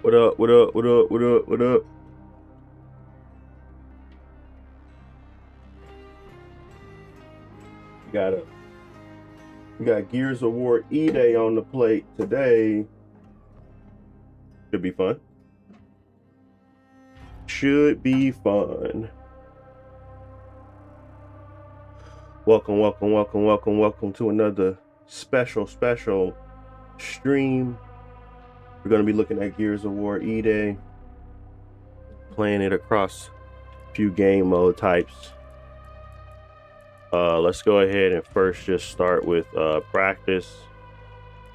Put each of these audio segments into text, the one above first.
What up? What up? What up? What up? What up? We got a we got Gears of War E-Day on the plate today. Should be fun. Should be fun. Welcome, welcome, welcome, welcome, welcome to another special stream. We're gonna be looking at Gears of War E-Day, playing it across a few game mode types. Let's go ahead and first just start with practice.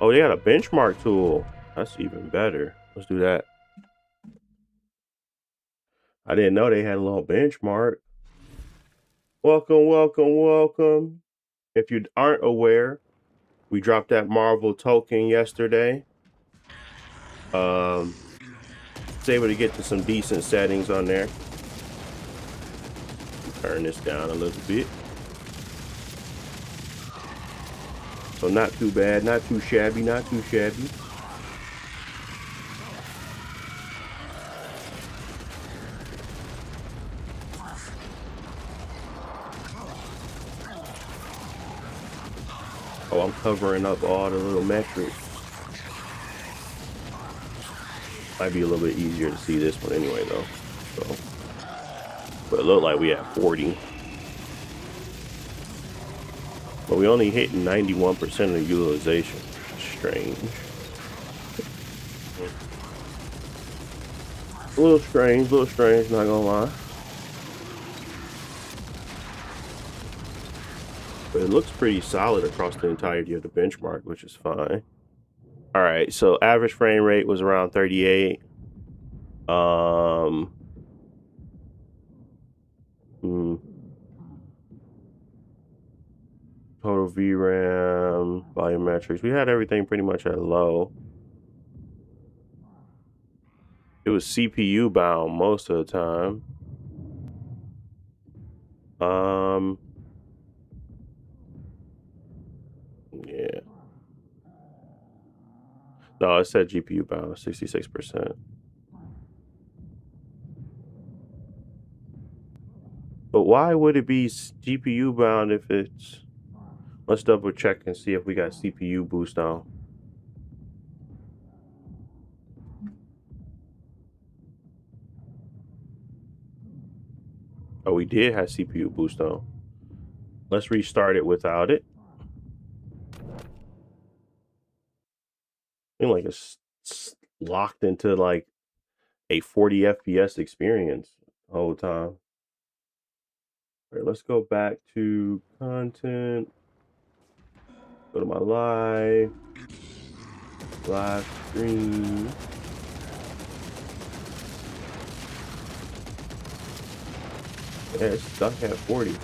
Oh, they got a benchmark tool. That's even better. Let's do that. I didn't know they had a little benchmark. Welcome, welcome, welcome. If you aren't aware, we dropped that Marvel token yesterday. Was able to get to some decent settings on there. Turn this down a little bit. So not too bad, not too shabby, not too shabby. Oh, I'm covering up all the little metrics. Might be a little bit easier to see this one anyway, though. So, but it looked like we had 40. But we only hit 91% of the utilization. Strange. A little strange, not gonna lie. But it looks pretty solid across the entirety of the benchmark, which is fine. All right, so average frame rate was around 38. Total VRAM, volumetrics. We had everything pretty much at low. It was CPU bound most of the time. Yeah. No, it said GPU bound, 66%. But why would it be GPU bound if it's... Let's double check and see if we got CPU boost on. Oh, we did have CPU boost on. Let's restart it without it. I feel like it's locked into like a 40 FPS experience the whole time. All right, let's go back to content. Go to my live stream. Yeah, it's stuck at 40.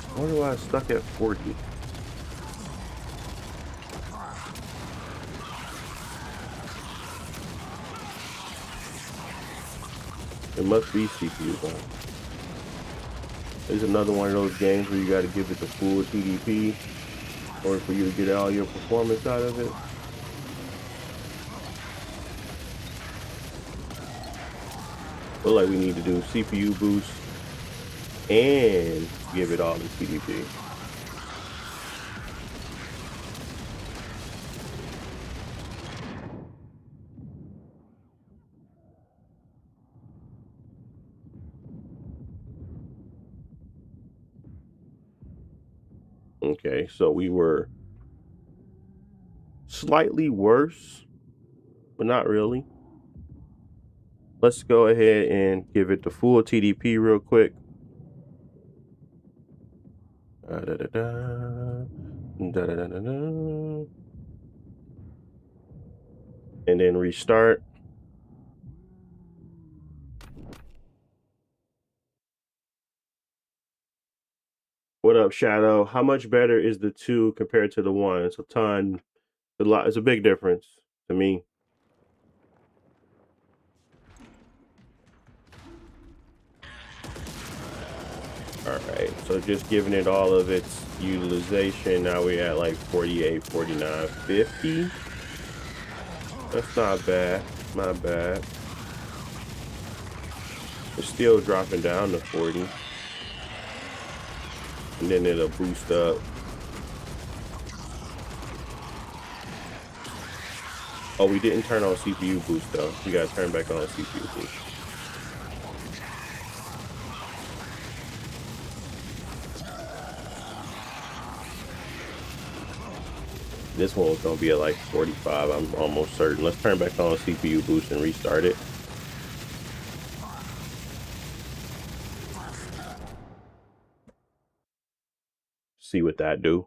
I wonder why it's stuck at 40. It must be CPU bound. There's another one of those games where you got to give it the full TDP in order for you to get all your performance out of it. Look like we need to do CPU boost and give it all the TDP. Okay, so we were slightly worse, but not really. Let's go ahead and give it the full TDP real quick. And then restart. What up, Shadow? How much better is the 2 compared to the 1? It's a ton. It's a big difference to me. All right, so just giving it all of its utilization. Now we're at like 48, 49, 50. That's not bad. Not bad. It's still dropping down to 40. And then it'll boost up. Oh, we didn't turn on CPU boost though. We gotta turn back on CPU boost. This one was gonna be at like 45, I'm almost certain. Let's turn back on CPU boost and restart it. See what that do.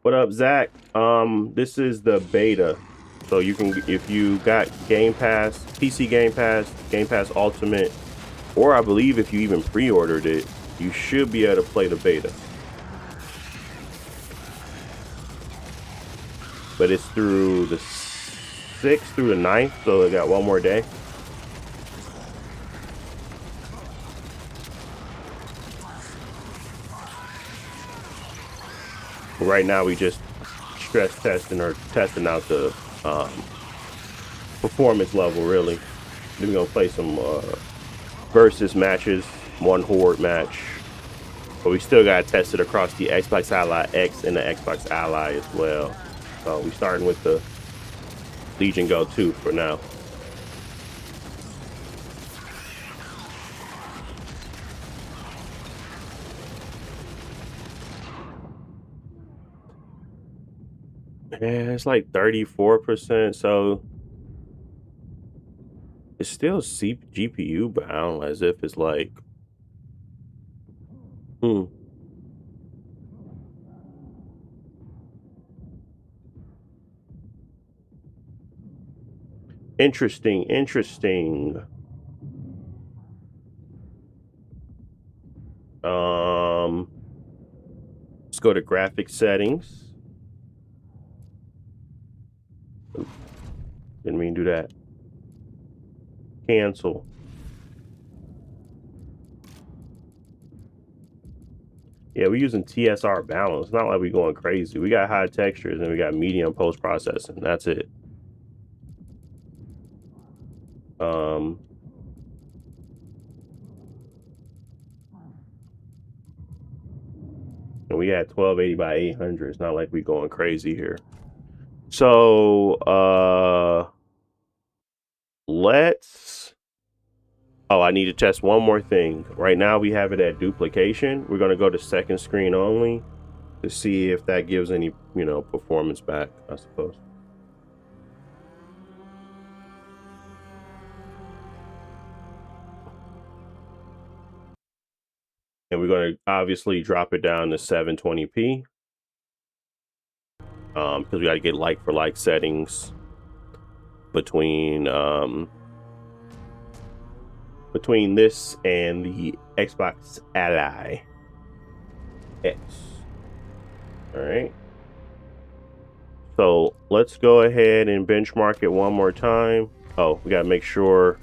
What up, Zach? This is the beta. So you can, if you got Game Pass, PC Game Pass, Game Pass Ultimate, or I believe if you even pre-ordered it, you should be able to play the beta. But it's through the 6th through the 9th, so I got one more day. Right now we just stress testing or testing out the performance level, really. Then we're gonna play some versus matches, one horde match. But we still gotta test it across the Xbox Ally X and the Xbox Ally as well. So we starting with the Legion Go 2 for now. Yeah, it's like 34%, so it's still GPU bound, as if it's like, hmm. Interesting, interesting. Let's go to graphic settings. Oops, didn't mean to do that. Cancel. Yeah, we're using TSR balance. Not like we going crazy. We got high textures and we got medium post processing. That's it. And we had 1280 by 800. It's not like we going crazy here. So let's. Oh, I need to test one more thing. Right now we have it at duplication. We're gonna go to second screen only to see if that gives any, performance back, I suppose. And we're going to obviously drop it down to 720p because we got to get like for like settings between this and the Xbox Ally X. All right. So let's go ahead and benchmark it one more time. Oh, we got to make sure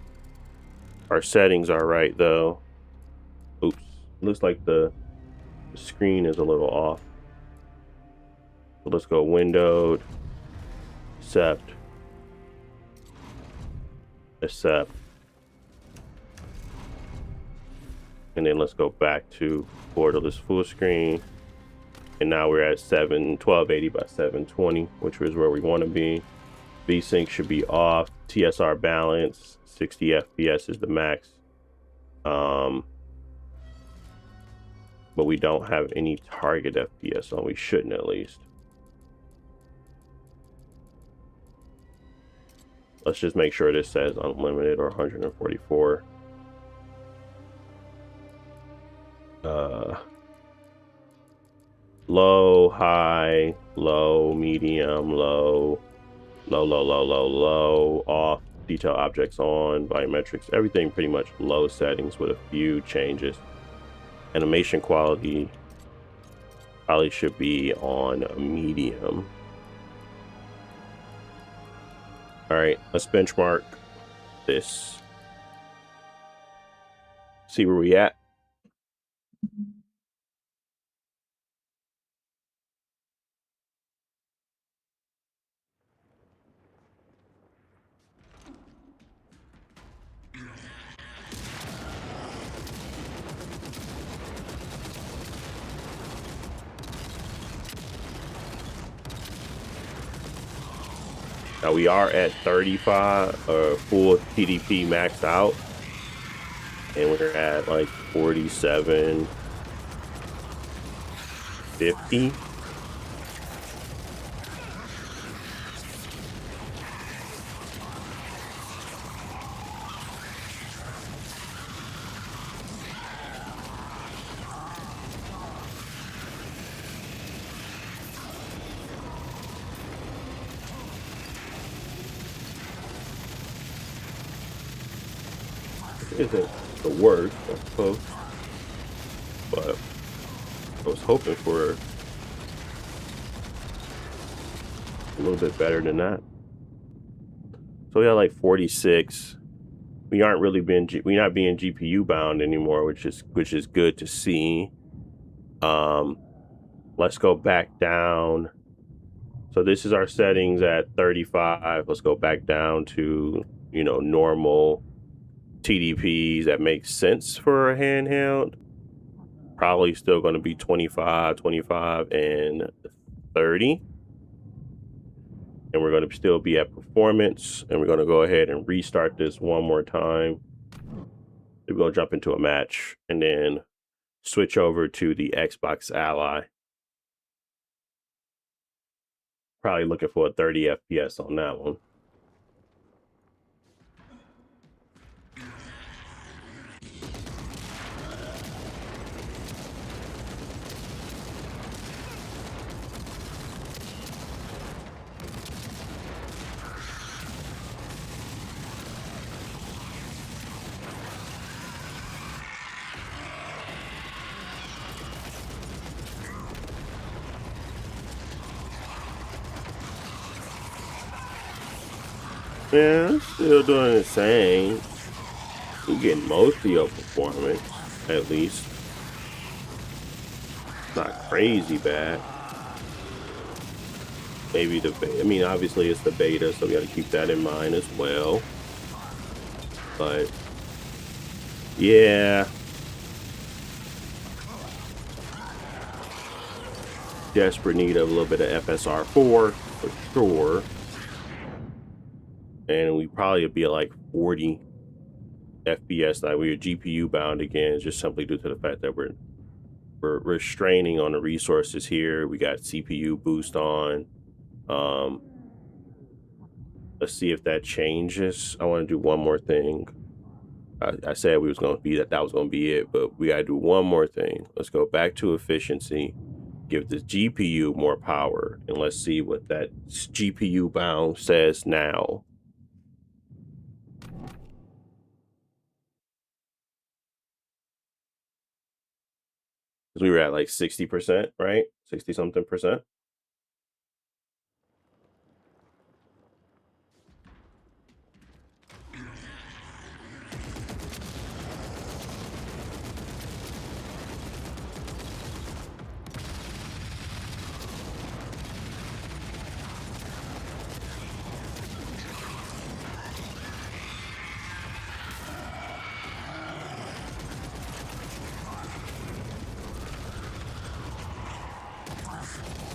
our settings are right though. Oops. Looks like the screen is a little off. So let's go windowed, accept, and then let's go back to borderless full screen. And now we're at 1280 by 720, which is where we want to be. VSync should be off. TSR balance, 60 FPS is the max. But we don't have any target FPS on. We shouldn't, at least. Let's just make sure this says unlimited or 144. Low, high, low, medium, low, low, off, detail objects on, biometrics, everything pretty much low settings with a few changes. Animation quality probably should be on medium. All right, let's benchmark this. See where we at. Now we are at 35, full TDP maxed out, and we're at like 47.50. Isn't the worst, I suppose, but I was hoping for a little bit better than that. So we got like 46. We aren't really we're not being GPU bound anymore, which is good to see. Let's go back down. So this is our settings at 35. Let's go back down to, normal TDPs that make sense for a handheld. Probably still going to be 25, 25, and 30. And we're going to still be at performance. And we're going to go ahead and restart this one more time. We're going to jump into a match and then switch over to the Xbox Ally. Probably looking for a 30 FPS on that one. Yeah, I'm still doing the same. You're getting most of your performance, at least. Not crazy bad. Maybe I mean, obviously it's the beta, so we got to keep that in mind as well. But yeah, desperate need of a little bit of FSR4 for sure. And we probably would be at like 40 FPS. Like we are GPU bound again, just simply due to the fact that we're restraining on the resources here. We got CPU boost on. Let's see if that changes. I want to do one more thing. I said we was going to be that was going to be it, but we got to do one more thing. Let's go back to efficiency, give the GPU more power, and let's see what that GPU bound says now. We were at like 60%, right? 60 something percent.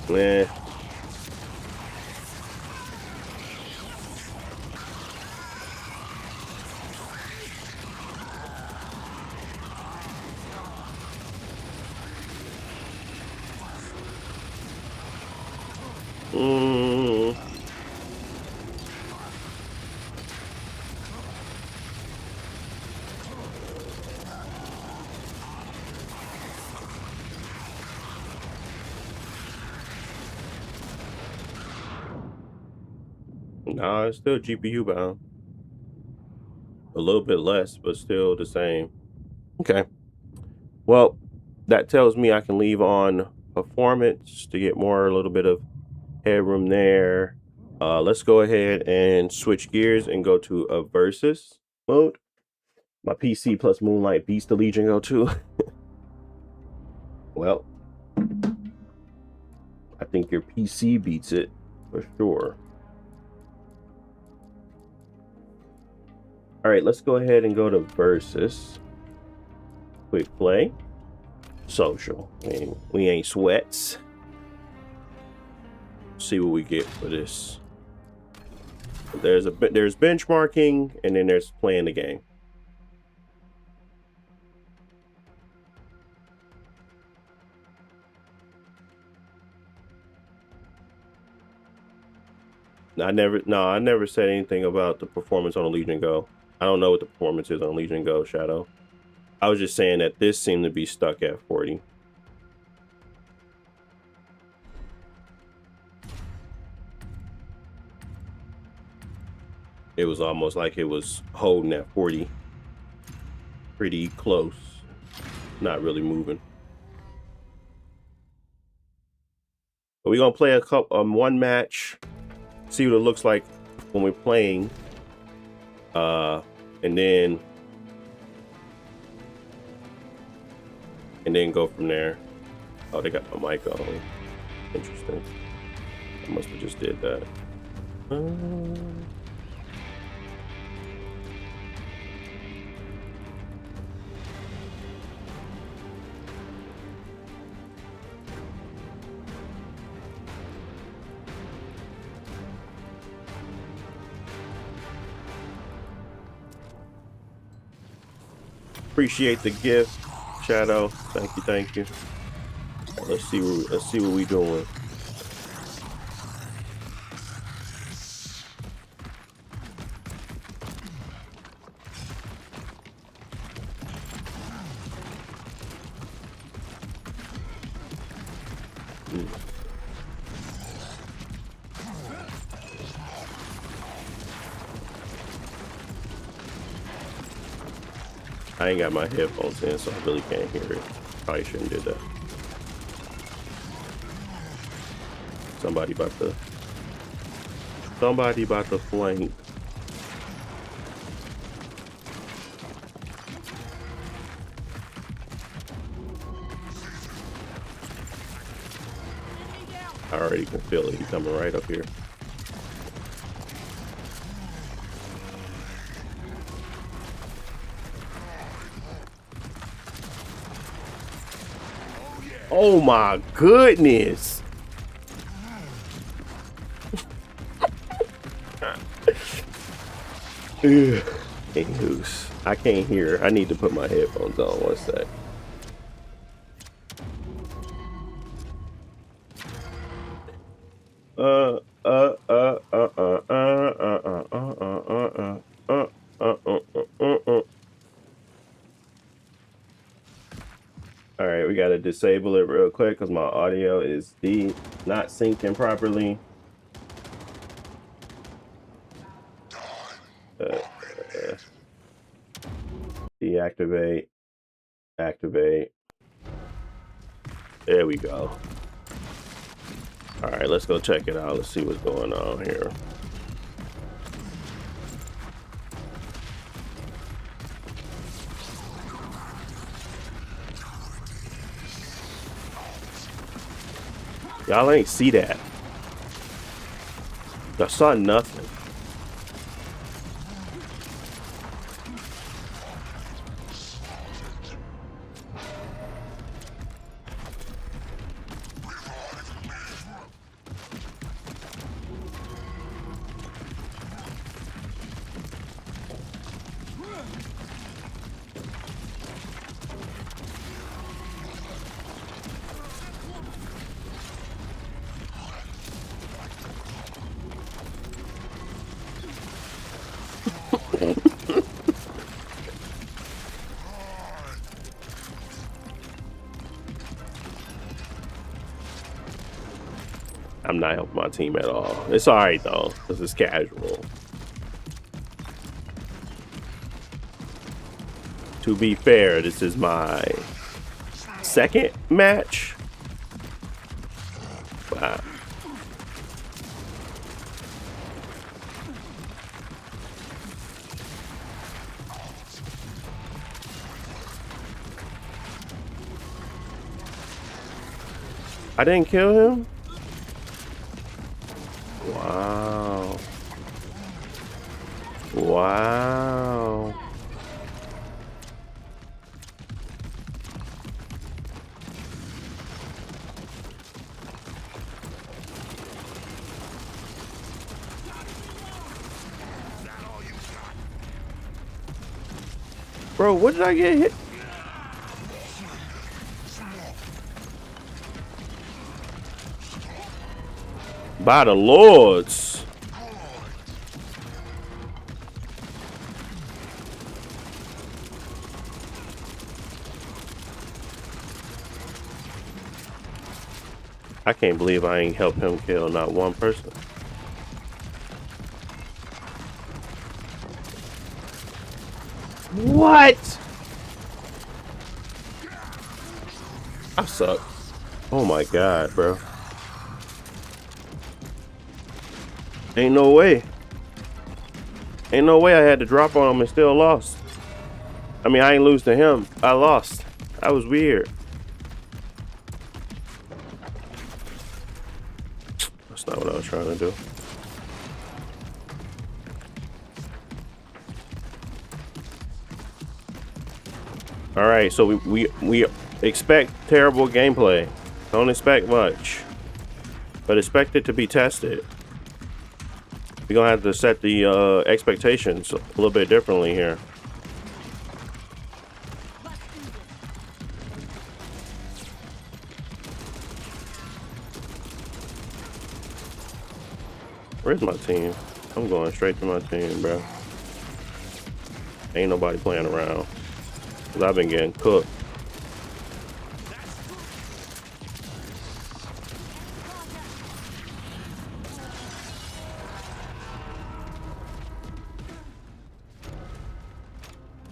Yeah. Mm. Nah, it's still GPU bound. A little bit less, but still the same. Okay. Well, that tells me I can leave on performance to get more, a little bit of headroom there. Let's go ahead and switch gears and go to a versus mode. My PC plus Moonlight beats the Legion go to. Well, I think your PC beats it for sure. All right, let's go ahead and go to versus. Quick play. Social. We ain't sweats. See what we get for this. There's benchmarking, and then there's playing the game. I never said anything about the performance on a Legion Go. I don't know what the performance is on Legion Go, Shadow. I was just saying that this seemed to be stuck at 40. It was almost like it was holding at 40. Pretty close. Not really moving. But we're gonna play a couple one match, see what it looks like when we're playing. And then go from there. Oh, they got my mic on. Interesting. I must have just did that. Appreciate the gift, Shadow. Thank you. Let's see what we doing. I ain't got my headphones in, so I really can't hear it. Probably shouldn't do that. Somebody about to flank. I already can feel it. He's coming right up here. Oh my goodness. Anyways, I can't hear. I need to put my headphones on. One sec. All right, we gotta disable it real quick because my audio is not syncing properly. Deactivate, activate. There we go. All right, let's go check it out. Let's see what's going on here. Y'all ain't see that. I saw nothing. I'm not helping my team at all. It's all right though, because it's casual. To be fair, this is my second match. Wow. I didn't kill him? Wow. Wow. Bro, what did I get hit? By the lords. I can't believe I ain't helped him kill not one person. What? I suck. Oh my god, bro. Ain't no way. Ain't no way I had to drop on him and still lost. I mean, I ain't lose to him. I lost. That was weird. That's not what I was trying to do. All right, so we expect terrible gameplay. Don't expect much, but expect it to be tested. We're gonna have to set the expectations a little bit differently here. Where's my team? I'm going straight to my team, bro. Ain't nobody playing around. Cause I've been getting cooked.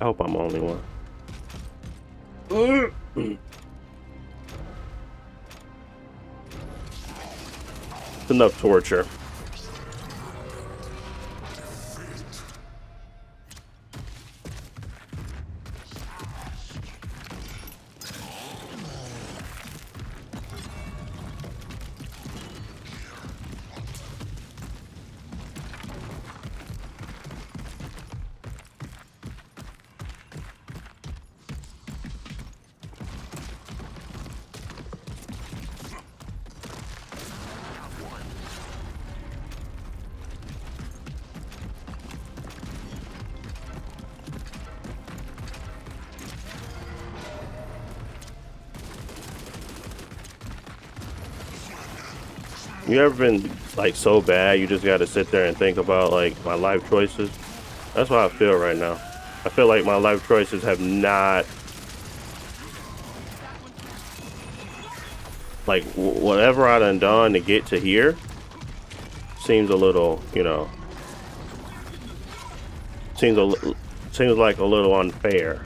I hope I'm the only one. It's enough torture. You ever been like so bad you just gotta sit there and think about like my life choices? That's how I feel right now. I feel like my life choices have not, like whatever I done to get to here seems a little, you know, seems like a little unfair.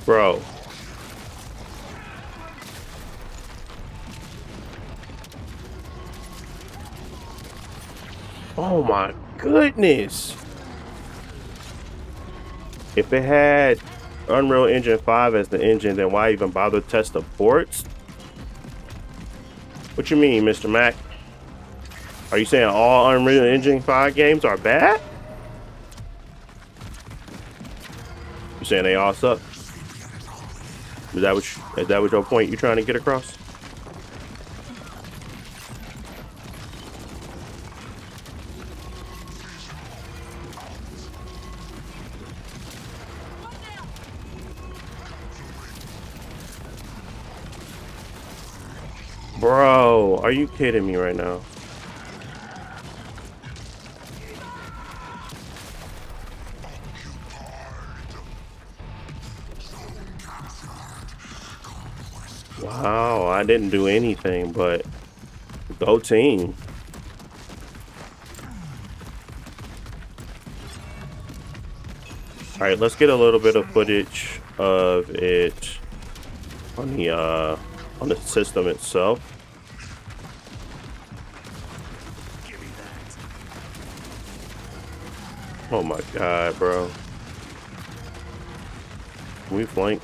Bro. Oh my goodness. If it had Unreal Engine 5 as the engine, then why even bother test the ports? What you mean, Mr. Mac? Are you saying all Unreal Engine 5 games are bad? You saying they all suck? Is that what your point you're trying to get across? Bro, are you kidding me right now? Wow, I didn't do anything, but go team. All right, let's get a little bit of footage of it on the system itself. Oh my god, bro. Can we flank?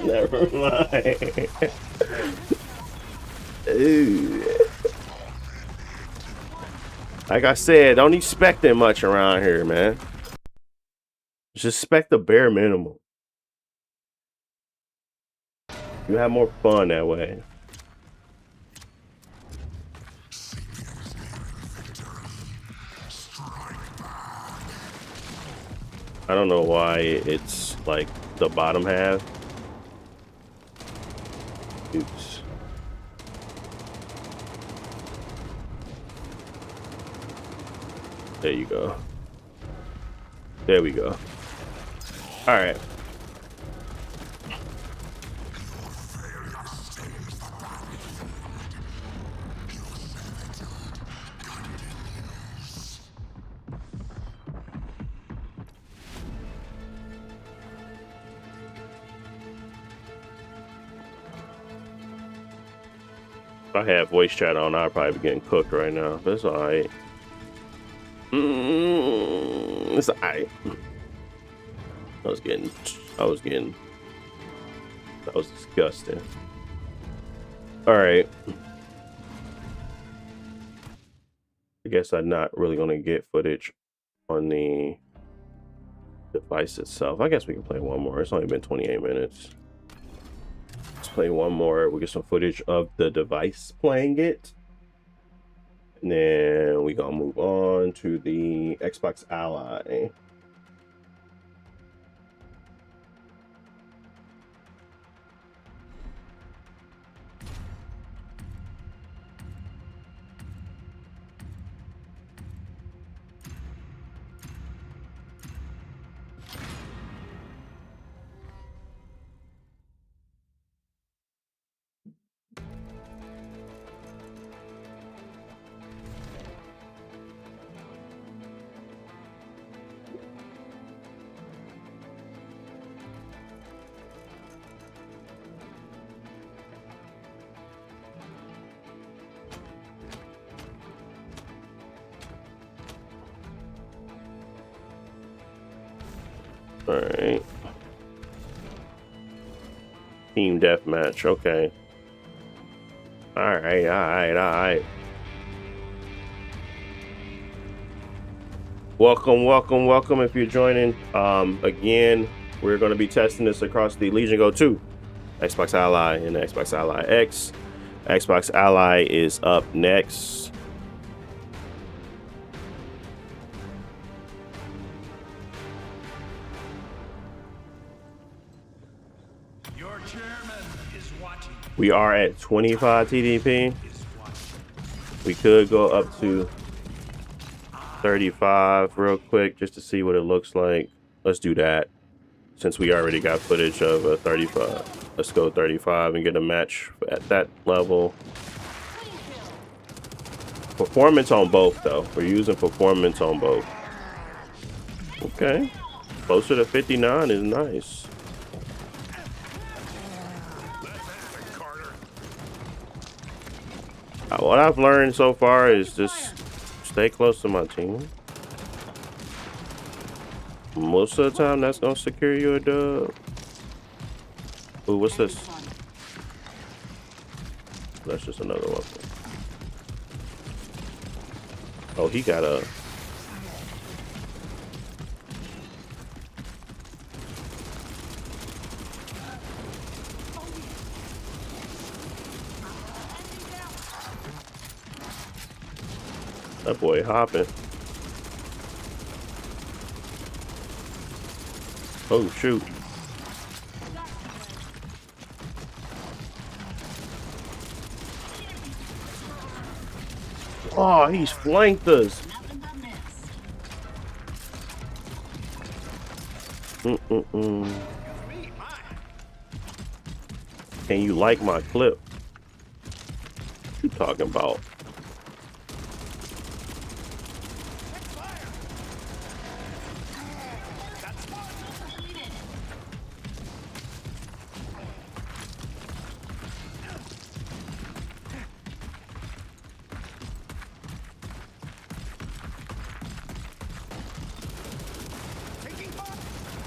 Never mind. Ooh. Like I said, don't expect that much around here, man. Just expect the bare minimum. You have more fun that way. I don't know why it's like the bottom half. Oops. There you go. There we go. All right. If I had voice chat on, I'd probably be getting cooked right now. But it's all right. It's all right. That was disgusting. All right. I guess I'm not really gonna get footage on the device itself. I guess we can play one more. It's only been 28 minutes. Let's play one more. We'll get some footage of the device playing it. And then we gonna move on to the Xbox Ally. All right. Team deathmatch. Okay. All right. Welcome. If you're joining, again, we're going to be testing this across the Legion Go 2, Xbox Ally, and the Xbox Ally X. Xbox Ally is up next. We are at 25 TDP. We could go up to 35 real quick just to see what it looks like. Let's do that since we already got footage of 35. Let's go 35 and get a match at that level. Performance on both though. We're using performance on both. Okay. Closer to 59 is nice. What I've learned so far is just stay close to my team. Most of the time, that's gonna secure you a dub. Ooh, what's this? That's just another one. Oh, he got a... That boy hopping. Oh, shoot. Oh, he's flanked us. Can you like my clip? What you talking about?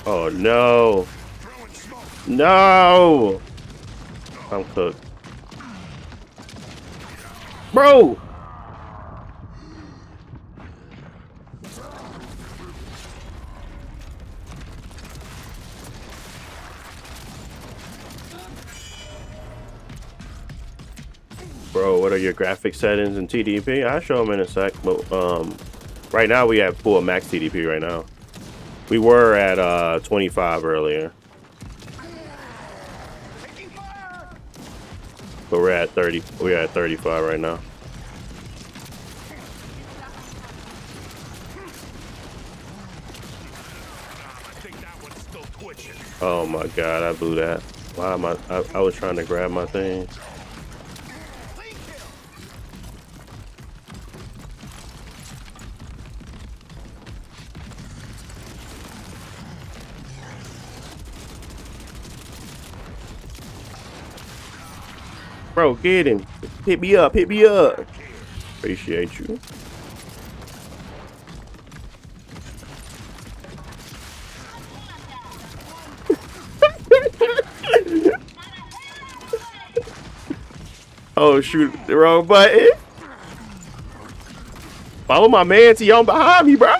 Oh no. No. I'm cooked. Bro. Bro, what are your graphic settings in TDP? I'll show them in a sec, but right now we have full max TDP right now. We were at 25 earlier. But we're at 30. We're at 35 right now. Oh my god, I blew that. Why am I was trying to grab my thing. Bro, get him. Hit me up, hit me up. Appreciate you. Oh shoot, the wrong button. Follow my man to on behind me, bro.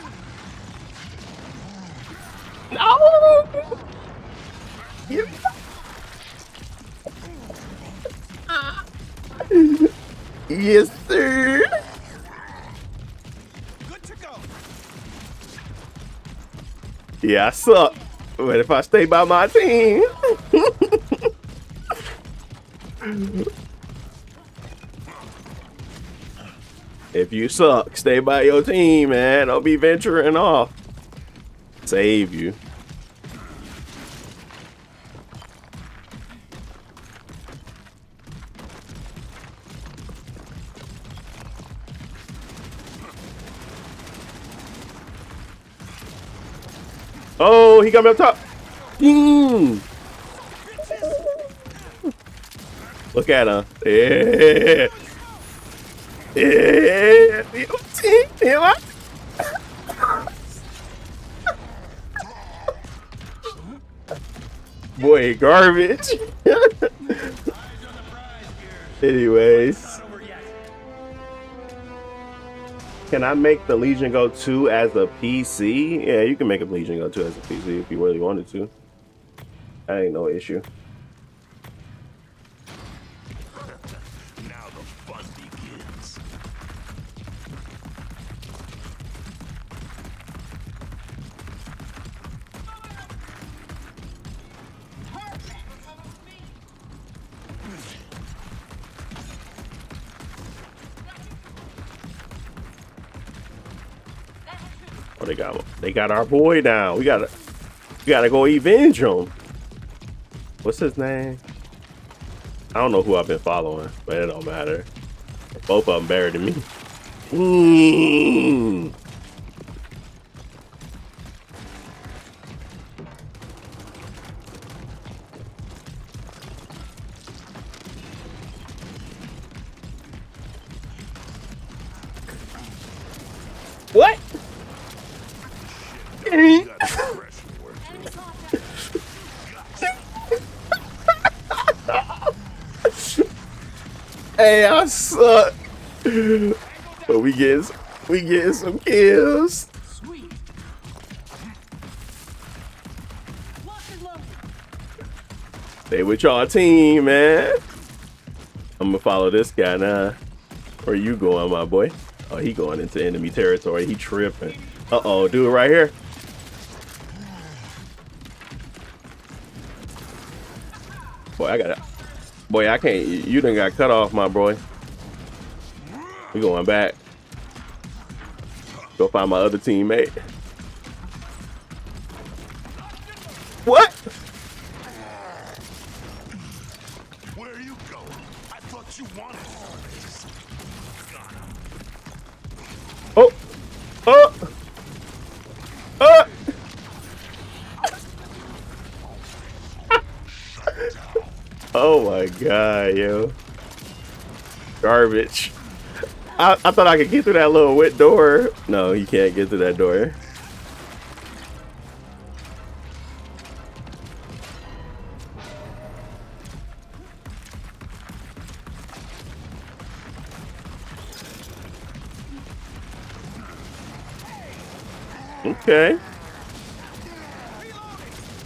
No. Yes, sir. Good to go. Yeah, I suck. But if I stay by my team. If you suck, stay by your team, man. Don't be venturing off. Save you. Oh, he coming up top. Look at him. Yeah. Yeah. Boy, garbage. Anyways. Can I make the Legion Go 2 as a PC? Yeah, you can make a Legion Go 2 as a PC if you really wanted to. That ain't no issue. Now the fun begins. Oh, they got our boy down. We gotta go avenge him. What's his name? I don't know who I've been following, but it don't matter. Both of them better than me. What? Hey, I suck. But we getting some kills. Stay with y'all team, man. I'm gonna follow this guy now. Where you going, my boy? Oh, he going into enemy territory. He tripping. Uh-oh, dude right here. Boy, I can't. You done got cut off, my boy. We going back. Go find my other teammate. What? Oh! Oh! Oh! Oh my god, yo. Garbage. I thought I could get through that little wet door. No, you can't get through that door. Okay.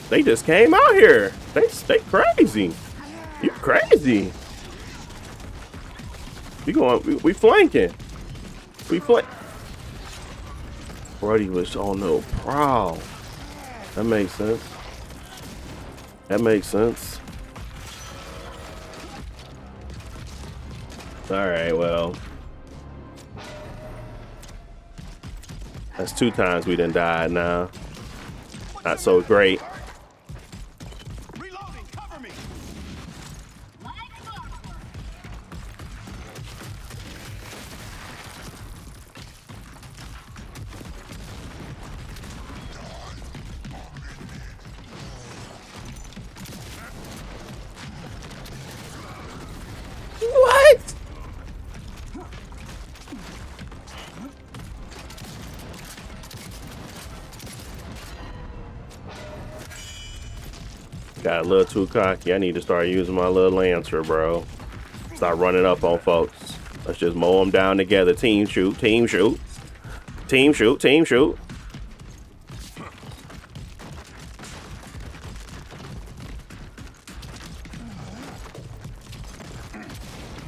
They just came out here. They crazy. You crazy. We flanking. We flank. Brody was on no prowl. That makes sense. That makes sense. Alright, well. That's 2 times we done died now. Not so great. Reloading, cover me. What? Got a little too cocky. I need to start using my little lancer, bro. Start running up on folks. Let's just mow them down together. Team shoot, team shoot. Team shoot, team shoot.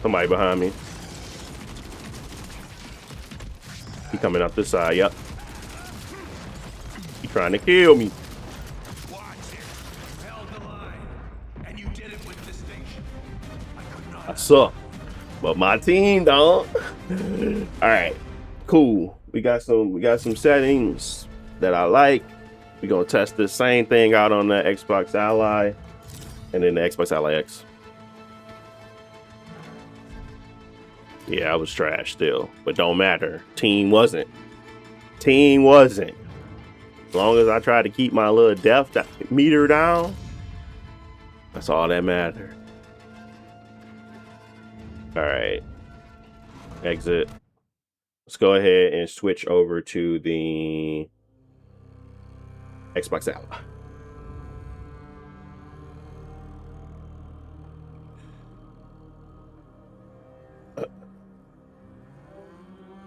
Somebody behind me. He coming up this side, yep. He trying to kill me. Watch it. You held the line, and you did it with distinction. I could not. I suck. But my team don't. Alright. Cool. We got some settings that I like. We're gonna test this same thing out on the Xbox Ally and then the Xbox Ally X. Yeah, I was trash still, but don't matter. Team wasn't. Team wasn't. As long as I try to keep my little death meter down, that's all that mattered. All right. Exit. Let's go ahead and switch over to the Xbox Ally.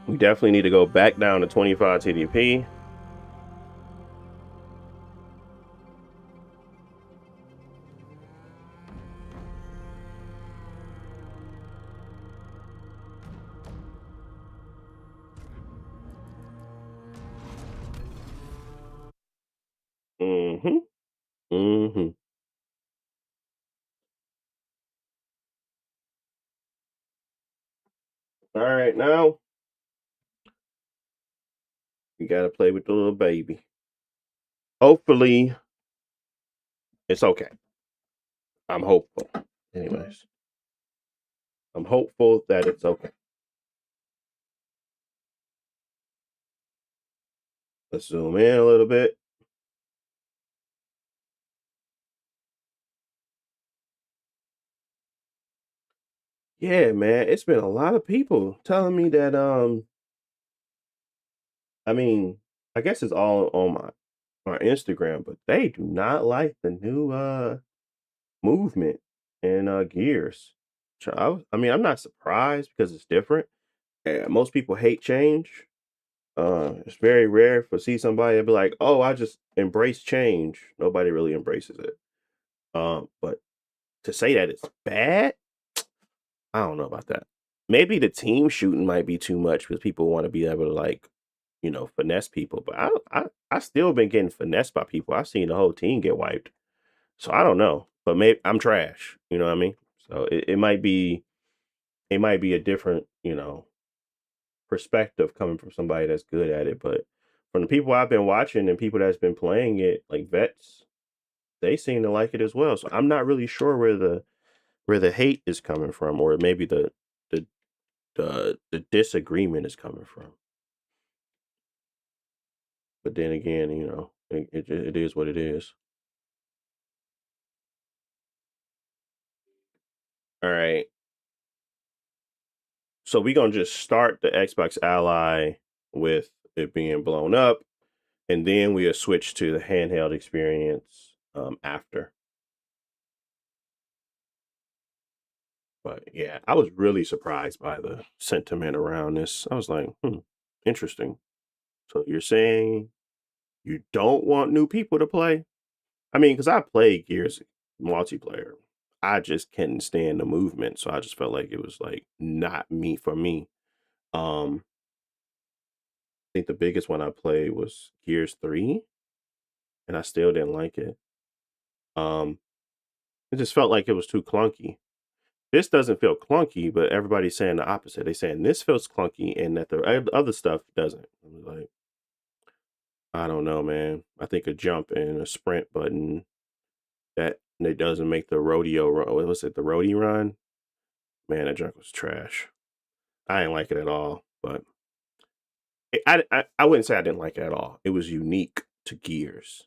We definitely need to go back down to 25 TDP. Mm-hmm. Mm-hmm. All right, now we gotta play with the little baby. Hopefully, it's okay. I'm hopeful. Anyways, I'm hopeful that it's okay. Let's zoom in a little bit. Yeah, man, it's been a lot of people telling me that I mean, I guess it's all on my Instagram, but they do not like the new movement and gears. I mean, I'm not surprised because it's different. Most people hate change. It's very rare for see somebody and be like, "Oh, I just embrace change." Nobody really embraces it. But to say that it's bad, I don't know about that. Maybe the team shooting might be too much because people want to be able to like, finesse people. But I still been getting finessed by people. I've seen the whole team get wiped. So I don't know. But maybe I'm trash. You know what I mean? So it might be a different, perspective coming from somebody that's good at it. But from the people I've been watching and people that's been playing it, like vets, they seem to like it as well. So I'm not really sure where the hate is coming from, or maybe the disagreement is coming from. But then again, it is what it is. All right. So we gonna just start the Xbox Ally with it being blown up, and then we'll switch to the handheld experience after. But yeah, I was really surprised by the sentiment around this. I was like, interesting. So you're saying you don't want new people to play? I mean, because I played Gears multiplayer. I just couldn't stand the movement. So I just felt like it was like not me for me. I think the biggest one I played was Gears 3, and I still didn't like it. Um, it just felt like it was too clunky. This doesn't feel clunky, but everybody's saying the opposite. They're saying this feels clunky and that the other stuff doesn't. I'm like, I don't know, man. I think a jump and a sprint button that it doesn't make the rodeo run. What was it? The roadie run? Man, that junk was trash. I didn't like it at all. But I wouldn't say I didn't like it at all. It was unique to Gears.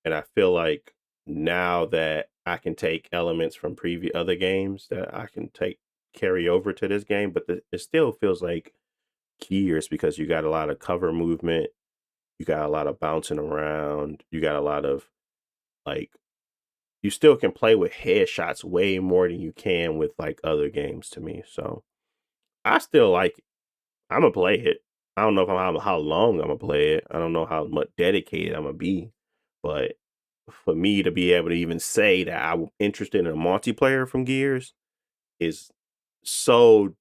And I feel like now that I can take elements from previous other games that I can take carry over to this game, but it still feels like Gears because you got a lot of cover movement, you got a lot of bouncing around, you got a lot of like you still can play with headshots way more than you can with like other games to me. So I still like it. I'm gonna play it. I don't know if how long I'm gonna play it. I don't know how much dedicated I'm gonna be, but for me to be able to even say that I'm interested in a multiplayer from Gears is so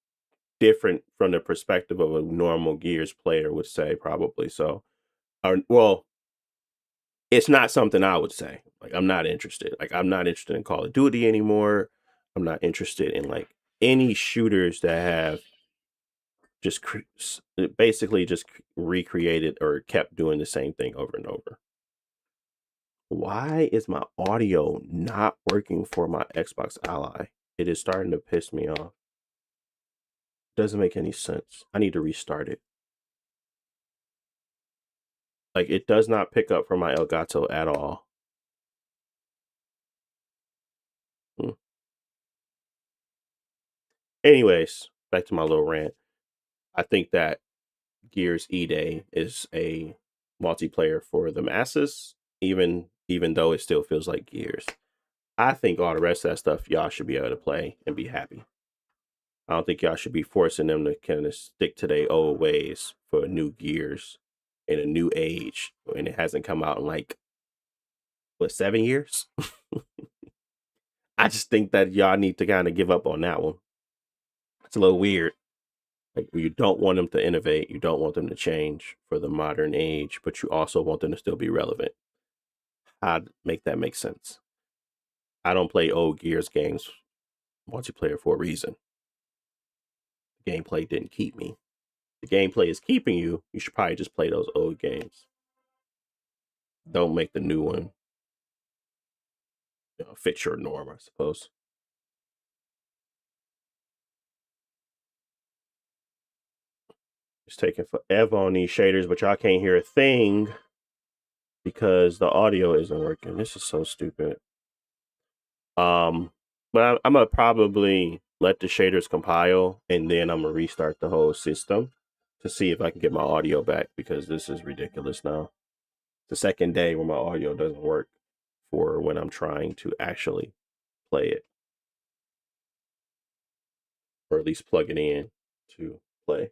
different from the perspective of a normal Gears player would say, probably. So, or well, it's not something I would say. Like, I'm not interested. Like, I'm not interested in Call of Duty anymore. I'm not interested in like any shooters that have just basically just recreated or kept doing the same thing over and over. Why is my audio not working for my Xbox Ally? It is starting to piss me off. Doesn't make any sense. I need to restart it. Like, it does not pick up from my Elgato at all. Hmm. Anyways, back to my little rant. I think that Gears E Day is a multiplayer for the masses, even though it still feels like Gears. I think all the rest of that stuff y'all should be able to play and be happy. I don't think y'all should be forcing them to kind of stick to their old ways for new Gears in a new age, and it hasn't come out in like what 7 years. I just think that y'all need to kind of give up on that one. It's a little weird. Like you don't want them to innovate, you don't want them to change for the modern age, but you also want them to still be relevant. I'd make that make sense. I don't play old Gears games multiplayer for a reason. The gameplay didn't keep me. The gameplay is keeping you. You should probably just play those old games. Don't make the new one fit your norm, I suppose. It's taking forever on these shaders, but y'all can't hear a thing because the audio isn't working. This is so stupid. But I'm gonna probably let the shaders compile and then I'm gonna restart the whole system to see if I can get my audio back because this is ridiculous now. The second day when my audio doesn't work for when I'm trying to actually play it or at least plug it in to play.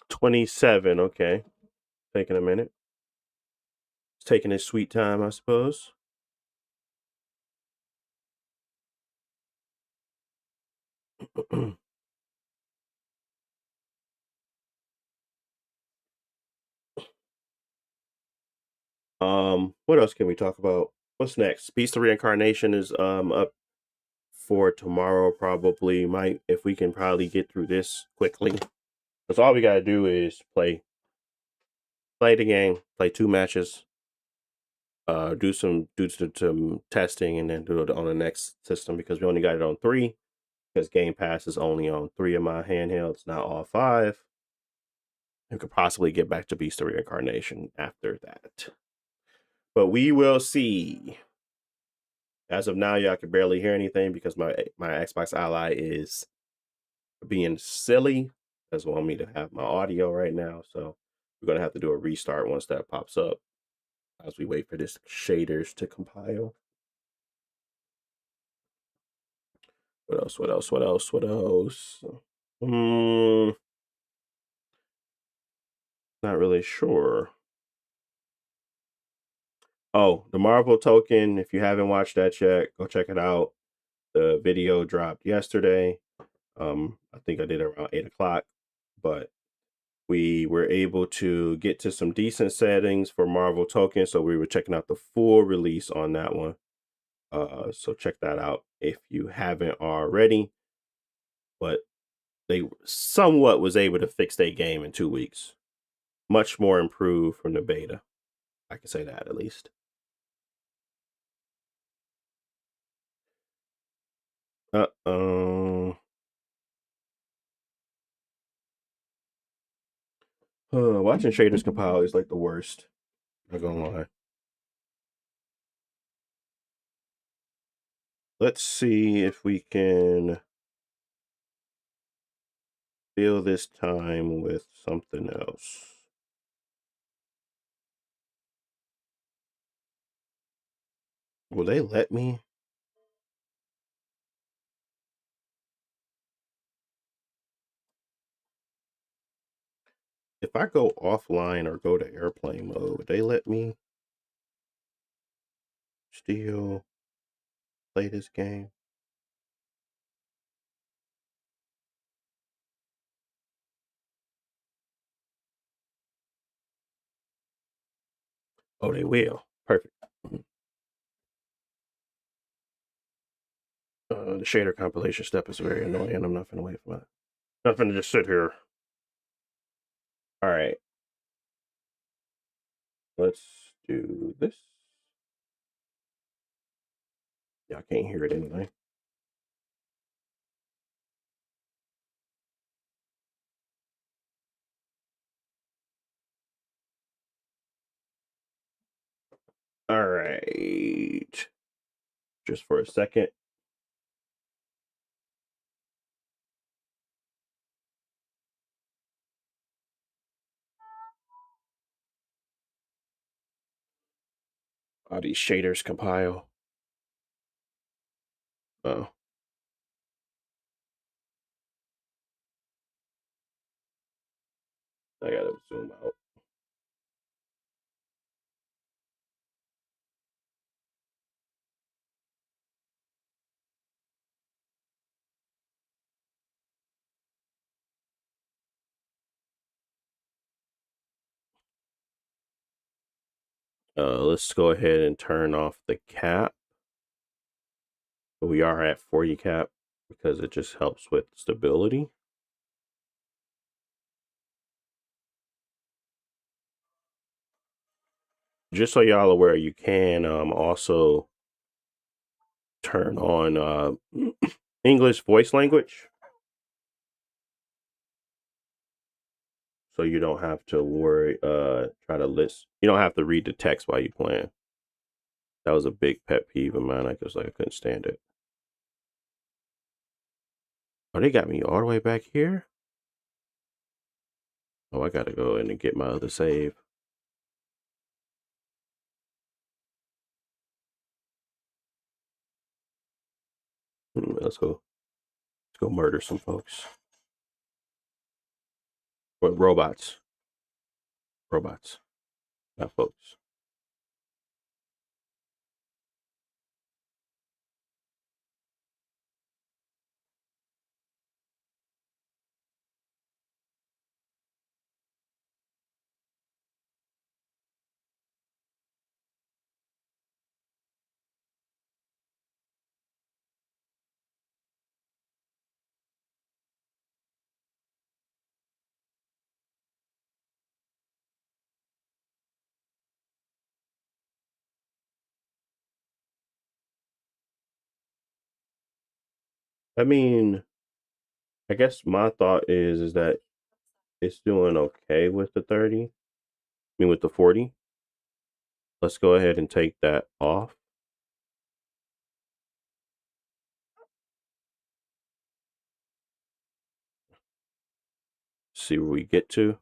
27. Okay. Taking a minute. It's taking his sweet time, I suppose. What else can we talk about? What's next? Beast of Reincarnation is up for tomorrow, probably. Might, if we can probably get through this quickly. Because all we gotta do is play the game, play 2 matches, do some testing, and then do it on the next system because we only got it on 3. Because Game Pass is only on 3 of my handhelds, not all 5. You could possibly get back to Beast of Reincarnation after that. But we will see. As of now, y'all can barely hear anything because my Xbox Ally is being silly. Doesn't want me to have my audio right now, so we're gonna have to do a restart once that pops up as we wait for this shaders to compile. What else? What else? What else? What else? Not really sure. Oh, the Marvel token. If you haven't watched that yet, go check it out. The video dropped yesterday. I think I did it around 8 o'clock, but we were able to get to some decent settings for Marvel tokens. So we were checking out the full release on that one. So check that out if you haven't already. But they somewhat was able to fix their game in 2 weeks. Much more improved from the beta. I can say that at least. Uh-oh. Watching shaders compile is like the worst. Not gonna lie. Let's see if we can fill this time with something else. Will they let me? If I go offline or go to airplane mode, would they let me still play this game? Oh, they will. Perfect. The shader compilation step is very annoying. I'm not gonna wait for that. Not gonna just sit here. All right. Let's do this. Yeah, I can't hear it anyway. All right. Just for a second. All these shaders compile. Oh, I gotta zoom out. Let's go ahead and turn off the cap. We are at 40 cap because it just helps with stability. Just so y'all aware, you can also turn on English voice language. So you don't have to worry, try to list. You don't have to read the text while you playing. That was a big pet peeve of mine. I couldn't stand it. Oh, they got me all the way back here? Oh, I gotta go in and get my other save. Let's go. Let's go murder some folks. But robots. Robots. Not folks. I mean, I guess my thought is that it's doing okay with the 30. I mean with the 40. Let's go ahead and take that off. See where we get to.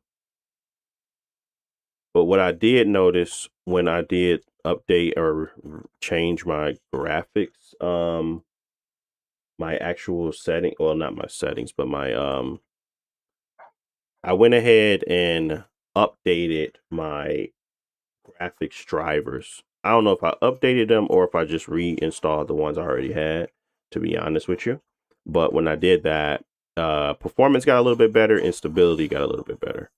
But what I did notice when I did update or change my graphics, my actual setting, well, not my settings, but my I went ahead and updated my graphics drivers. I don't know if I updated them or if I just reinstalled the ones I already had, to be honest with you. But when I did that, performance got a little bit better and stability got a little bit better.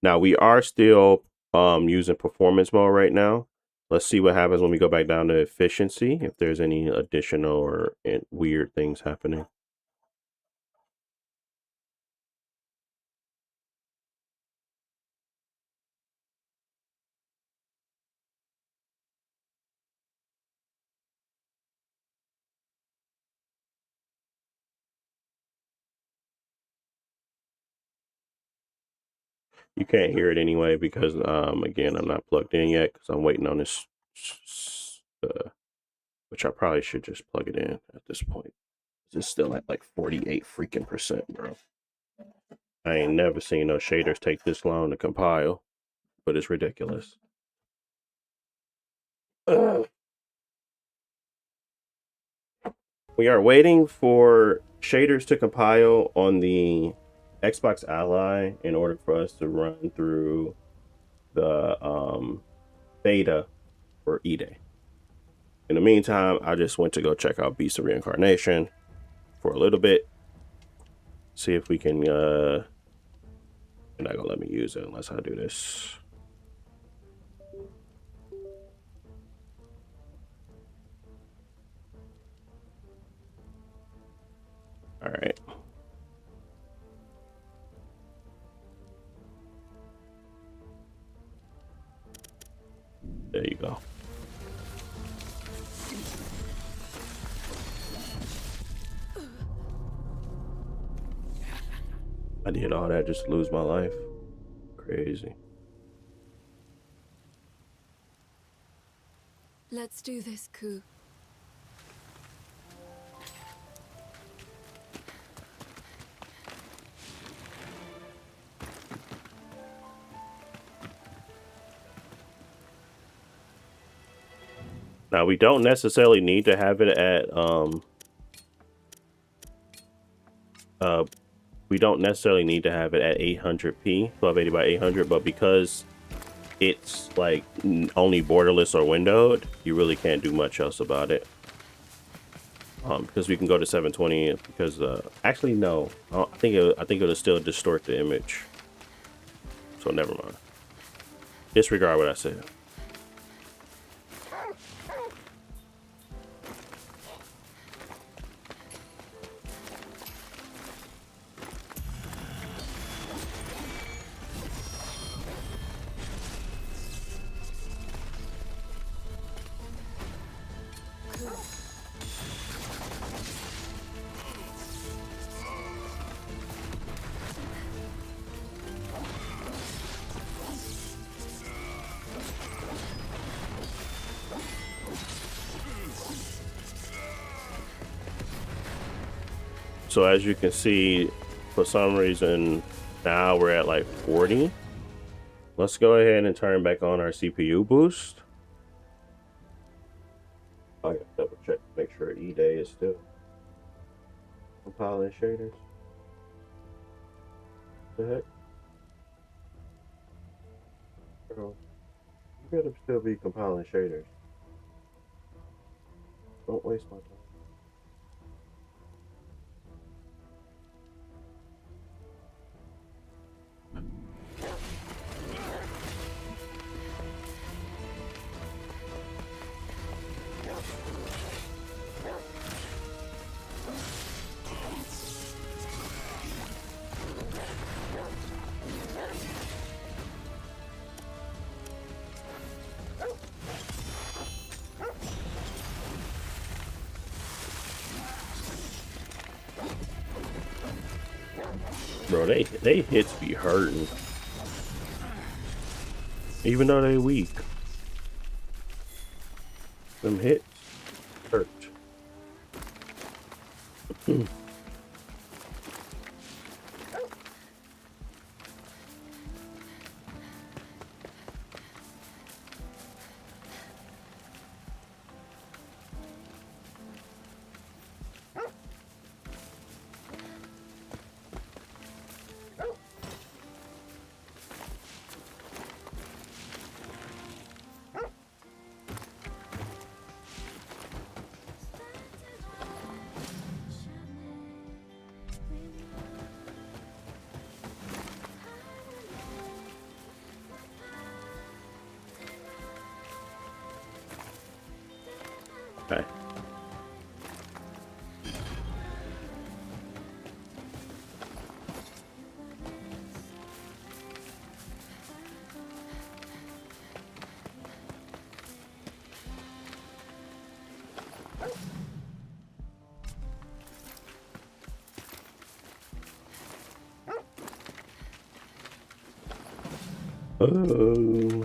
Now we are still using performance mode right now. Let's see what happens when we go back down to efficiency, if there's any additional or weird things happening. You can't hear it anyway because again, I'm not plugged in yet because I'm waiting on this, which I probably should just plug it in at this point. It's still at like 48 freaking percent, bro. I ain't never seen no shaders take this long to compile, but it's ridiculous. We are waiting for shaders to compile on the Xbox Ally in order for us to run through the beta for E-Day. In the meantime, I just went to go check out Beast of Reincarnation for a little bit. See if we can they're not gonna let me use it unless I do this. All right. There you go. I did all that just to lose my life. Crazy. Let's do this, Ku. Now we don't necessarily need to have it at we don't necessarily need to have it at 800p, 1280 by 800, but because it's like only borderless or windowed, you really can't do much else about it. Because we can go to 720 because actually no, I think it'll still distort the image. So never mind. Disregard what I said. So as you can see, for some reason, now we're at like 40. Let's go ahead and turn back on our CPU boost. I gotta double check to make sure E-Day is still compiling shaders. The heck? Bro, you gotta still be compiling shaders. Don't waste my time. Bro, they hits be hurting. Even though they weak. Them hits hurt. Okay. Oh.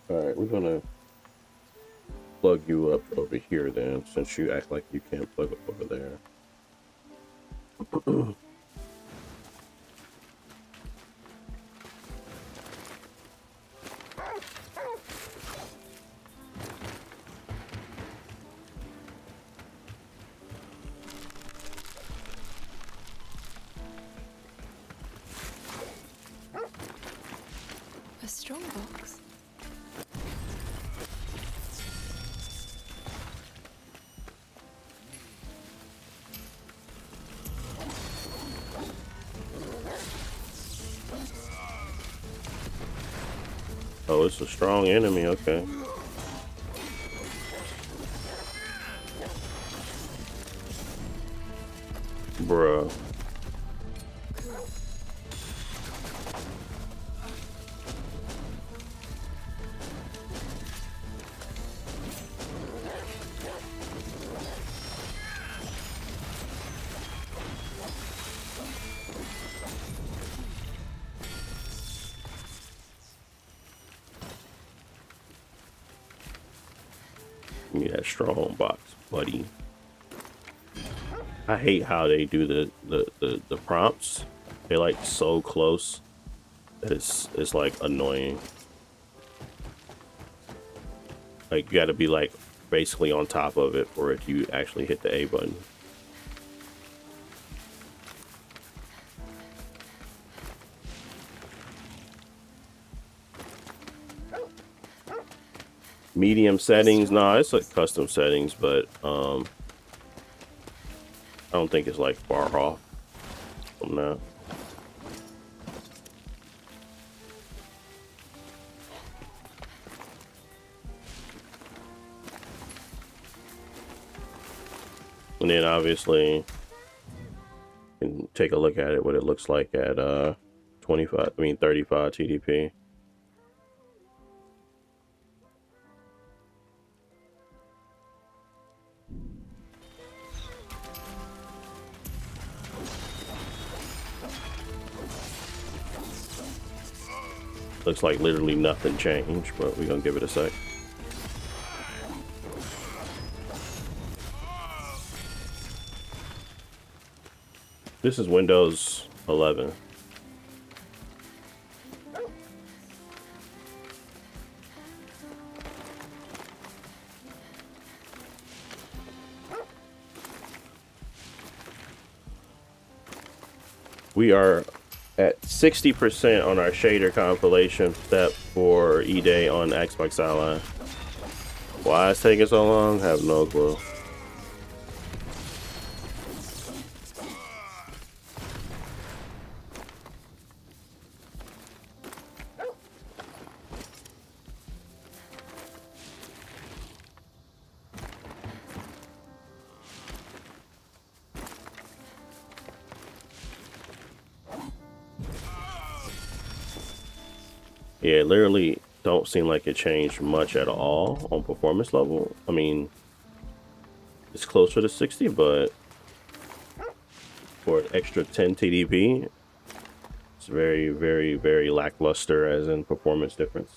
Alright, we're gonna plug you up over here then, since you act like you can't plug up over there. A strong box. Oh, it's a strong enemy, okay. Bruh. Give me that strong box, buddy. I hate how they do the prompts. They're like so close that it's like annoying. Like you gotta be like basically on top of it for it to actually hit the A button. Medium settings, nah, it's like custom settings, but I don't think it's like far off from that. And then obviously you can take a look at it, what it looks like at 35 TDP. Looks like literally nothing changed, but we're gonna give it a sec. This is Windows 11. We are at 60% on our shader compilation step for E-Day on Xbox Ally. Why it's taking so long? Have no clue. Yeah, it literally don't seem like it changed much at all on performance level. I mean, it's closer to 60, but for an extra 10 TDP, it's very, very, very lackluster as in performance difference.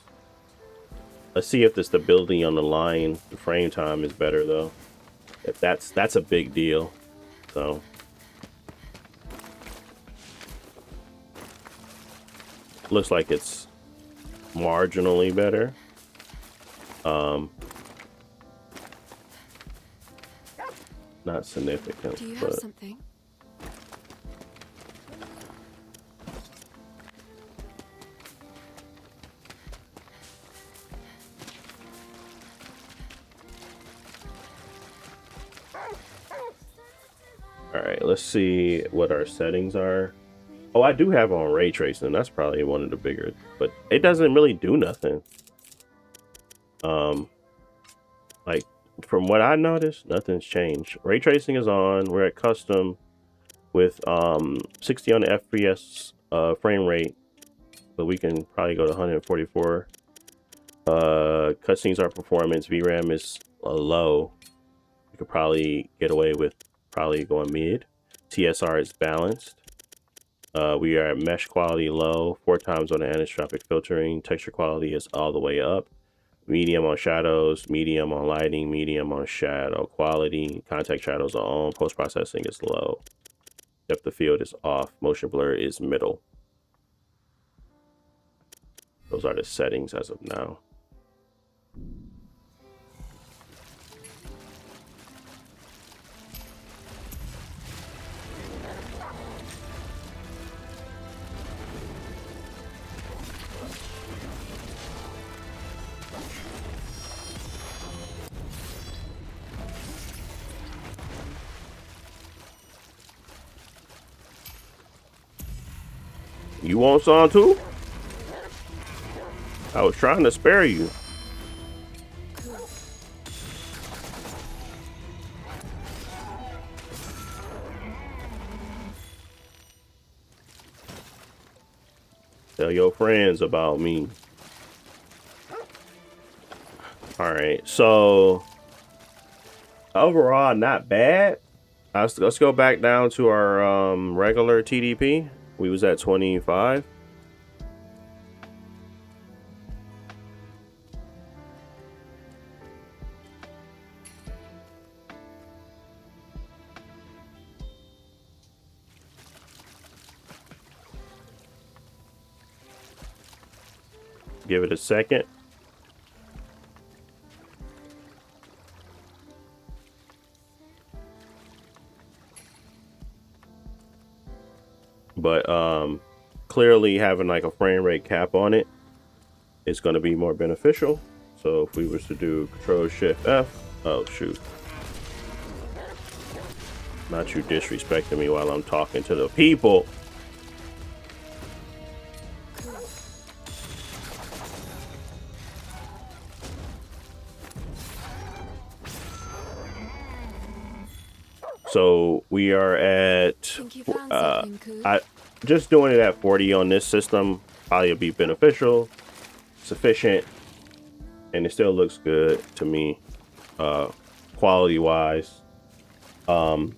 Let's see if the stability on the line, the frame time is better though. If that's a big deal. So looks like it's marginally better. Not significant. Do you have something? All right, let's see what our settings are. Oh, I do have on ray tracing. That's probably one of the bigger, but it doesn't really do nothing. Like from what I noticed, nothing's changed. Ray tracing is on. We're at custom with 60 on the FPS frame rate, but we can probably go to 144. Cutscenes are performance. VRAM is low. You could probably get away with probably going mid. TSR is balanced. We are at mesh quality low, 4 times on the anisotropic filtering. Texture quality is all the way up. Medium on shadows, medium on lighting, medium on shadow quality. Contact shadows are on. Post processing is low. Depth of field is off. Motion blur is middle. Those are the settings as of now. You want some too? I was trying to spare you. Tell your friends about me. All right, so overall, not bad. Let's go back down to our regular TDP. We was at 25. Give it a second. But clearly having like a frame rate cap on it is going to be more beneficial. So if we was to do Control Shift F, oh shoot, not you disrespecting me while I'm talking to the people. So we are at just doing it at 40 on this system probably will be beneficial, sufficient, and it still looks good to me quality wise. The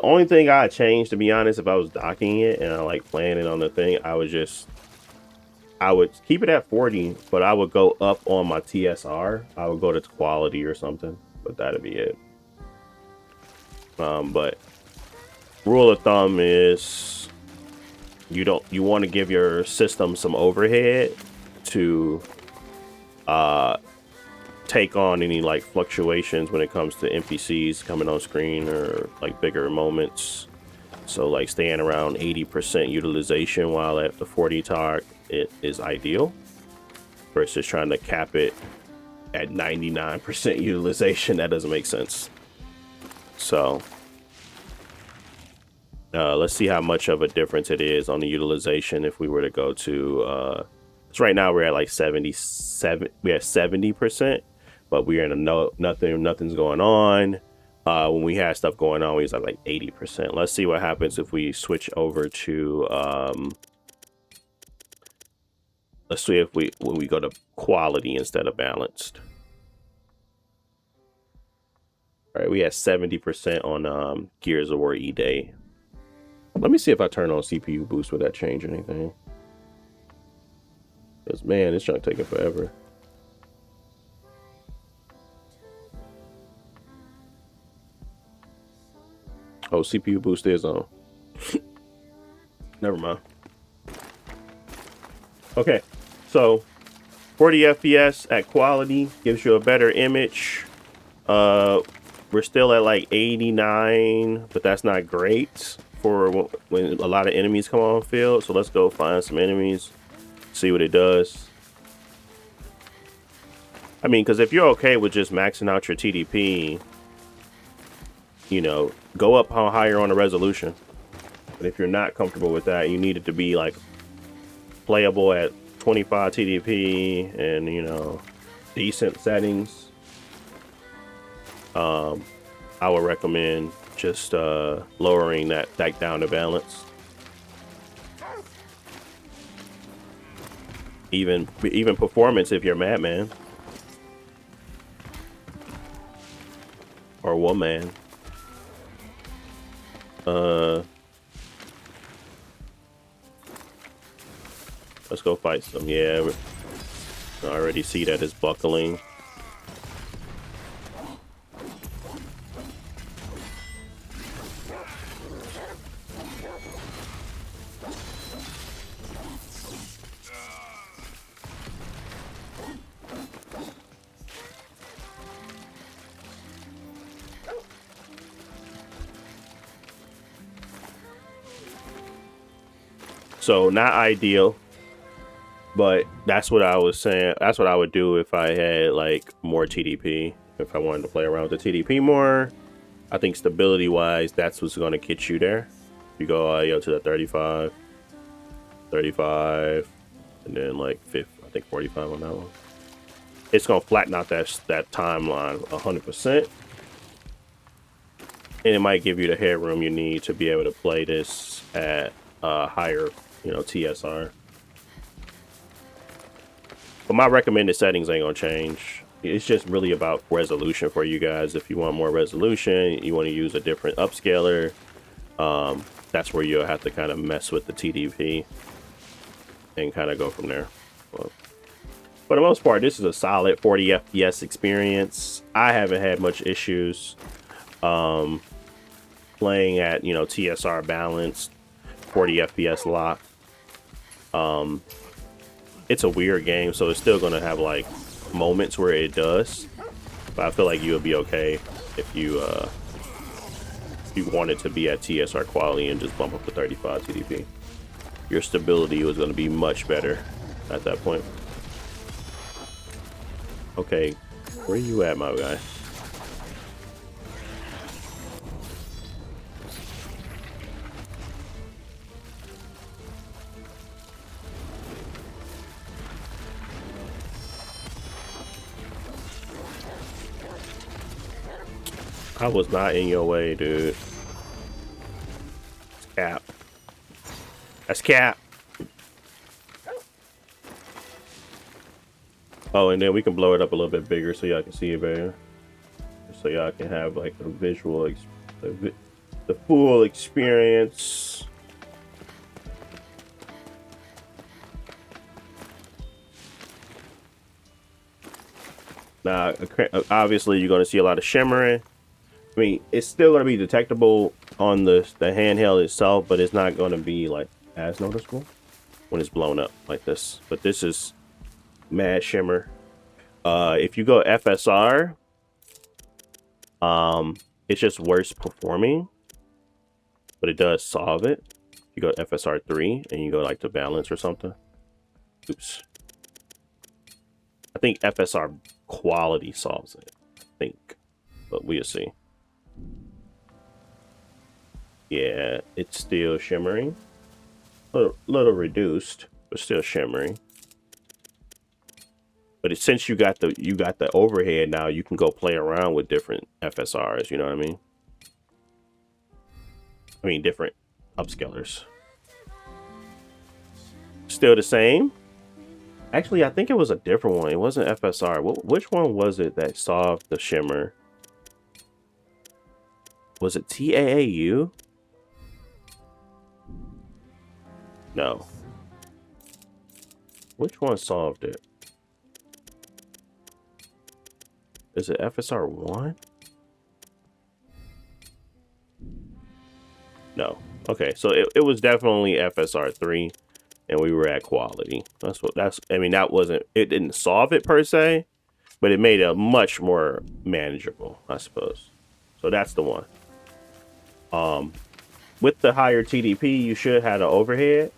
only thing I changed, to be honest, if I was docking it and I like playing it on the thing, I would keep it at 40, but I would go up on my TSR. I would go to quality or something, but that'd be it. But rule of thumb is you want to give your system some overhead to take on any like fluctuations when it comes to NPCs coming on screen or like bigger moments. So like staying around 80% utilization while at the 40 target, it is ideal versus trying to cap it at 99% utilization. That doesn't make sense. So let's see how much of a difference it is on the utilization if we were to go to because right now we're at like 77, we're at 70%, but we're in a nothing's going on. When we had stuff going on, we was at like 80%. Let's see what happens if we switch over to let's see if when we go to quality instead of balanced. All right, we had 70% on Gears of War E-Day. Let me see if I turn on CPU boost. Would that change anything? Because, man, this junk taking forever. Oh, CPU boost is on. Never mind. Okay, so 40 FPS at quality gives you a better image. We're still at like 89, but that's not great for when a lot of enemies come on field. So let's go find some enemies, see what it does. I mean, because if you're okay with just maxing out your TDP, you know, go up higher on the resolution. But if you're not comfortable with that, you need it to be like playable at 25 TDP and, you know, decent settings. I would recommend just lowering that down to balance. Even performance if you're Madman or Woman. Let's go fight some. Yeah, I already see that it's buckling. So not ideal, but that's what I was saying. That's what I would do if I had like more TDP. If I wanted to play around with the TDP more, I think stability wise, that's what's going to get you there. You go to the 35, and then like I think 45 on that one. It's going to flatten out that timeline 100%. And it might give you the headroom you need to be able to play this at higher, you know, TSR. But my recommended settings ain't gonna change. It's just really about resolution for you guys. If you want more resolution, you want to use a different upscaler, that's where you'll have to kind of mess with the TDP and kind of go from there. Well, for the most part, this is a solid 40 FPS experience. I haven't had much issues playing at, you know, TSR balanced 40 FPS lock. It's a weird game, so it's still gonna have like moments where it does, but I feel like you'll be okay if you wanted to be at TSR quality and just bump up to 35 TDP. Your stability was gonna be much better at that point. Okay, where you at, my guy? I was not in your way, dude. It's cap. That's cap. Oh, and then we can blow it up a little bit bigger so y'all can see it better. So y'all can have like a visual, the full experience. Now, obviously, you're going to see a lot of shimmering. I mean, it's still going to be detectable on the handheld itself, but it's not going to be like as noticeable when it's blown up like this. But this is mad shimmer. If you go FSR, it's just worse performing. but it does solve it. You go to FSR 3 and you go like to balance or something. Oops. I think FSR quality solves it. I think, but we'll see. Yeah, it's still shimmering. Little reduced, but still shimmering. But since you got the overhead now, you can go play around with different FSRs. You know what I mean? I mean different upscalers. Still the same. Actually, I think it was a different one. It wasn't FSR. Which one was it that solved the shimmer? Was it TAAU? No. Which one solved it? Is it FSR 1? No. Okay, so it was definitely FSR 3, and we were at quality. I mean, it didn't solve it per se, but it made it much more manageable, I suppose. So that's the one. With the higher TDP, you should have an overhead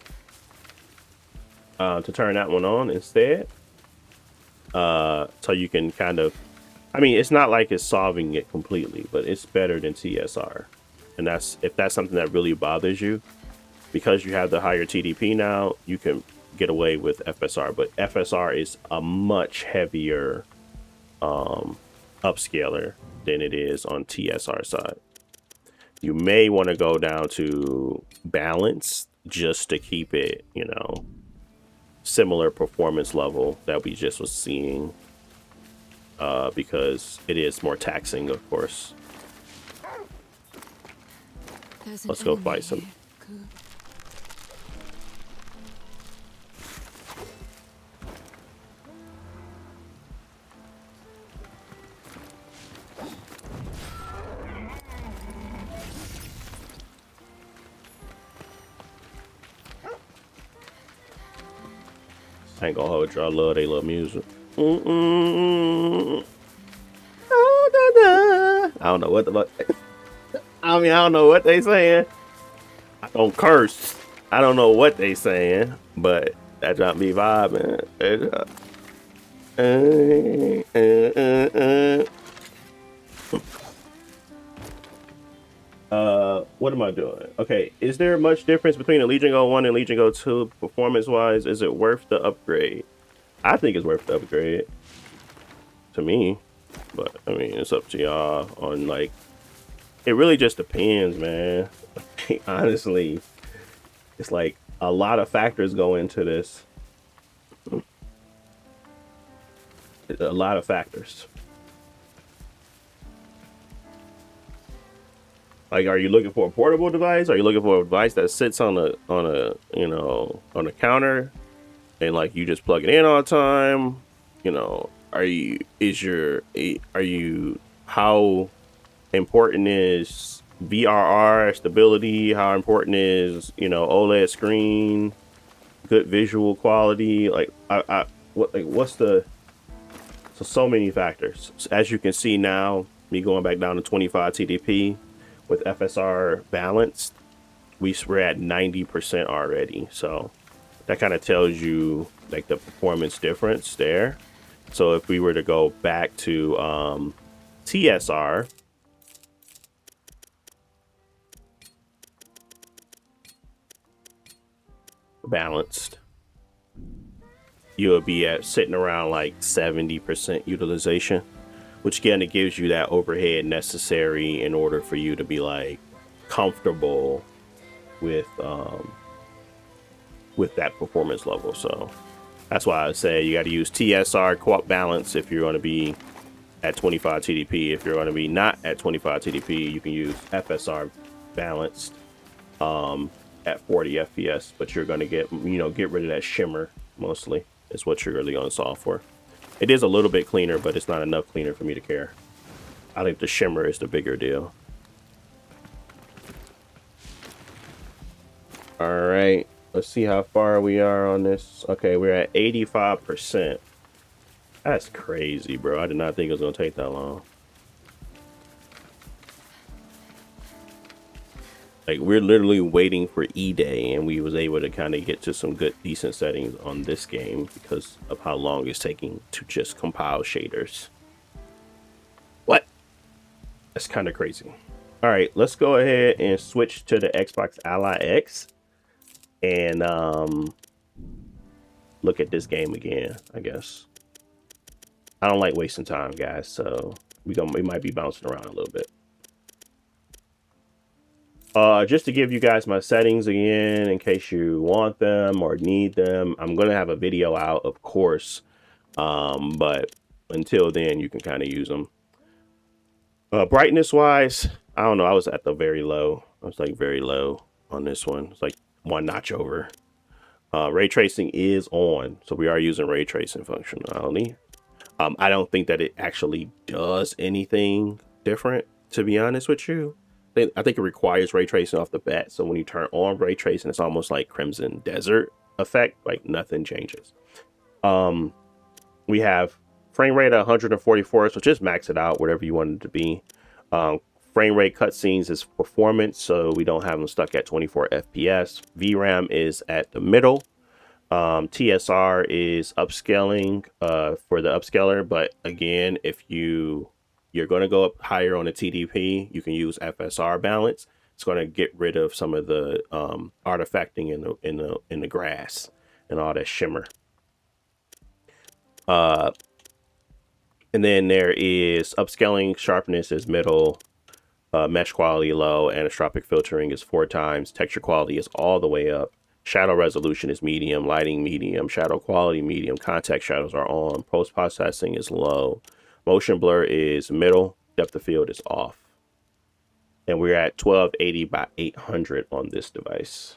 to turn that one on instead. So you can kind of, I mean, it's not like it's solving it completely, but it's better than TSR. And if that's something that really bothers you, because you have the higher TDP now, you can get away with FSR. But FSR is a much heavier upscaler than it is on TSR side. You may want to go down to balance just to keep it, similar performance level that we just was seeing, because it is more taxing, of course. Let's go fight some. I ain't gonna hold you. I love they little music. I don't know what the fuck. I mean, I don't know what they saying. I don't curse. I don't know what they saying, but that got me vibing. What am I doing? Okay, is there much difference between a Legion Go 1 and Legion Go 2 performance-wise? Is it worth the upgrade? I think it's worth the upgrade. To me. But, I mean, it's up to y'all on, like... It really just depends, man. Honestly, it's like a lot of factors go into this. A lot of factors. Like, are you looking for a portable device? Are you looking for a device that sits on a counter and like you just plug it in all the time? How important is VRR stability? How important is, OLED screen, good visual quality? Like, so many factors. As you can see now, me going back down to 25 TDP with FSR balanced, we're at 90% already. So that kind of tells you like the performance difference there. So if we were to go back to TSR, balanced, you would be sitting around like 70% utilization, which again, it gives you that overhead necessary in order for you to be like comfortable with that performance level. So that's why I say you got to use TSR quad balance if you're going to be at 25 TDP. If you're going to be not at 25 TDP, you can use FSR balanced at 40 FPS, but you're going to get rid of that shimmer mostly is what you're really going to solve for. It is a little bit cleaner, but it's not enough cleaner for me to care. I think the shimmer is the bigger deal. All right, let's see how far we are on this. Okay, we're at 85%. That's crazy, bro. I did not think it was gonna take that long. Like we're literally waiting for E-Day, and we was able to kind of get to some good, decent settings on this game because of how long it's taking to just compile shaders. What? That's kind of crazy. All right, let's go ahead and switch to the Xbox Ally X and look at this game again, I guess. I don't like wasting time, guys, so we might be bouncing around a little bit. Just to give you guys my settings again, in case you want them or need them. I'm gonna have a video out, of course, but until then, you can kind of use them. Brightness wise, I don't know. I was at the very low. I was like very low on this one. It's like one notch over. Ray tracing is on, so we are using ray tracing functionality. I don't think that it actually does anything different, to be honest with you. I think it requires ray tracing off the bat. So when you turn on ray tracing, it's almost like Crimson Desert effect, like nothing changes. We have frame rate at 144, so just max it out, whatever you want it to be. Frame rate cutscenes is performance, so we don't have them stuck at 24 FPS. VRAM is at the middle. TSR is upscaling for the upscaler, but again, if you're going to go up higher on the TDP, you can use FSR balance. It's going to get rid of some of the artifacting in the grass and all that shimmer. And then there is upscaling, sharpness is middle, mesh quality low, anisotropic filtering is 4 times, texture quality is all the way up. Shadow resolution is medium, lighting medium, shadow quality medium, context shadows are on, post-processing is low, motion blur is middle, depth of field is off. And we're at 1280 by 800 on this device.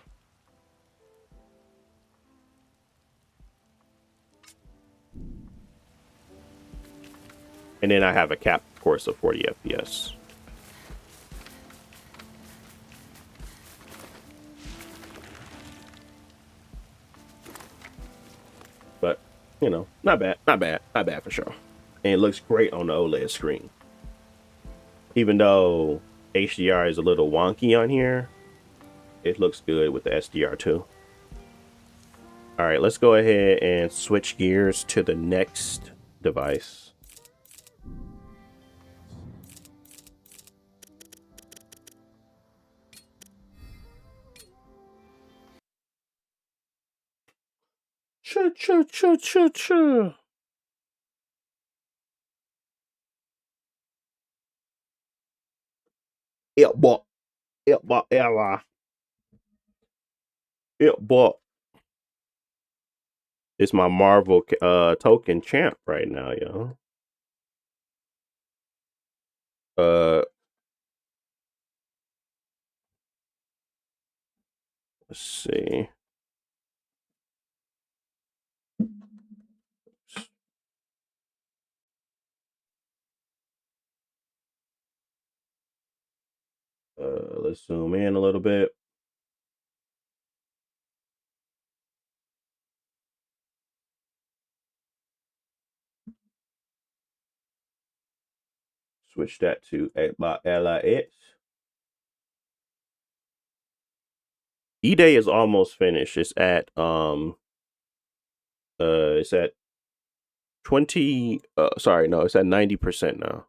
And then I have a cap, of course, of 40 FPS. But, you know, not bad, not bad, not bad for sure. And it looks great on the OLED screen. Even though HDR is a little wonky on here, it looks good with the SDR too. All right, let's go ahead and switch gears to the next device. Cha. It bought. It bought. It bought. It's my Marvel token champ right now, yo. Let's see. Let's zoom in a little bit. Switch that to LIX. E-Day is almost finished. It's at 20 sorry, no, it's at 90% now.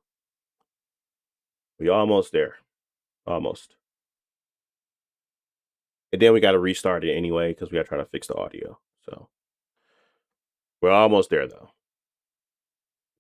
We almost there. Almost. And then we got to restart it anyway because we got to try to fix the audio. So we're almost there though.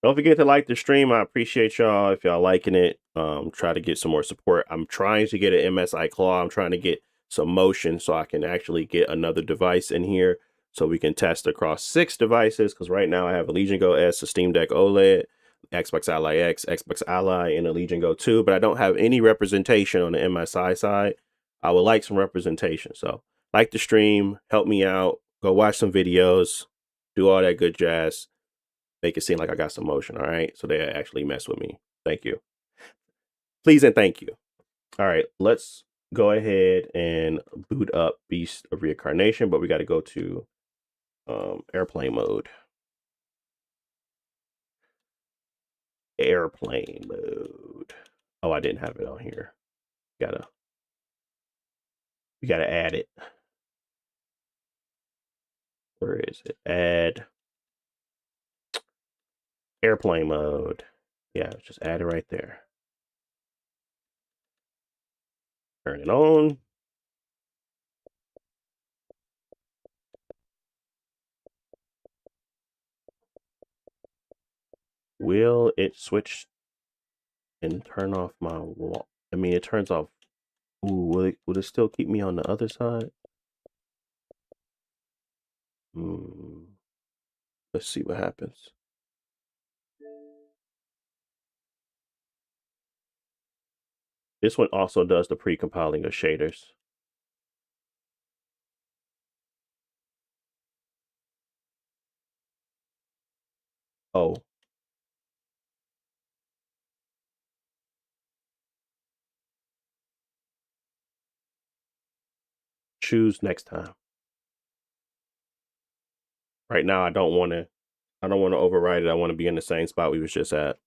Don't forget to like the stream. I appreciate y'all if y'all liking it. Try to get some more support. I'm trying to get an MSI Claw. I'm trying to get some motion so I can actually get another device in here so we can test across 6 devices. Because right now I have a Legion Go S, a Steam Deck OLED, Xbox Ally X, Xbox Ally, and a Legion Go 2. But I don't have any representation on the MSI side. I would like some representation. So like the stream, help me out, go watch some videos, do all that good jazz. Make it seem like I got some motion, all right? So they actually mess with me. Thank you. Please and thank you. All right, let's go ahead and boot up Beast of Reincarnation, but we got to go to airplane mode. Airplane mode. Oh, I didn't have it on here. Gotta We gotta add it. Where is it? Add airplane mode. Yeah, just add it right there. Turn it on. Will it switch and turn off my wall? I mean, it turns off. Ooh, will it still keep me on the other side? Let's see what happens. This one also does the pre-compiling of shaders. Oh. Choose next time. Right now, I don't want to override it. I want to be in the same spot we was just at.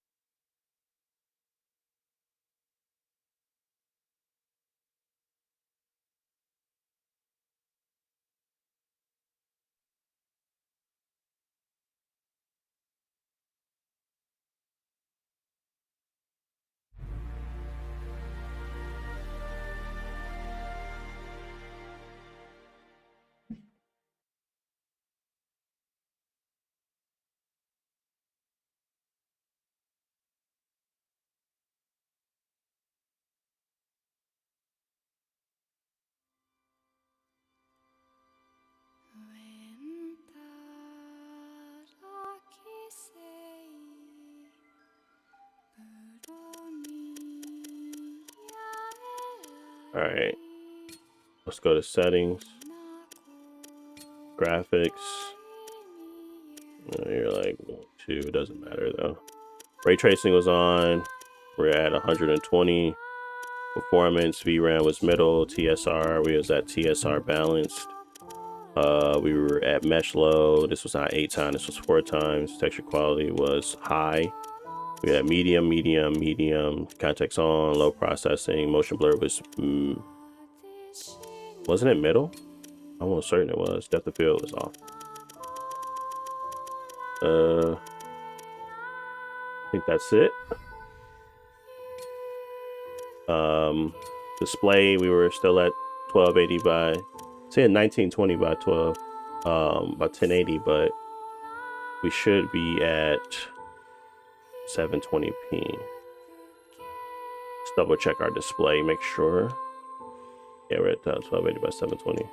All right. Let's go to settings. Graphics. You're like 2, doesn't matter though. Ray tracing was on. We're at 120. Performance, VRAM was middle. TSR, we was at TSR balanced. We were at mesh low. This was not 8 times, this was 4 times. Texture quality was high. We had medium, medium, medium. Context on, low processing. Motion blur was, wasn't it middle? I'm almost certain it was. Depth of field was off. I think that's it. Display, we were still at 1280 by, saying 1920 by 12, by 1080, but we should be at 720p. Let's double check our display, make sure. Yeah, we're at 1280 by 720. So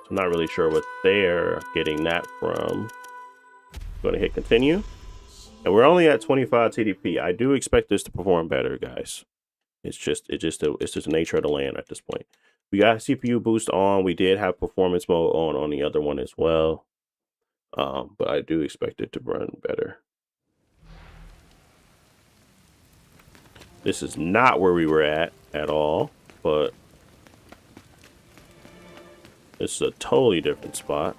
I'm not really sure what they're getting that from. Going to hit continue. And we're only at 25 TDP. I do expect this to perform better, guys. It's just the nature of the land at this point. We got CPU boost on. We did have performance mode on the other one as well. But I do expect it to run better. This is not where we were at all, but this is a totally different spot.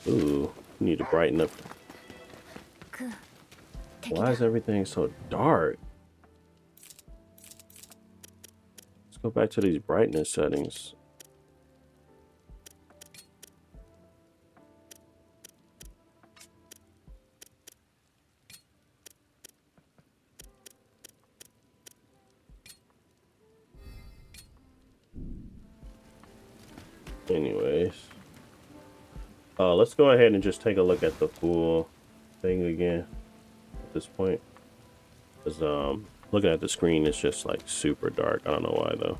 Ooh, we need to brighten up. Why is everything so dark? Let's go back to these brightness settings. Anyways, let's go ahead and just take a look at the full thing again at this point. Because looking at the screen, it's just like super dark. I don't know why though.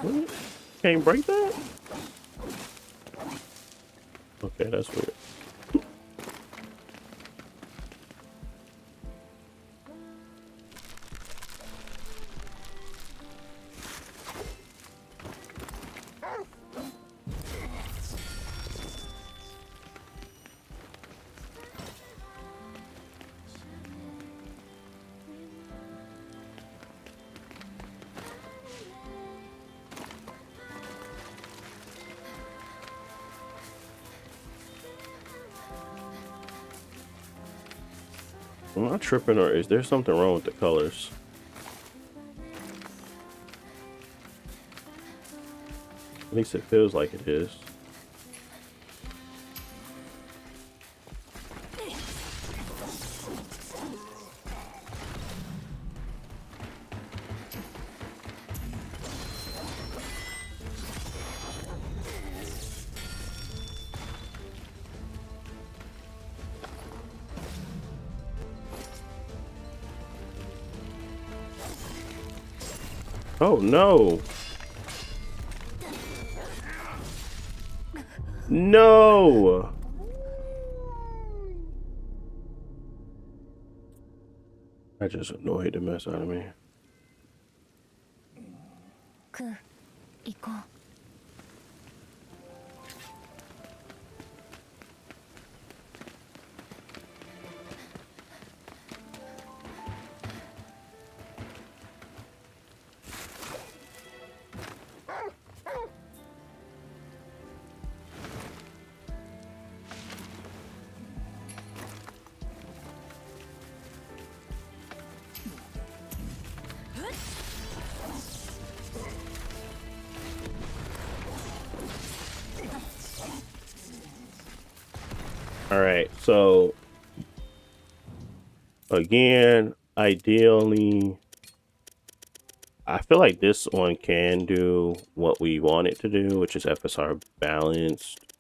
What? Can't break that? Okay, that's weird. Am I tripping, or is there something wrong with the colors? At least it feels like it is. Oh no! No! That just annoyed the mess out of me. くん行こう。All right, so again, ideally, I feel like this one can do what we want it to do, which is FSR balanced,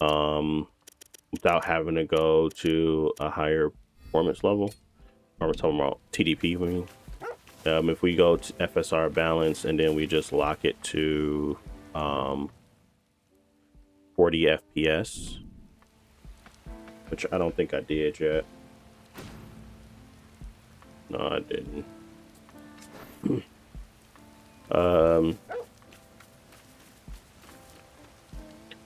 without having to go to a higher performance level. Or we're talking about TDP, I mean. If we go to FSR balance and then we just lock it to 40 FPS, which I don't think I did yet. No, I didn't. All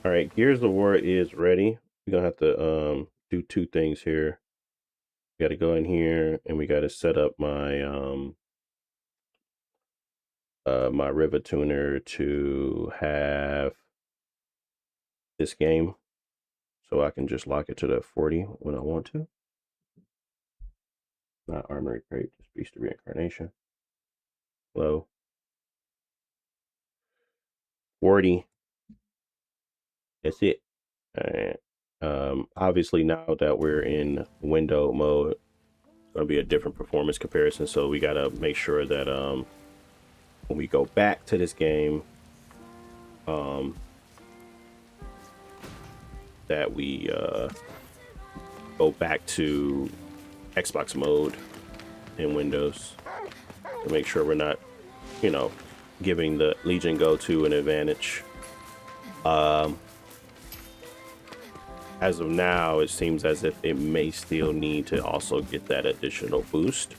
right, Gears of War is ready. We're gonna have to do two things here. We got to go in here and we got to set up my my Rivet tuner to have this game, so I can just lock it to the 40 when I want to. Not Armory Crate, just Beast of Reincarnation. Low 40. That's it. All right. Obviously now that we're in window mode, it's gonna be a different performance comparison. So we gotta make sure that when we go back to this game, that we go back to Xbox mode in Windows to make sure we're not, you know, giving the Legion Go 2 an advantage. As of now, it seems as if it may still need to also get that additional boost,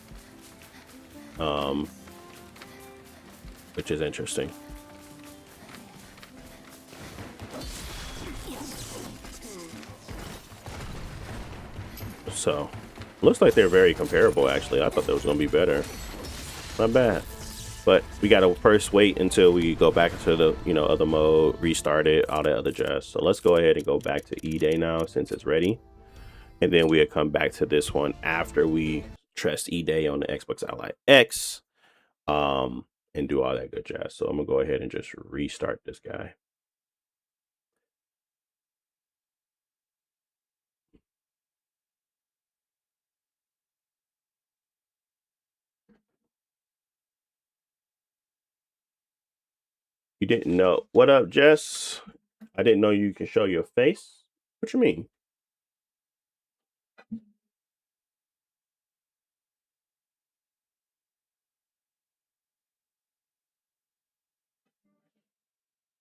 which is interesting. So, looks like they're very comparable, actually. I thought that was going to be better. Not bad. But we got to first wait until we go back into the, other mode, restart it, all that other jazz. So let's go ahead and go back to E-Day now since it's ready. And then we'll come back to this one after we test E-Day on the Xbox Ally X, and do all that good jazz. So I'm going to go ahead and just restart this guy. You didn't know. What up, Jess? I didn't know you can show your face. What you mean?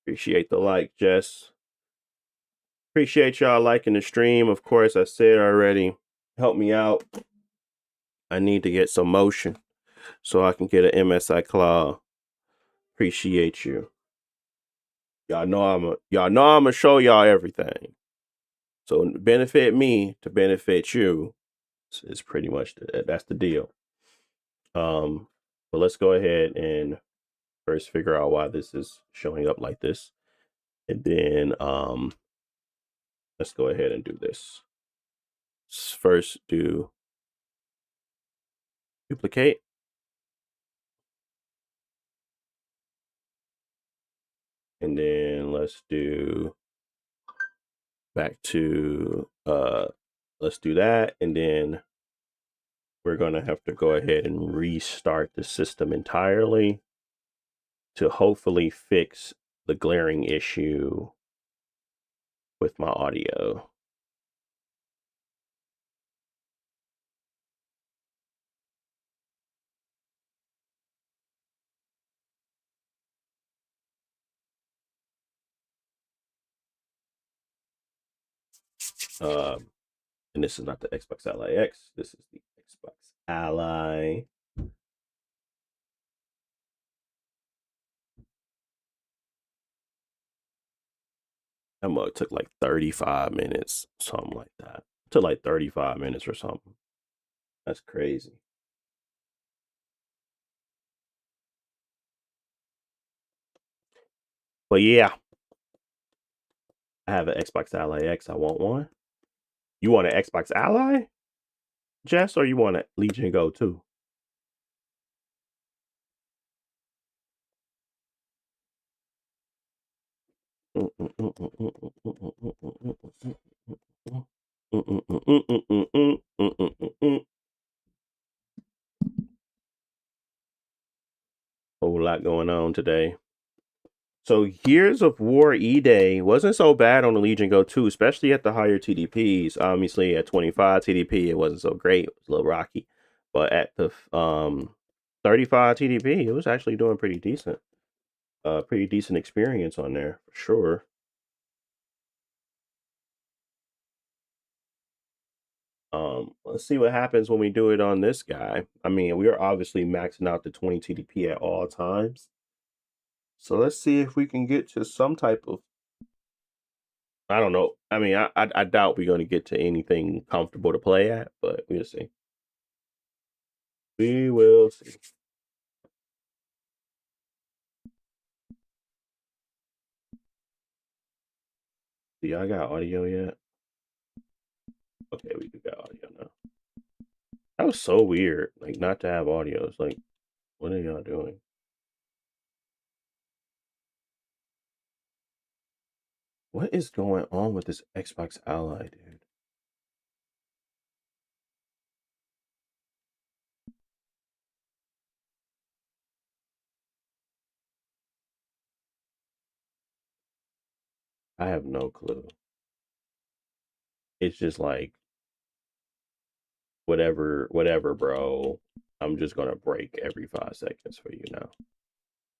Appreciate the like, Jess. Appreciate y'all liking the stream. Of course, I said already, help me out. I need to get some motion so I can get an MSI claw. Appreciate you. Y'all know I'm gonna show y'all everything. So benefit me to benefit you is pretty much that's the deal. But let's go ahead and first figure out why this is showing up like this, and then let's go ahead and do this. Let's first do Duplicate. And then let's do back to let's do that, and then we're gonna have to go ahead and restart the system entirely to hopefully fix the glaring issue with my audio. And this is not the Xbox Ally X. This is the Xbox Ally. That mug took like 35 minutes, something like that. It took like 35 minutes or something. That's crazy. But yeah, I have an Xbox Ally X. I want one. You want an Xbox Ally, Jess, or you want a Legion Go too? Whole lot going on today. So Gears of War E-Day wasn't so bad on the Legion Go 2, especially at the higher TDPs. Obviously at 25 TDP it wasn't so great. It was a little rocky. But at the 35 TDP, it was actually doing pretty decent. Pretty decent experience on there for sure. Let's see what happens when we do it on this guy. I mean, we are obviously maxing out the 20 TDP at all times. So let's see if we can get to some type of, I don't know. I mean, I doubt we're going to get to anything comfortable to play at, but we'll see. We will see. Do y'all got audio yet? Okay, we do got audio now. That was so weird, like not to have audio. It's like, what are y'all doing? What is going on with this Xbox Ally, dude? I have no clue. It's just like whatever, bro. I'm just gonna break every 5 seconds for you now.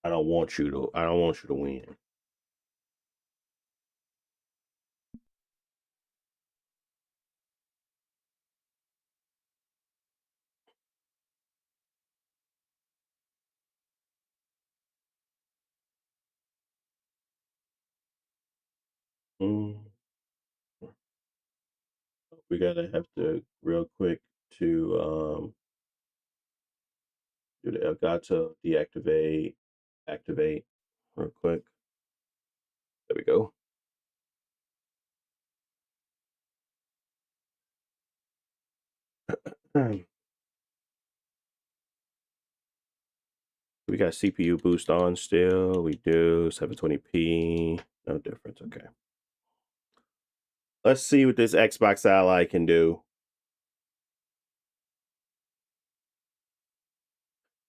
I don't want you to win. Mm. We gotta have to real quick to do the Elgato deactivate, activate real quick. There we go. We got CPU boost on still. We do 720p. No difference. Okay. Let's see what this Xbox Ally can do.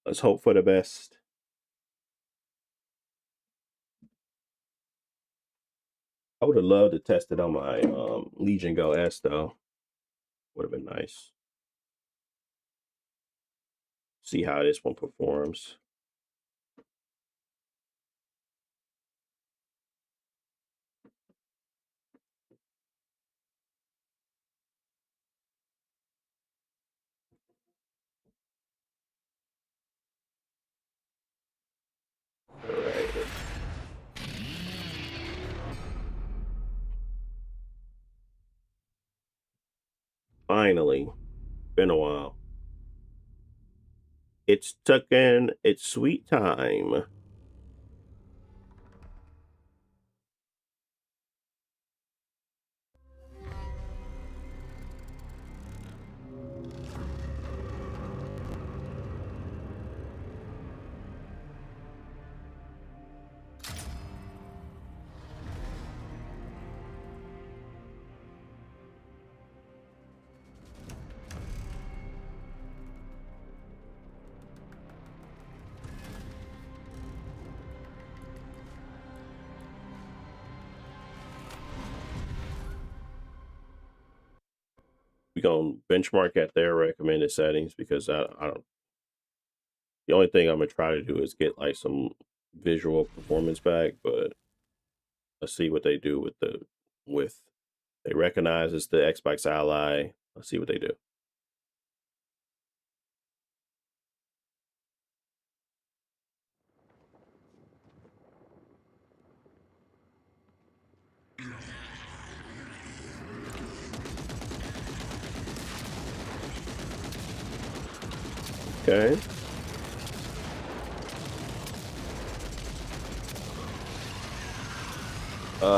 Let's hope for the best. I would have loved to test it on my Legion Go S though. Would have been nice. See how this one performs. All right. Finally, been a while. It's taken its sweet time. we gonna benchmark at their recommended settings because I don't. The only thing I'm gonna try to do is get like some visual performance back, but let's see what they do with. They recognize it's the Xbox Ally. Let's see what they do. Okay.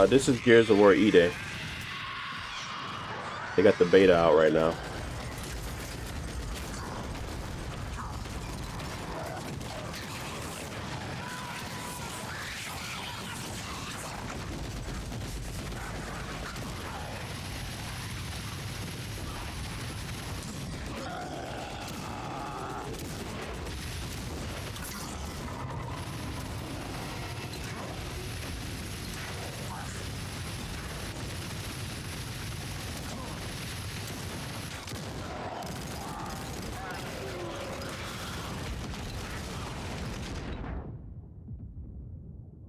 This is Gears of War E-Day. They got the beta out right now.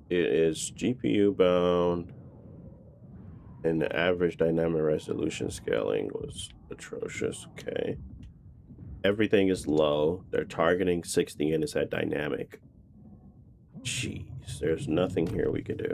It is GPU bound, and the average dynamic resolution scaling was atrocious. Okay. Everything is low. They're targeting 60 and it's at dynamic. Jeez, there's nothing here we can do.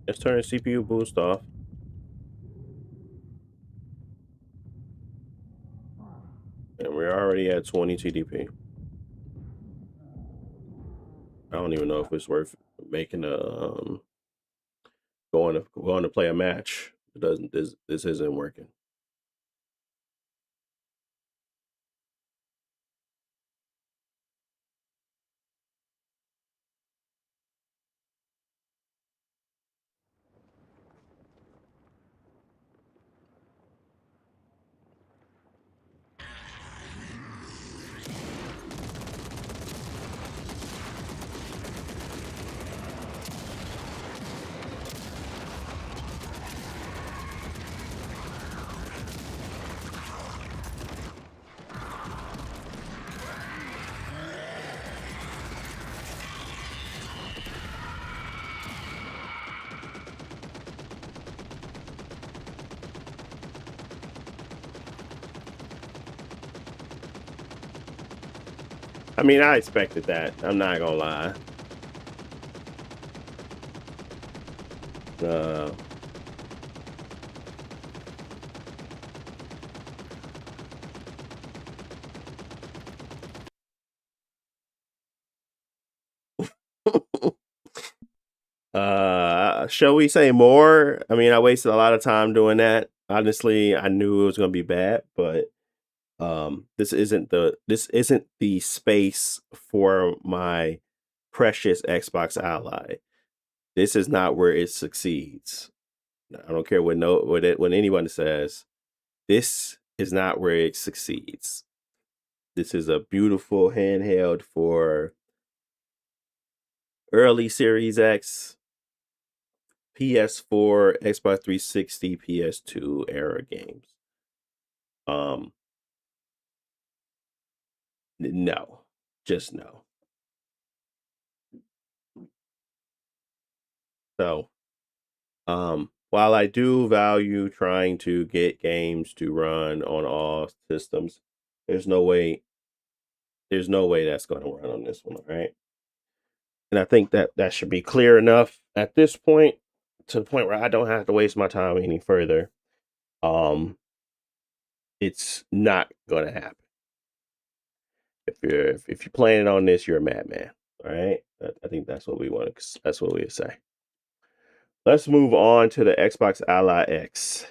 Let's turn the CPU boost off. And we're already at 20 TDP. I don't even know if it's worth making a going to play a match. It doesn't. This isn't working. I mean, I expected that. I'm not gonna lie. Uh, shall we say more? I mean, I wasted a lot of time doing that. Honestly, I knew it was gonna be bad, but this isn't the space for my precious Xbox Ally. This is not where it succeeds. I don't care what anyone says. This is not where it succeeds. This is a beautiful handheld for early Series X, PS4, Xbox 360, PS2 era games. No, just no. So, while I do value trying to get games to run on all systems, there's no way that's going to run on this one, all right? And I think that should be clear enough at this point, to the point where I don't have to waste my time any further. It's not going to happen. If you're playing on this, you're a madman. All right, I think that's what we want. That's what we say. Let's move on to the Xbox Ally X.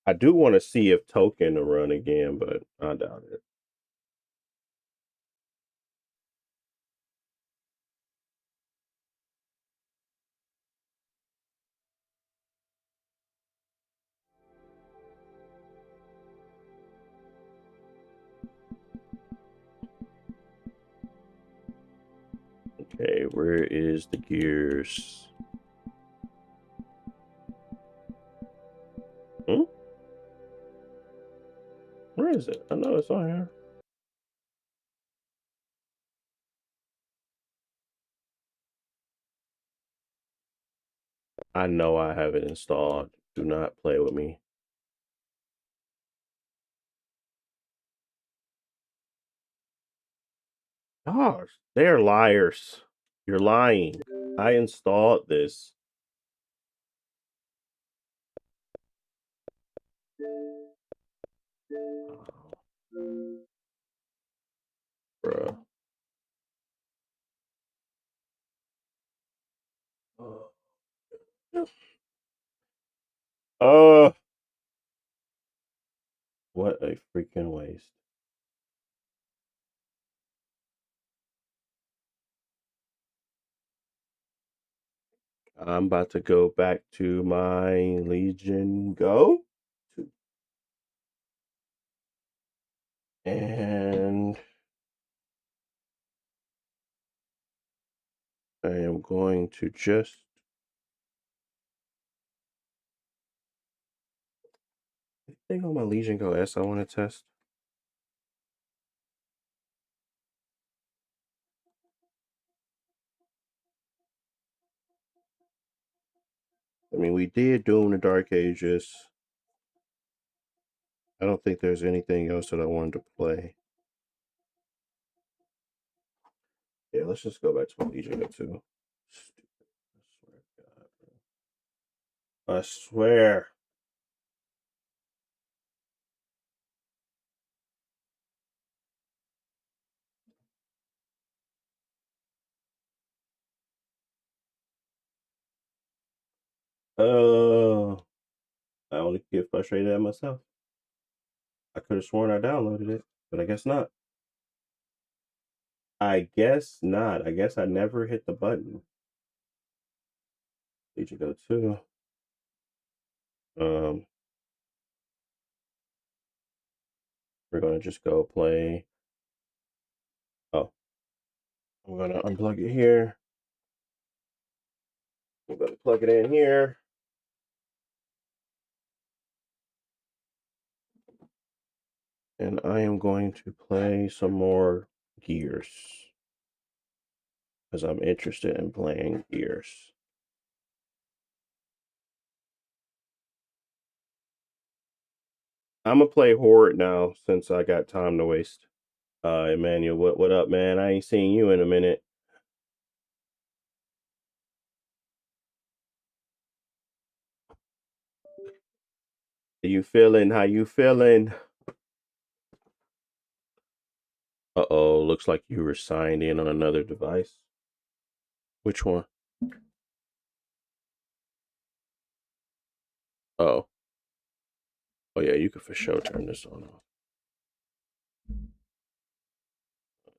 I do want to see if Token will run again, but I doubt it. Okay, where is the gears? Hmm? Where is it? I know it's on here. I know I have it installed. Do not play with me. Gosh, they're liars. You're lying. I installed this. Bruh. Uh, what a freaking waste. I'm about to go back to my Legion Go. And I am going to just think on my Legion Go S I want to test. I mean, we did Doom the Dark Ages. I don't think there's anything else that I wanted to play. Yeah, let's just go back to my Legion Go 2. I swear. I only get frustrated at myself. I could have sworn I downloaded it, but I guess not. I guess not. I guess I never hit the button. Legion Go 2. We're gonna just go play. Oh, I'm gonna unplug it here. I'm gonna plug it in here. And I am going to play some more Gears. Because I'm interested in playing Gears. I'm gonna play Horde now since I got time to waste. Emmanuel, what up, man? I ain't seen you in a minute. How you feeling? How you feeling? Uh-oh, looks like you were signed in on another device. Which one? Oh. Oh yeah, you could for sure turn this on.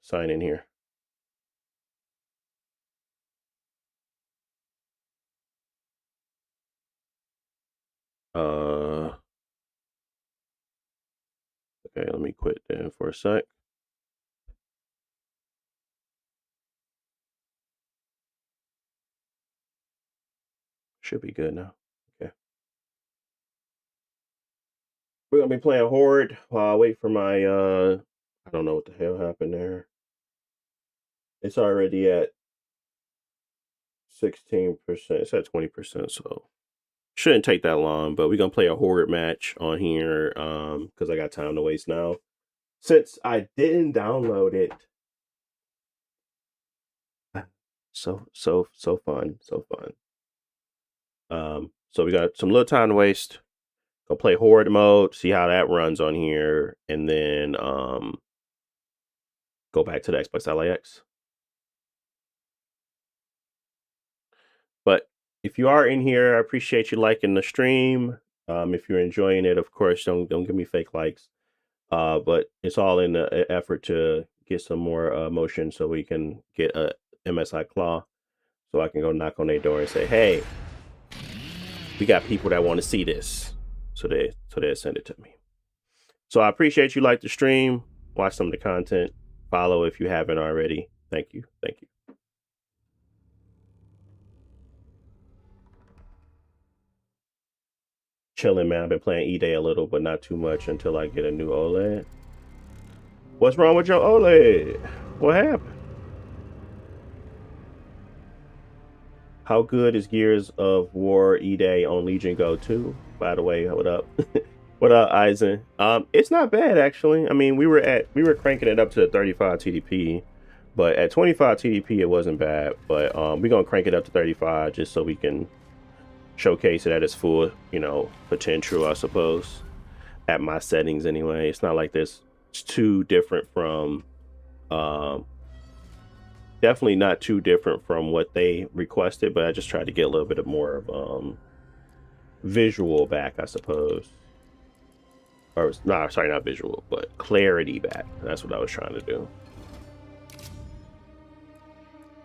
Sign in here. Okay, let me quit then for a sec. Should be good now. Okay. We're gonna be playing Horde while I wait for my I don't know what the hell happened there. It's already at 16%. It's at 20%, so shouldn't take that long, but we're gonna play a Horde match on here because I got time to waste now. Since I didn't download it. So fun. So fun. So we got some little time to waste. Go play Horde mode, see how that runs on here, and then go back to the Xbox LAX. If you are in here, I appreciate you liking the stream. If you're enjoying it, of course, don't give me fake likes. But it's all in the effort to get some more motion so we can get a MSI claw, so I can go knock on their door and say, "Hey, we got people that want to see this," so they send it to me. So I appreciate you like the stream, watch some of the content, follow if you haven't already. Thank you. Chilling, man. I've been playing E-Day a little, but not too much until I get a new OLED. What's wrong with your OLED? What happened? How good is Gears of War E-Day on Legion Go 2? By the way, what up? What up, Eisen? It's not bad actually. I mean, we were cranking it up to 35 TDP, but at 25 TDP it wasn't bad. But we're gonna crank it up to 35 just so we can showcase it at its full, potential, I suppose. At my settings anyway. It's not like this. It's too different from definitely not too different from what they requested, but I just tried to get a little bit of more of visual back, I suppose. Or no, sorry, not visual, but clarity back. That's what I was trying to do.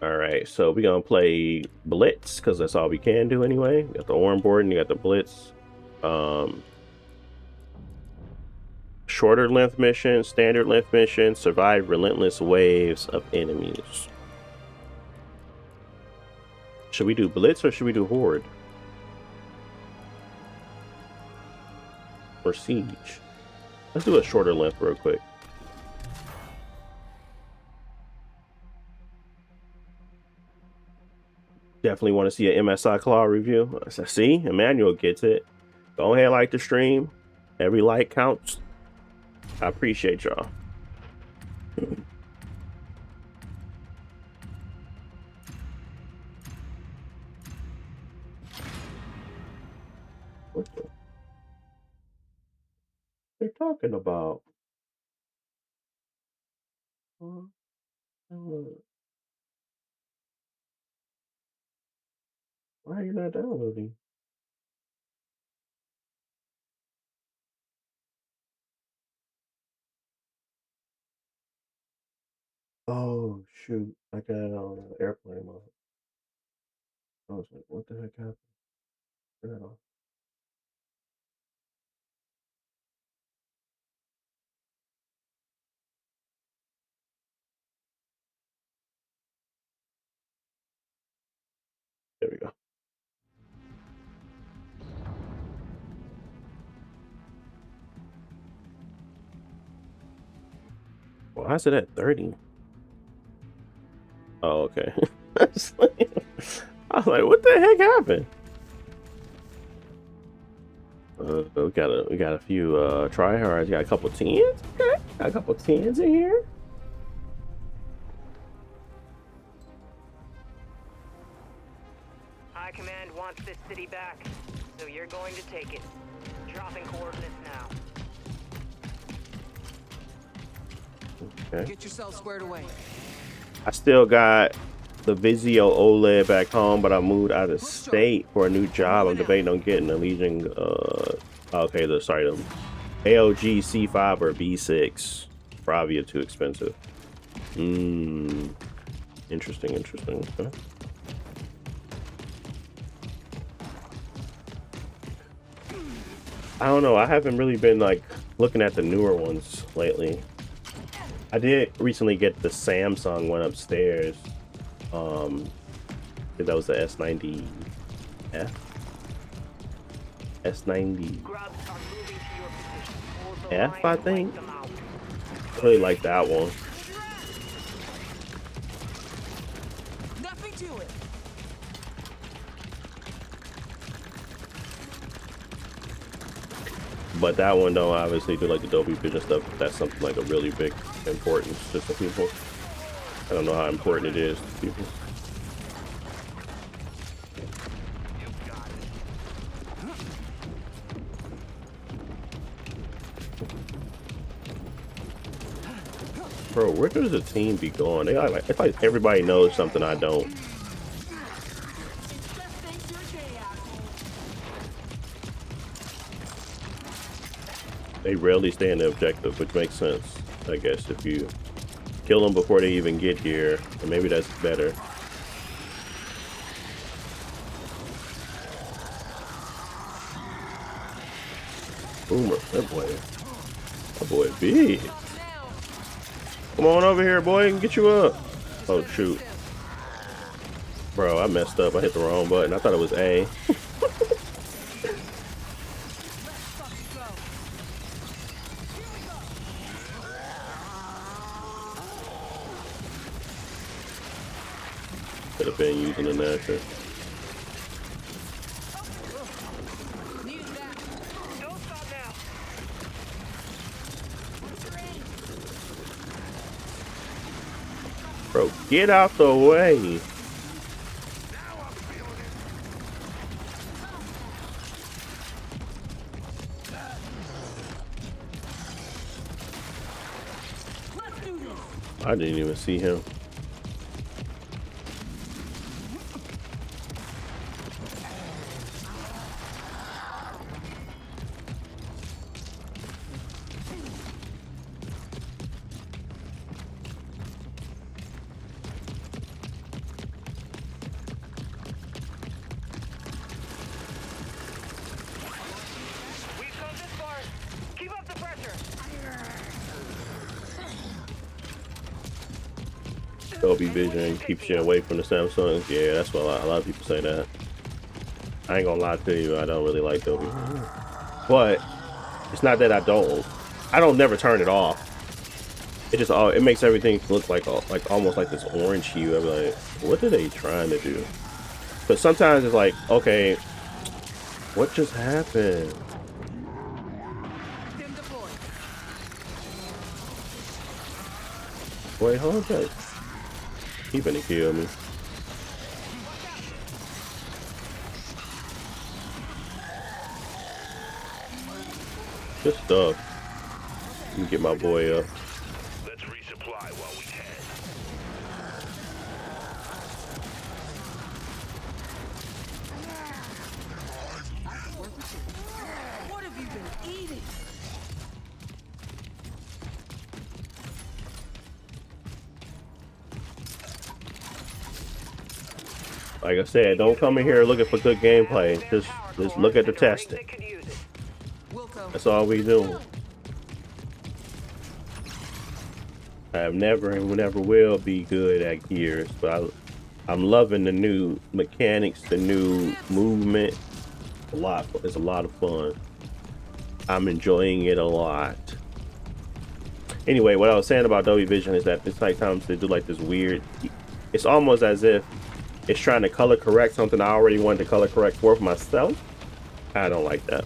All right, so we're gonna play Blitz because that's all we can do anyway. You got the orange board and you got the Blitz. Shorter length mission, standard length mission, survive relentless waves of enemies. Should we do Blitz or should we do Horde? Or Siege? Let's do a shorter length real quick. Definitely want to see an MSI Claw review. See, Emmanuel gets it. Go ahead and like the stream. Every like counts. I appreciate y'all. What the? They're talking about? Why are you not downloading? Oh shoot! I got it on airplane mode. I was like, what the heck happened? Turn it off. There we go. Well, how's it at 30? Oh, okay. I was like, what the heck happened? We got a few tryhards. Got a couple 10s. Okay, got a couple 10s in here. High Command wants this city back, so you're going to take it. Dropping coordinates now. Okay. Get yourself squared away. I still got the Vizio OLED back home, but I moved out of state for a new job. I'm debating on getting a Legion. The AOG C5 or B6. Bravia too expensive. Interesting. Okay. I don't know. I haven't really been like looking at the newer ones lately. I did recently get the Samsung one upstairs. That was the S90F. S90F, I think. I really like that one. Nothing to it. But that one don't obviously do like the Dolby Vision stuff. That's something like a really big importance to some people. I don't know how important it is to people. Bro, where does the team be going? It's like everybody knows something I don't. They rarely stay in the objective, which makes sense, I guess, if you kill them before they even get here. Or maybe that's better. Boomer, that boy big. Come on over here, boy, and get you up. Oh shoot. Bro, I messed up. I hit the wrong button. I thought it was A. Could have been using the natural. Don't stop now. Bro, get out the way. I didn't even see him. We've come this far. Keep up the pressure. Dolby Vision keeps you away from the Samsungs. Yeah, that's what a lot of people say that. I ain't gonna lie to you, I don't really like Dolby. But it's not that I don't never turn it off. It just it makes everything look like almost like this orange hue. I'm like, what are they trying to do? But sometimes it's like, okay, what just happened? Dim deployed. Wait, hold up. He finna kill me. Good stuff. Let me get my boy up. Let's resupply while we can. What have you been eating? Like I said, don't come in here looking for good gameplay. Just look at the testing. They could use it. Wilco. That's all we do. I have never and never will be good at Gears, but I'm loving the new mechanics, the new movement. It's a lot of fun. I'm enjoying it a lot. Anyway, what I was saying about Dolby Vision is that it's like times they do like this weird. It's almost as if it's trying to color correct something I already wanted to color correct for myself. I don't like that.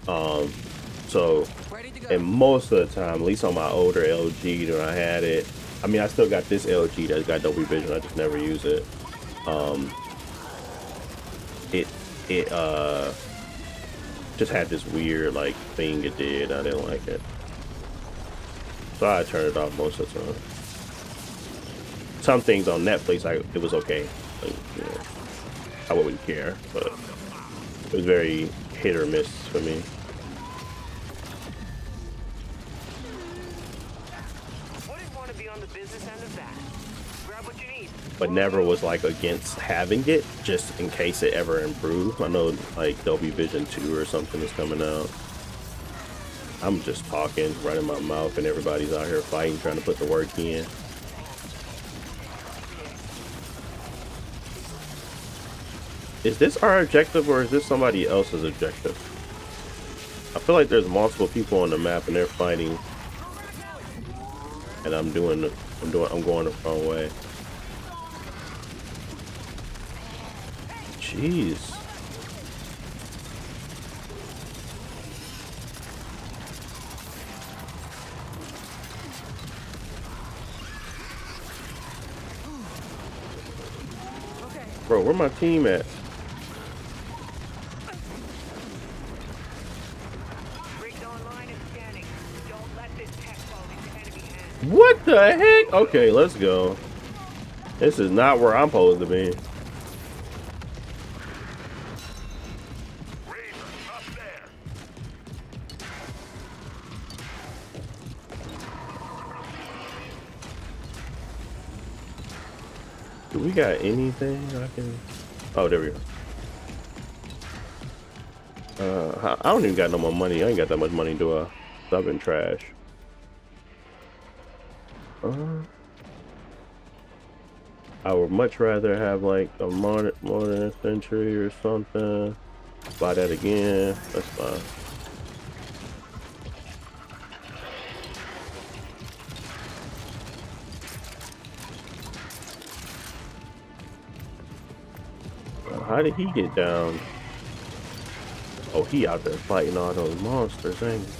So, Ready to go. and most of the time, at least on my older LG that I had it, I mean, I still got this LG that's got Dolby Vision. I just never use it. It just had this weird like thing it did. I didn't like it, so I turned it off most of the time. Some things on Netflix, it was okay. Like, you know, I wouldn't care, but it was very hit or miss for me. Wouldn't want to be on the business end of that. Grab what you need. But never was like against having it, just in case it ever improved. I know like Dolby Vision 2 or something is coming out. I'm just talking, running my mouth, and everybody's out here fighting, trying to put the work in. Is this our objective or is this somebody else's objective? I feel like there's multiple people on the map and they're fighting, and I'm going the wrong way. Jeez. Bro, where my team at? Rigged online and scanning. Don't let this tech fall into enemy hands. What the heck? Okay, let's go. This is not where I'm supposed to be. Razor, up there. Do we got anything I can? Oh, there we go. I don't even got no more money. I ain't got that much money to do a sub and trash. I would much rather have like a modern century or something. Buy that again. That's fine. How did he get down? Oh, he out there fighting all those monsters, ain't he?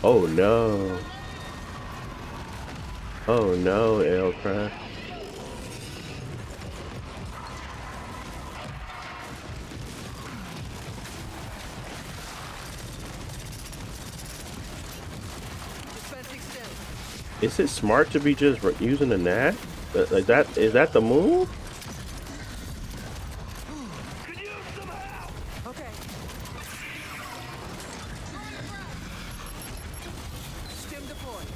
Oh no. Oh no, L-Craft. Dispensing still. Is it smart to be just using the NAT? Like that? Is that the move? Could use some help! Okay. Stim deployed.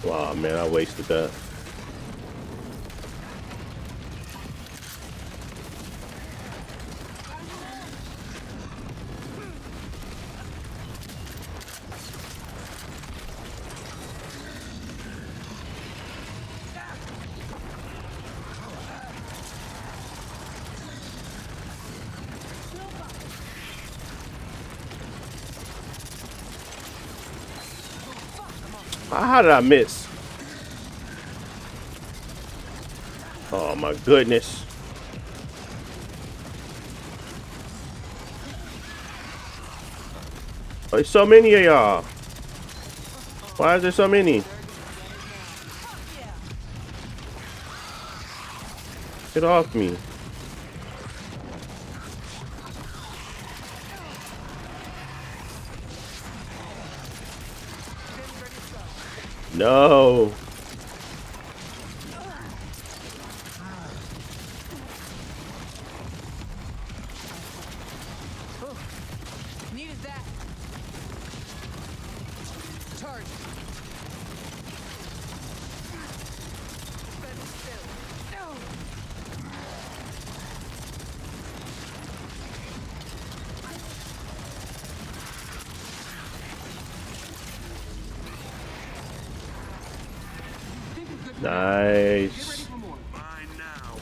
Wow, man, I wasted that. How did I miss? Oh my goodness. There's so many of y'all. Why is there so many? Get off me. No. Needed that. Charge. Dispensing still. No. Nice. Mine now.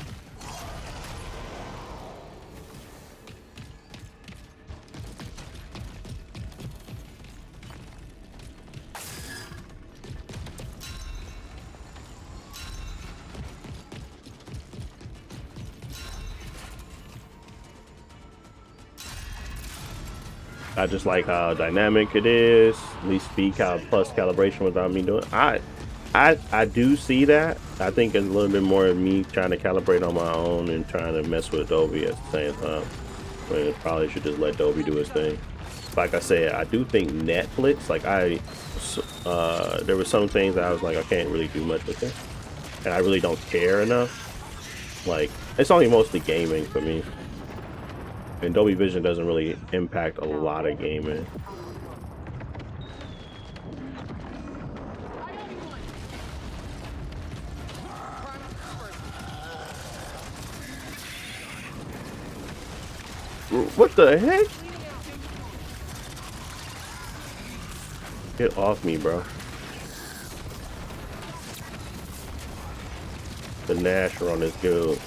I just like how dynamic it is. At least speed plus calibration without me doing. I do see that. I think it's a little bit more of me trying to calibrate on my own and trying to mess with Adobe at the same time. When probably should just let Adobe do his thing. Like I said, I do think Netflix. Like there were some things that I was like, I can't really do much with it, and I really don't care enough. Like it's only mostly gaming for me. And Dolby Vision doesn't really impact a lot of gaming. What the heck? Get off me, bro. The Nash run is good.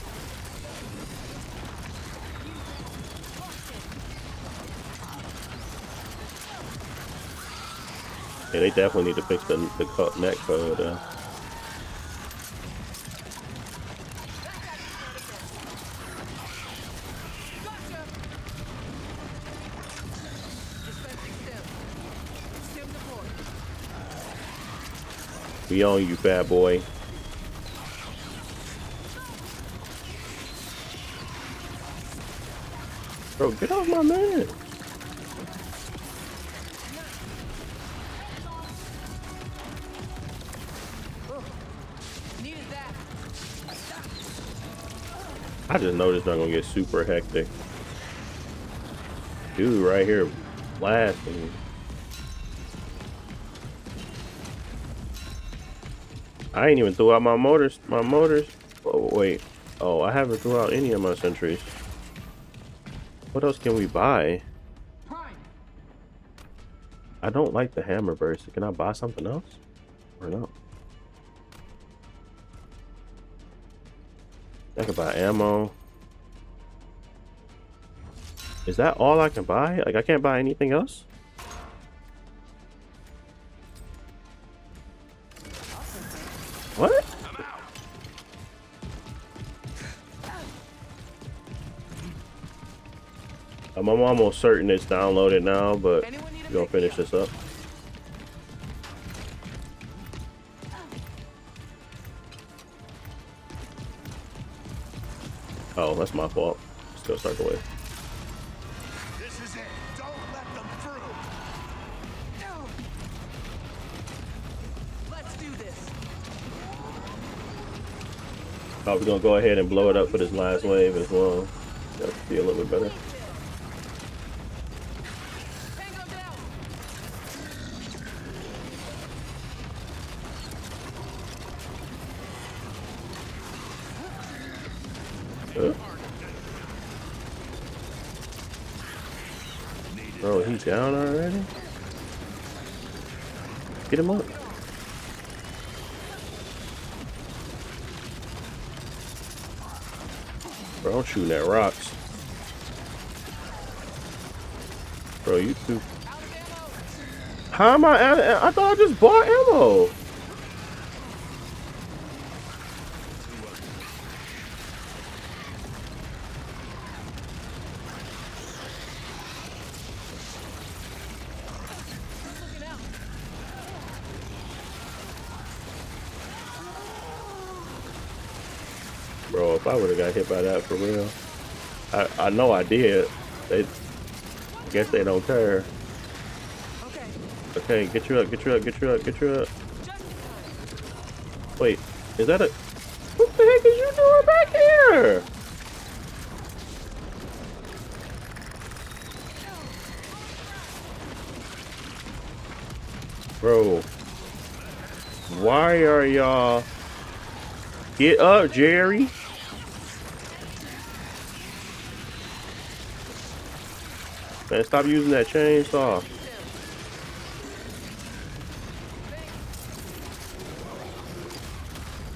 Yeah, they definitely need to fix the net code. We on you, fat boy. Bro, get off my man. I just noticed I'm gonna get super hectic. Dude right here blasting me. I ain't even threw out my motors. Oh, wait. Oh, I haven't threw out any of my sentries. What else can we buy? I don't like the hammer burst. Can I buy something else? Or no? I can buy ammo. Is that all I can buy? Like, I can't buy anything else? What? I'm almost certain it's downloaded now, but we're gonna finish this up. Oh, that's my fault. Let's go start the way. This is it. Don't let them through. Let's do this. Oh, we're gonna go ahead and blow it up for this last wave as well. That'll be a little bit better. Tango down. Huh? Bro, he's down already? Get him up. Bro, I'm shooting at rocks. Bro, you too. How am I thought I just bought ammo. Bro, if I would have got hit by that for real. I know I did. I guess they don't care. Okay. Okay, get you up, get you up, get you up, get you up. Wait, is that a... What the heck is you doing back here? Bro, why are y'all... Get up, Jerry. Man, stop using that chainsaw.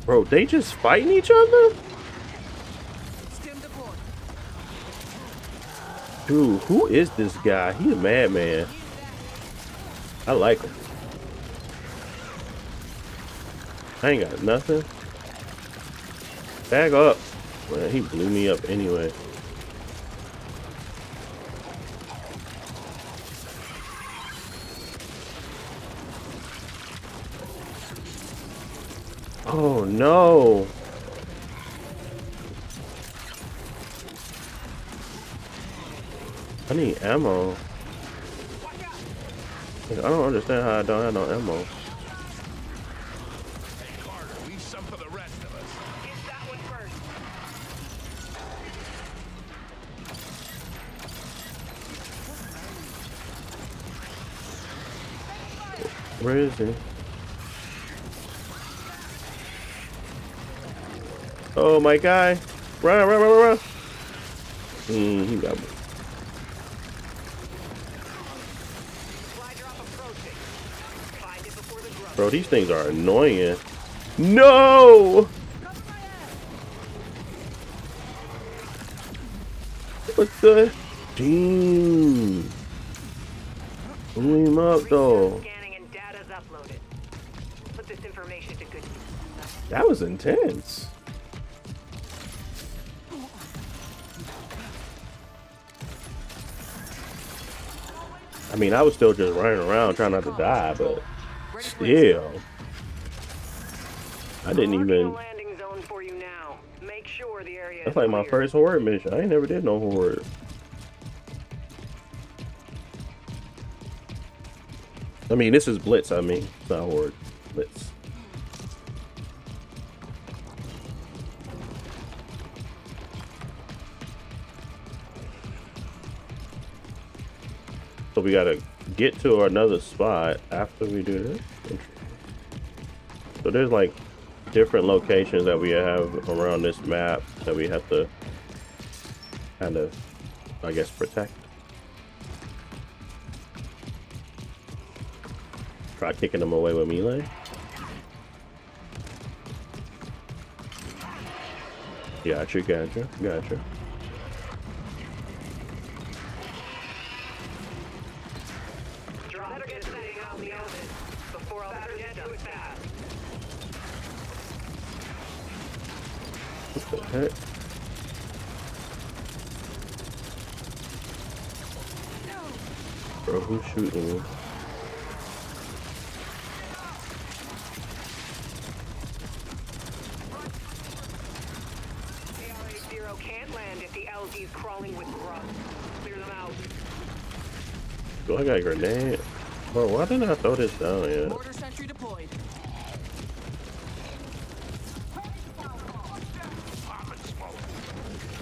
Bro, they just fighting each other? Stim deployed. Dude, who is this guy? He's a madman. I like him. I ain't got nothing. Bag up. Man, he blew me up anyway. Oh no. I need ammo. I don't understand how I don't have no ammo. Hey, Carter, leave some for the rest of us. Get that one first. Where is he? Oh, my guy. Run, run, run, run, run. He got me. Supply drop approaching. Find it before the grub. Bro, these things are annoying. No! What the? Damn. Blew him up, though. Scanning and data's uploaded. Put this information to good use. That was intense. I mean, I was still just running around trying not to die, but still. I didn't Marking a even... landing zone for you now. Make sure the area That's is like my clear. first horde mission. I ain't never did no horde. I mean, this is Blitz, I mean. It's not horde. Blitz. So we gotta get to another spot after we do this. So there's like different locations that we have around this map that we have to kind of, I guess, protect. Try kicking them away with melee. Gotcha. Better get that thing out in the open before I'll get to it fast. What the heck? Bro, who's shooting me? AR-80 can't land if the LZ's crawling with grub. Clear them out. Do I got a grenade? Bro, why didn't I throw this down yet? Mortar sentry deployed.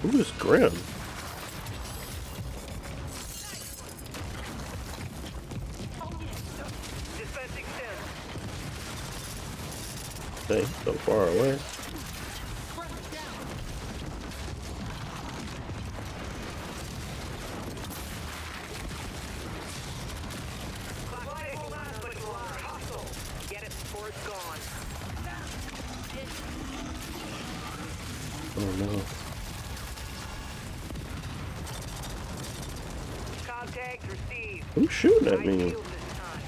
Who is Grim? Dispensing stim. Dang, so far away. But you are hustle. Get it before it's gone. Oh no. Contact received. Who's shooting at I me? shield this time.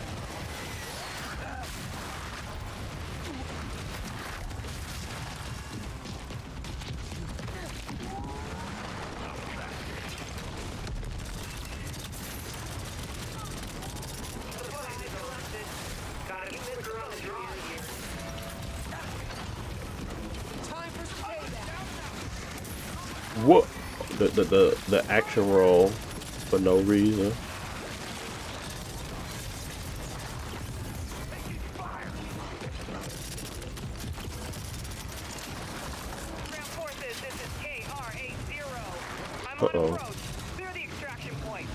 Gotta keep this girl on the draw here. Time for some payback. What? The action roll for no reason. Ground forces, this is KR-80. I'm on Uh-oh. approach. Clear the extraction point.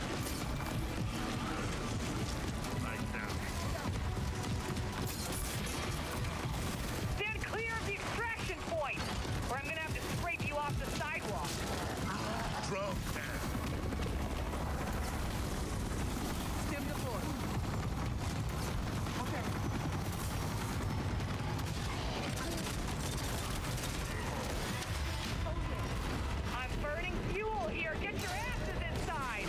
Stand clear of the extraction point, or I'm gonna have to scrape you off the sidewalk. Stim deployed. Okay. I'm burning fuel here. Get your asses inside.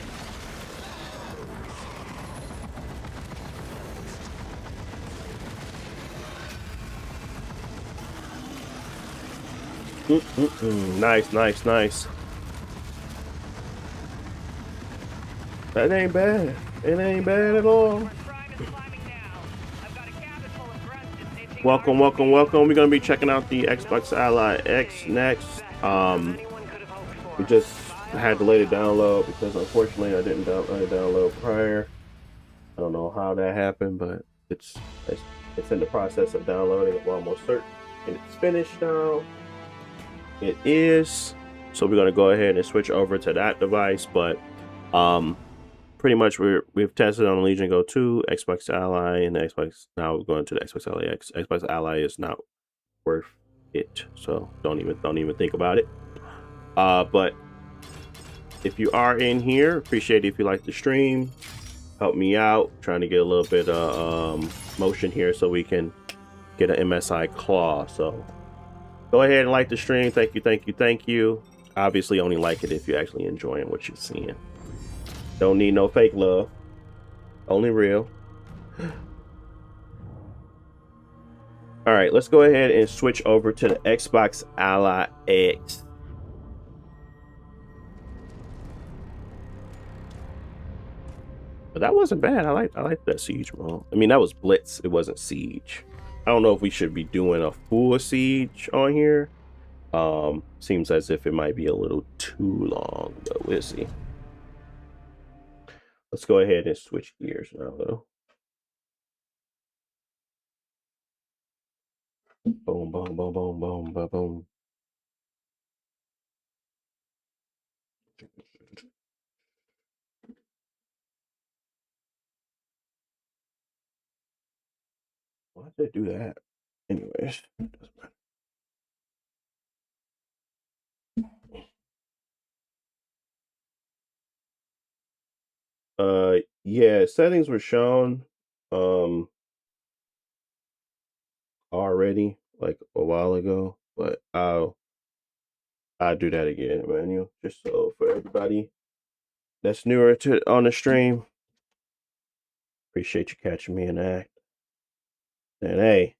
Nice. That ain't bad. It ain't bad at all. Our crime is climbing now. I've got a cabin full of grunts just itching Welcome. hard. We're gonna be checking out the Xbox Ally X next. Anyone could have hoped for. We just had to let it download because unfortunately I didn't download prior. I don't know how that happened, but it's in the process of downloading. I'm almost certain it's finished now. It is. So we're gonna go ahead and switch over to that device, but pretty much we've tested on Legion Go 2, Xbox Ally, and the Xbox. Now we're going to the Xbox Ally X. Xbox Ally is not worth it, so don't even think about it. But if you are in here, appreciate it if you like the stream. Help me out, trying to get a little bit of motion here so we can get an MSI claw. So go ahead and like the stream. Thank you. Obviously, only like it if you're actually enjoying what you're seeing. Don't need no fake love, only real. All right, let's go ahead and switch over to the Xbox Ally X. But that wasn't bad. I like that siege mode. I mean, that was Blitz. It wasn't siege. I don't know if we should be doing a full siege on here. Seems as if it might be a little too long, but we'll see. Let's go ahead and switch gears now, though. Boom, boom, boom, boom, boom, boom, boom. Why did they do that? Anyways, doesn't matter. Yeah, settings were shown um already like a while ago, but I'll do that again, Manuel, just so for everybody that's newer to on the stream. Appreciate you catching me in the act. And hey,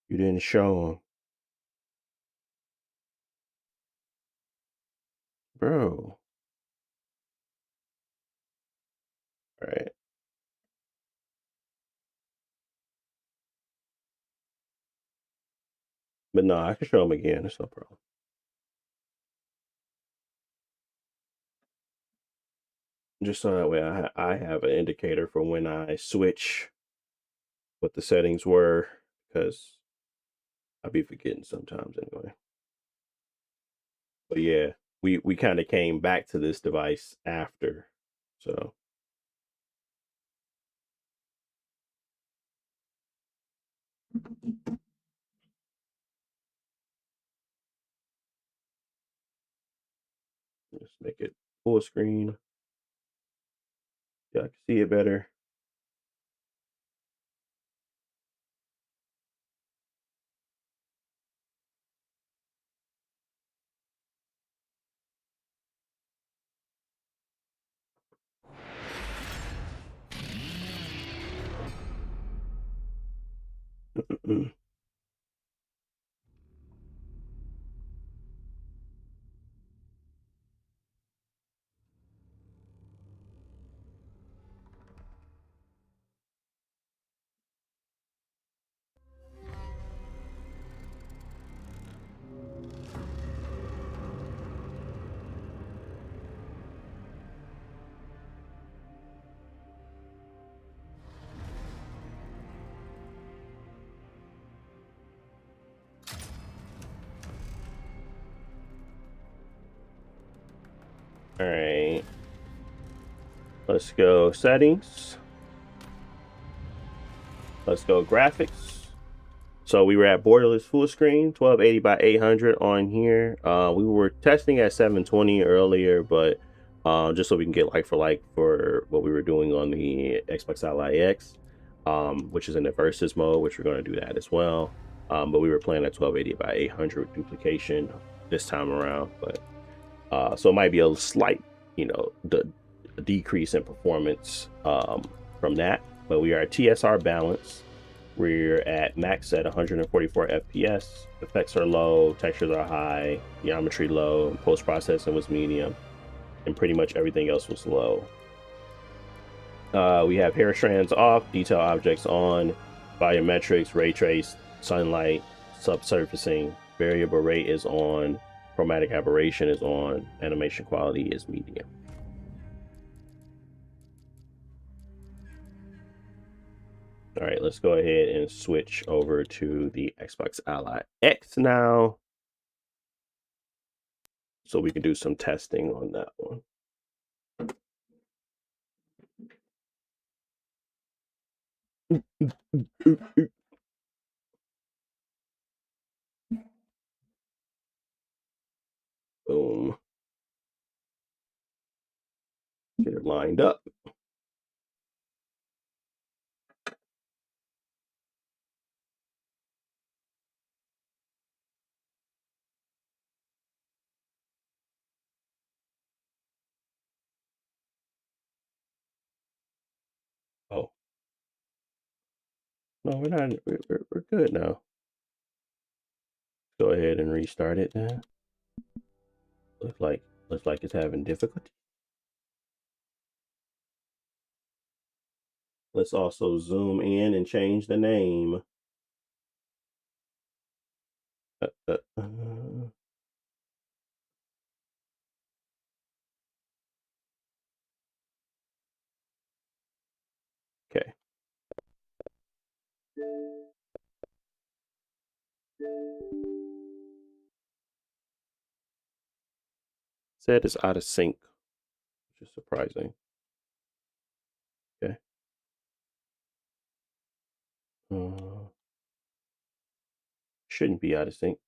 you didn't show them, bro. All right, but no, I can show them again. It's no problem. Just so that way I have an indicator for when I switch what the settings were, because I'll be forgetting sometimes anyway. But yeah, we kind of came back to this device after, so just make it full screen. Yeah, I can see it better. All right, let's go settings. Let's go graphics. So we were at borderless full screen, 1280 by 800 on here. We were testing at 720 earlier, but just so we can get like for what we were doing on the Xbox Ally X, which is in the versus mode, which we're going to do that as well. But we were playing at 1280 by 800 duplication this time around. But so it might be a slight, the decrease in performance from that. But we are TSR balance. We're at max at 144 FPS. Effects are low, textures are high, geometry low, post processing was medium, and pretty much everything else was low. We have hair strands off, detail objects on, volumetrics, ray trace, sunlight, subsurfacing, variable rate is on, chromatic aberration is on, animation quality is medium. All right, let's go ahead and switch over to the Xbox Ally X now, so we can do some testing on that one. Boom. Get it lined up. Oh, no, we're not. We're good now. Go ahead and restart it then. Looks like it's having difficulty. Let's also zoom in and change the name. Okay. Said it's out of sync, which is surprising. Okay. Shouldn't be out of sync.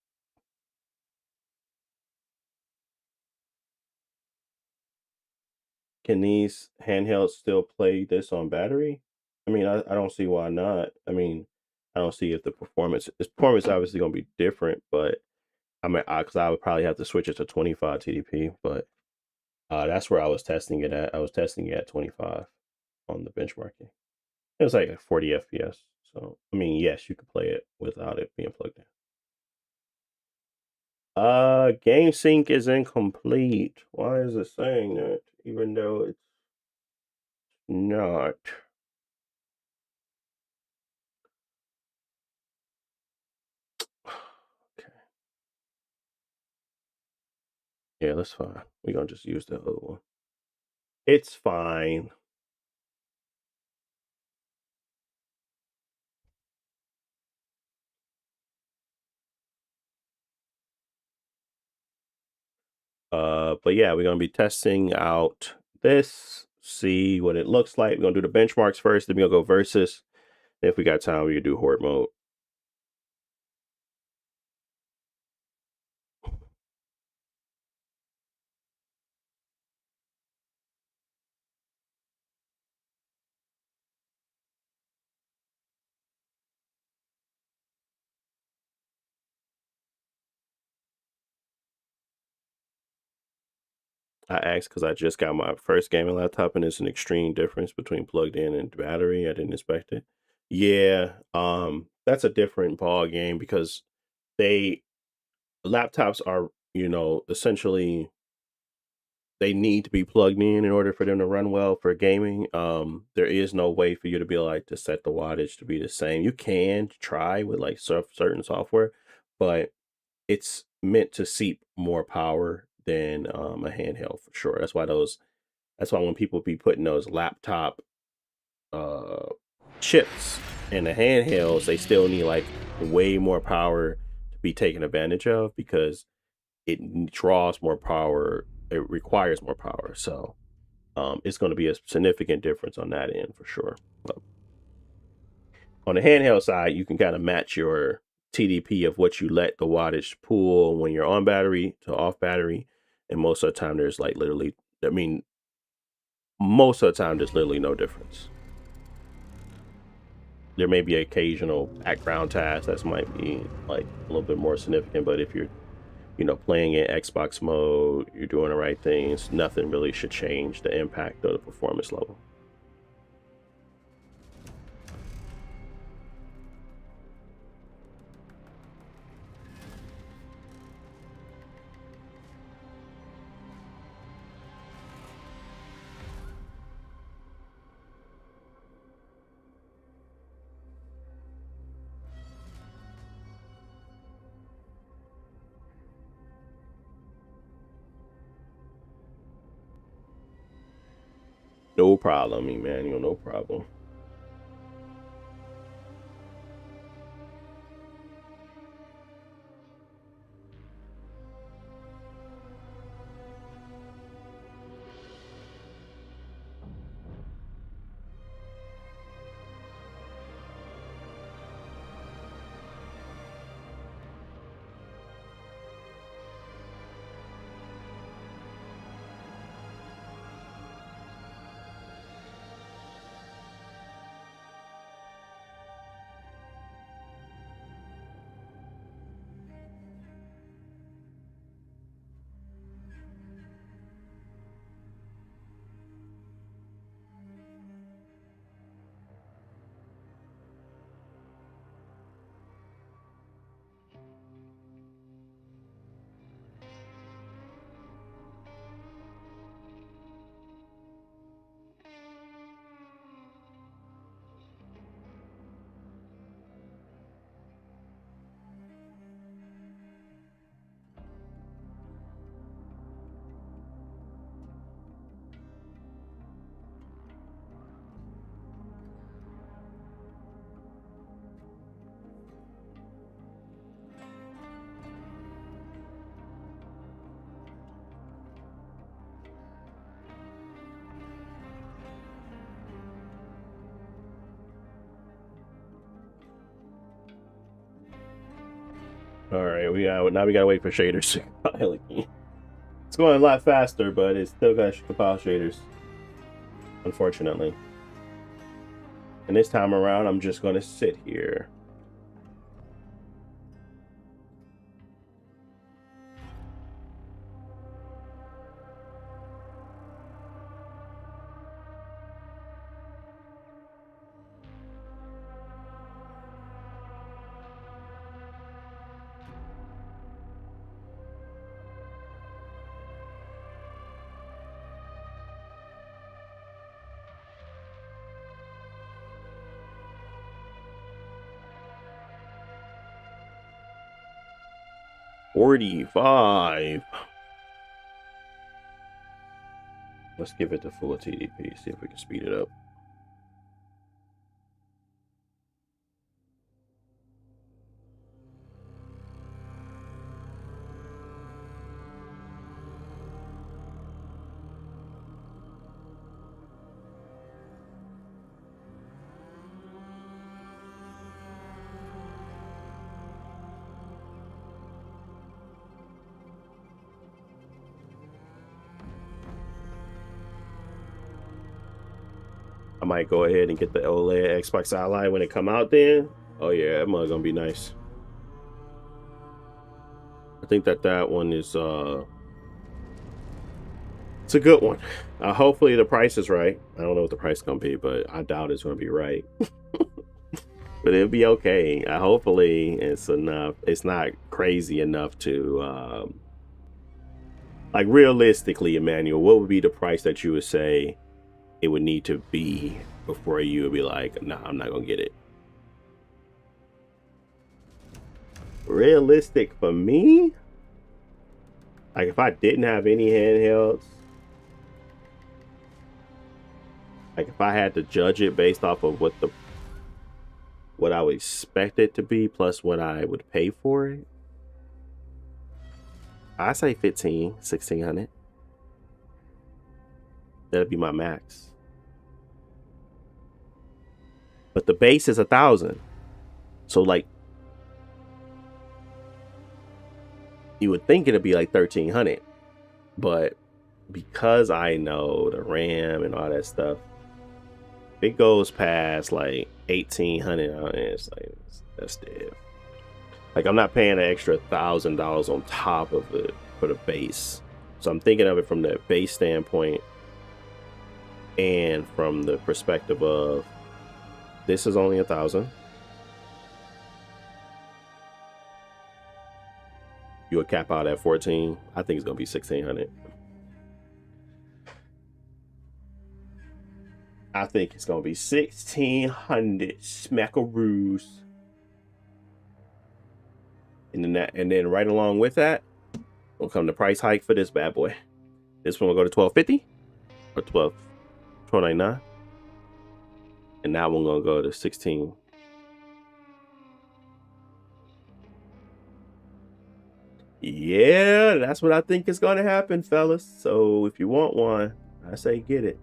can these handhelds still play this on battery? I mean, I don't see why not. I mean, I don't see if the performance obviously gonna be different, but I mean, because I would probably have to switch it to 25 TDP, but that's where I was testing it at. I was testing it at 25 on the benchmarking. It was like 40 FPS. So I mean, yes, you could play it without it being plugged in. Game sync is incomplete. Why is it saying that? Even though it's not. Okay. Yeah, that's fine. We're gonna just use the other one. It's fine. But yeah, we're gonna be testing out this, see what it looks like. We're gonna do the benchmarks first, then we're gonna go versus. If we got time, we can do horde mode. I asked because I just got my first gaming laptop and it's an extreme difference between plugged in and battery. I didn't expect it. Yeah, that's a different ball game because they laptops are, essentially they need to be plugged in order for them to run well for gaming. There is no way for you to be like to set the wattage to be the same. You can try with like certain software, but it's meant to seep more power than a handheld for sure. That's why when people be putting those laptop uh chips in the handhelds, they still need like way more power to be taken advantage of because it draws more power, it requires more power. So it's going to be a significant difference on that end for sure. But on the handheld side, you can kind of match your TDP of what you let the wattage pool when you're on battery to off battery. And most of the time, there's like literally, I mean, most of the time, there's literally no difference. There may be occasional background tasks that might be like a little bit more significant, but if you're, playing in Xbox mode, you're doing the right things, nothing really should change the impact of the performance level. No problem, Emmanuel. No problem. All right, we gotta wait for shaders to compile again. It's going a lot faster, but it's still got to compile shaders. unfortunately. And this time around, I'm just going to sit here. $45. Let's give it the full TDP, see if we can speed it up. I might go ahead and get the OLED Xbox Ally when it come out then. Oh yeah, that mug gonna be nice. I think that one is it's a good one. Hopefully the price is right. I don't know what the price is gonna be, but I doubt it's gonna be right. But it'll be okay. Hopefully it's enough. It's not crazy enough to like realistically, Emmanuel, what would be the price that you would say it would need to be before you would be like, nah, I'm not gonna get it? Realistic for me, like if I didn't have any handhelds, like if I had to judge it based off of what I would expect it to be plus what I would pay for it, I say 1600. That'd be my max. But the base is 1,000. So like you would think it'd be like 1,300, but because I know the RAM and all that stuff, if it goes past like 1,800, it's like that's dead. Like I'm not paying an extra $1,000 on top of it for the base. So I'm thinking of it from the base standpoint and from the perspective of this is only 1,000. You would cap out at 14. I think it's gonna be 1,600. I think it's gonna be 1,600 smackaroos. And then right along with that will come the price hike for this bad boy. This one will go to $1,250 or $1,299, and that one gonna go to 16. Yeah, that's what I think is gonna happen, fellas. So if you want one, I say get it.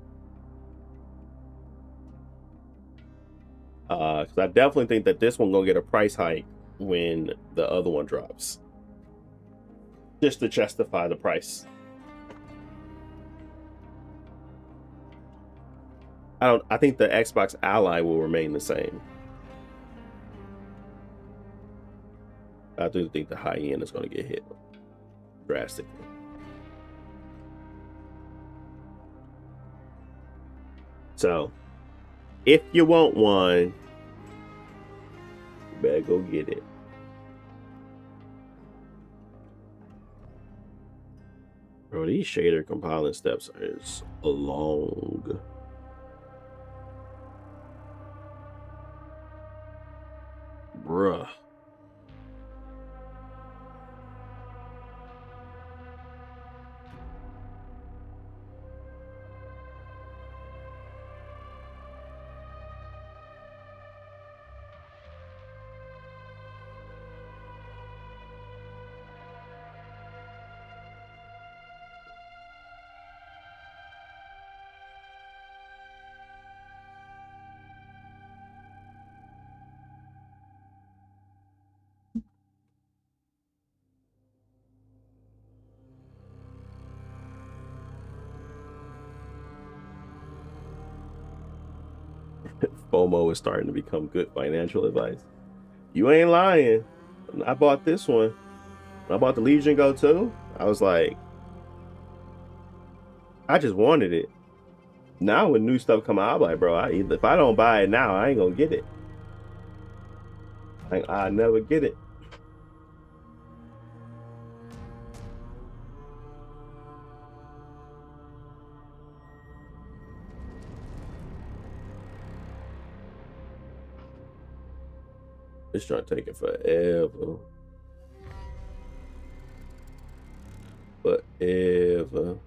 Because I definitely think that this one gonna get a price hike when the other one drops, just to justify the price. I think the Xbox Ally will remain the same. I do think the high end is going to get hit drastically. So if you want one, you better go get it. Bro, these shader compiling steps is long. Bruh. FOMO is starting to become good financial advice. You ain't lying. I bought this one. I bought the Legion Go 2. I was like, I just wanted it. Now when new stuff come out, I'm like, bro, if I don't buy it now, I ain't gonna get it. I never get it. It's trying to take it forever. Forever.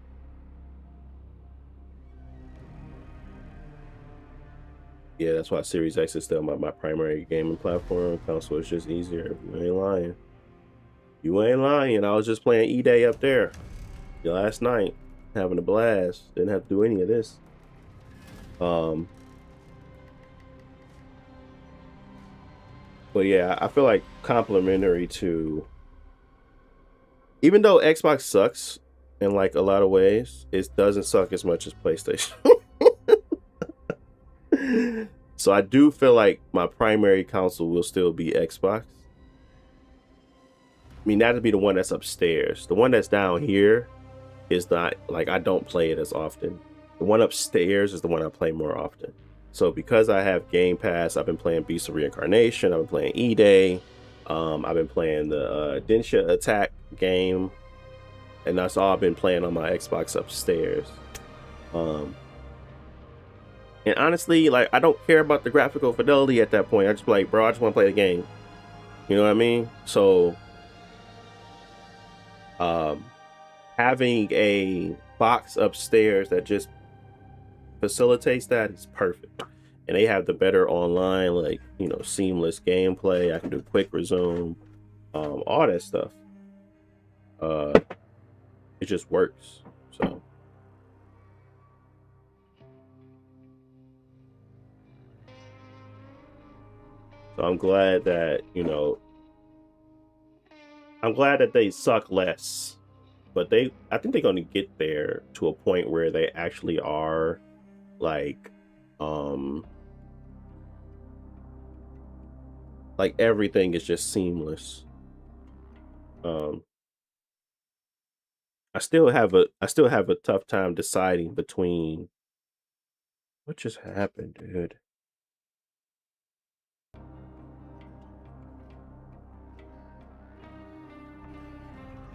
Yeah, that's why Series X is still my primary gaming platform. Console is just easier. You ain't lying. You ain't lying. I was just playing E-Day up there last night, having a blast. Didn't have to do any of this. But yeah, I feel like complementary to, even though Xbox sucks in like a lot of ways, it doesn't suck as much as PlayStation. So I do feel like my primary console will still be Xbox. I mean, that'd be the one that's upstairs. The one that's down here is not, like, I don't play it as often. The one upstairs is the one I play more often. So because I have Game Pass, I've been playing Beast of Reincarnation, I've been playing E-Day, I've been playing the Densha Attack game, and that's all I've been playing on my Xbox upstairs. And honestly, like, I don't care about the graphical fidelity at that point. I just be like, bro, I just want to play the game. You know what I mean? So having a box upstairs that just facilitates that is perfect. And they have the better online, like, you know, seamless gameplay. I can do quick resume, all that stuff. It just works. So I'm glad that, you know, I'm glad that they suck less, but I think they're going to get there to a point where they actually are like everything is just seamless. I still have a tough time deciding between what just happened, dude.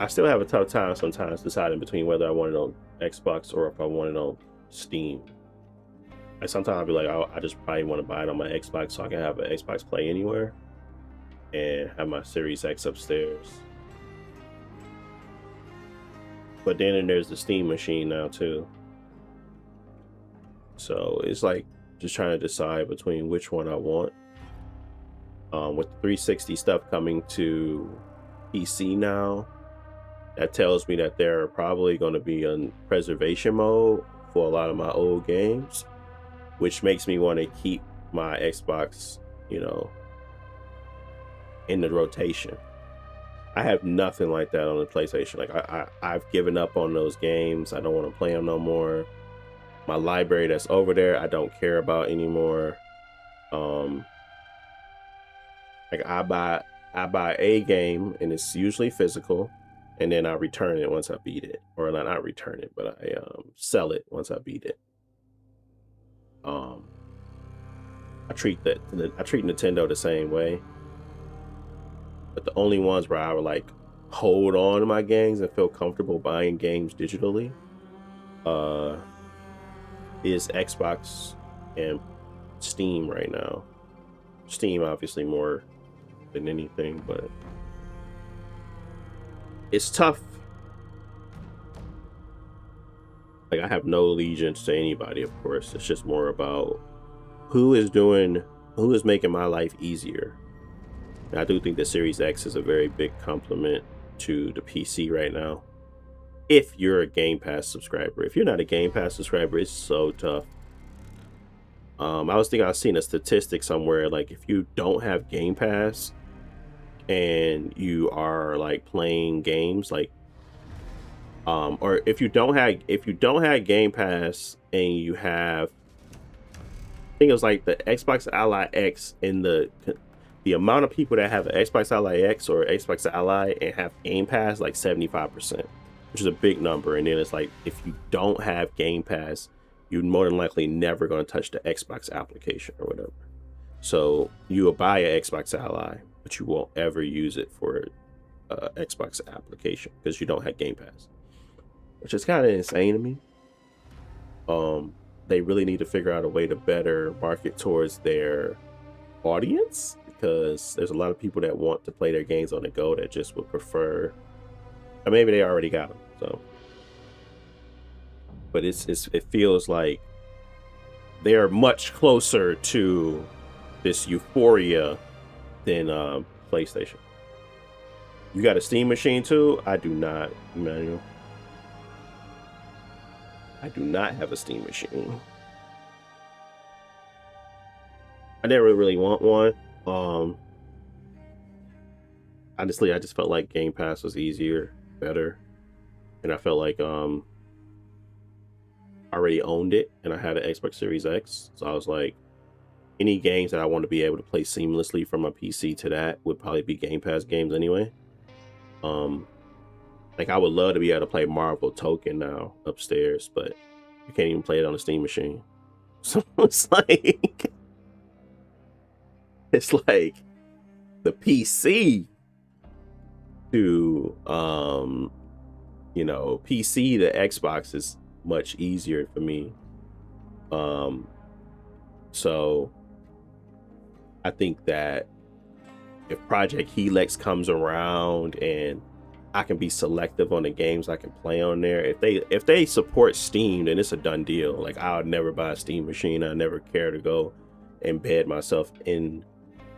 I still have a tough time sometimes deciding between whether I want it on Xbox or if I want it on Steam. Like sometimes I'll be like, I just probably want to buy it on my Xbox so I can have an Xbox Play Anywhere and have my Series X upstairs. But then there's the Steam machine now too. So it's like just trying to decide between which one I want. With the 360 stuff coming to PC now, that tells me that they're probably going to be on preservation mode for a lot of my old games, which makes me want to keep my Xbox, you know, in the rotation. I have nothing like that on the PlayStation. Like I've given up on those games. I don't want to play them no more. My library that's over there, I don't care about anymore. Like I buy a game and it's usually physical, and then I return it once I beat it, or not return it, but I sell it once I beat it. I treat Nintendo the same way, but the only ones where I would like hold on to my games and feel comfortable buying games digitally is Xbox and Steam right now. Steam obviously more than anything, but it's tough. Like I have no allegiance to anybody, of course. It's just more about who is making my life easier. And I do think the Series X is a very big compliment to the PC right now. If you're a Game Pass subscriber. If you're not a Game Pass subscriber, it's so tough. I was thinking I've seen a statistic somewhere, like if you don't have Game Pass and you are like playing games like or if you don't have Game Pass and you have think it was like the Xbox Ally X and the amount of people that have an Xbox Ally X or Xbox Ally and have Game Pass, like 75%, which is a big number. And then it's like, if you don't have Game Pass, you're more than likely never going to touch the Xbox application or whatever. So you will buy an Xbox Ally, but you won't ever use it for Xbox application because you don't have Game Pass, which is kind of insane to me. They really need to figure out a way to better market towards their audience, because there's a lot of people that want to play their games on the go that just would prefer, or maybe they already got them. So, but it feels like they're much closer to this euphoria than PlayStation. You got a Steam machine too? I do not, Emmanuel. I do not have a Steam machine. I never really want one. Honestly, I just felt like Game Pass was easier, better, and I felt like I already owned it, and I had an Xbox Series X, so I was like, any games that I want to be able to play seamlessly from my PC to that would probably be Game Pass games anyway. Like I would love to be able to play Marvel Token now upstairs, but you can't even play it on a Steam machine. So it's like the PC to PC to Xbox is much easier for me. So I think that if Project Helix comes around and I can be selective on the games I can play on there, if they support Steam, then it's a done deal. Like I would never buy a Steam machine. I never care to go embed myself in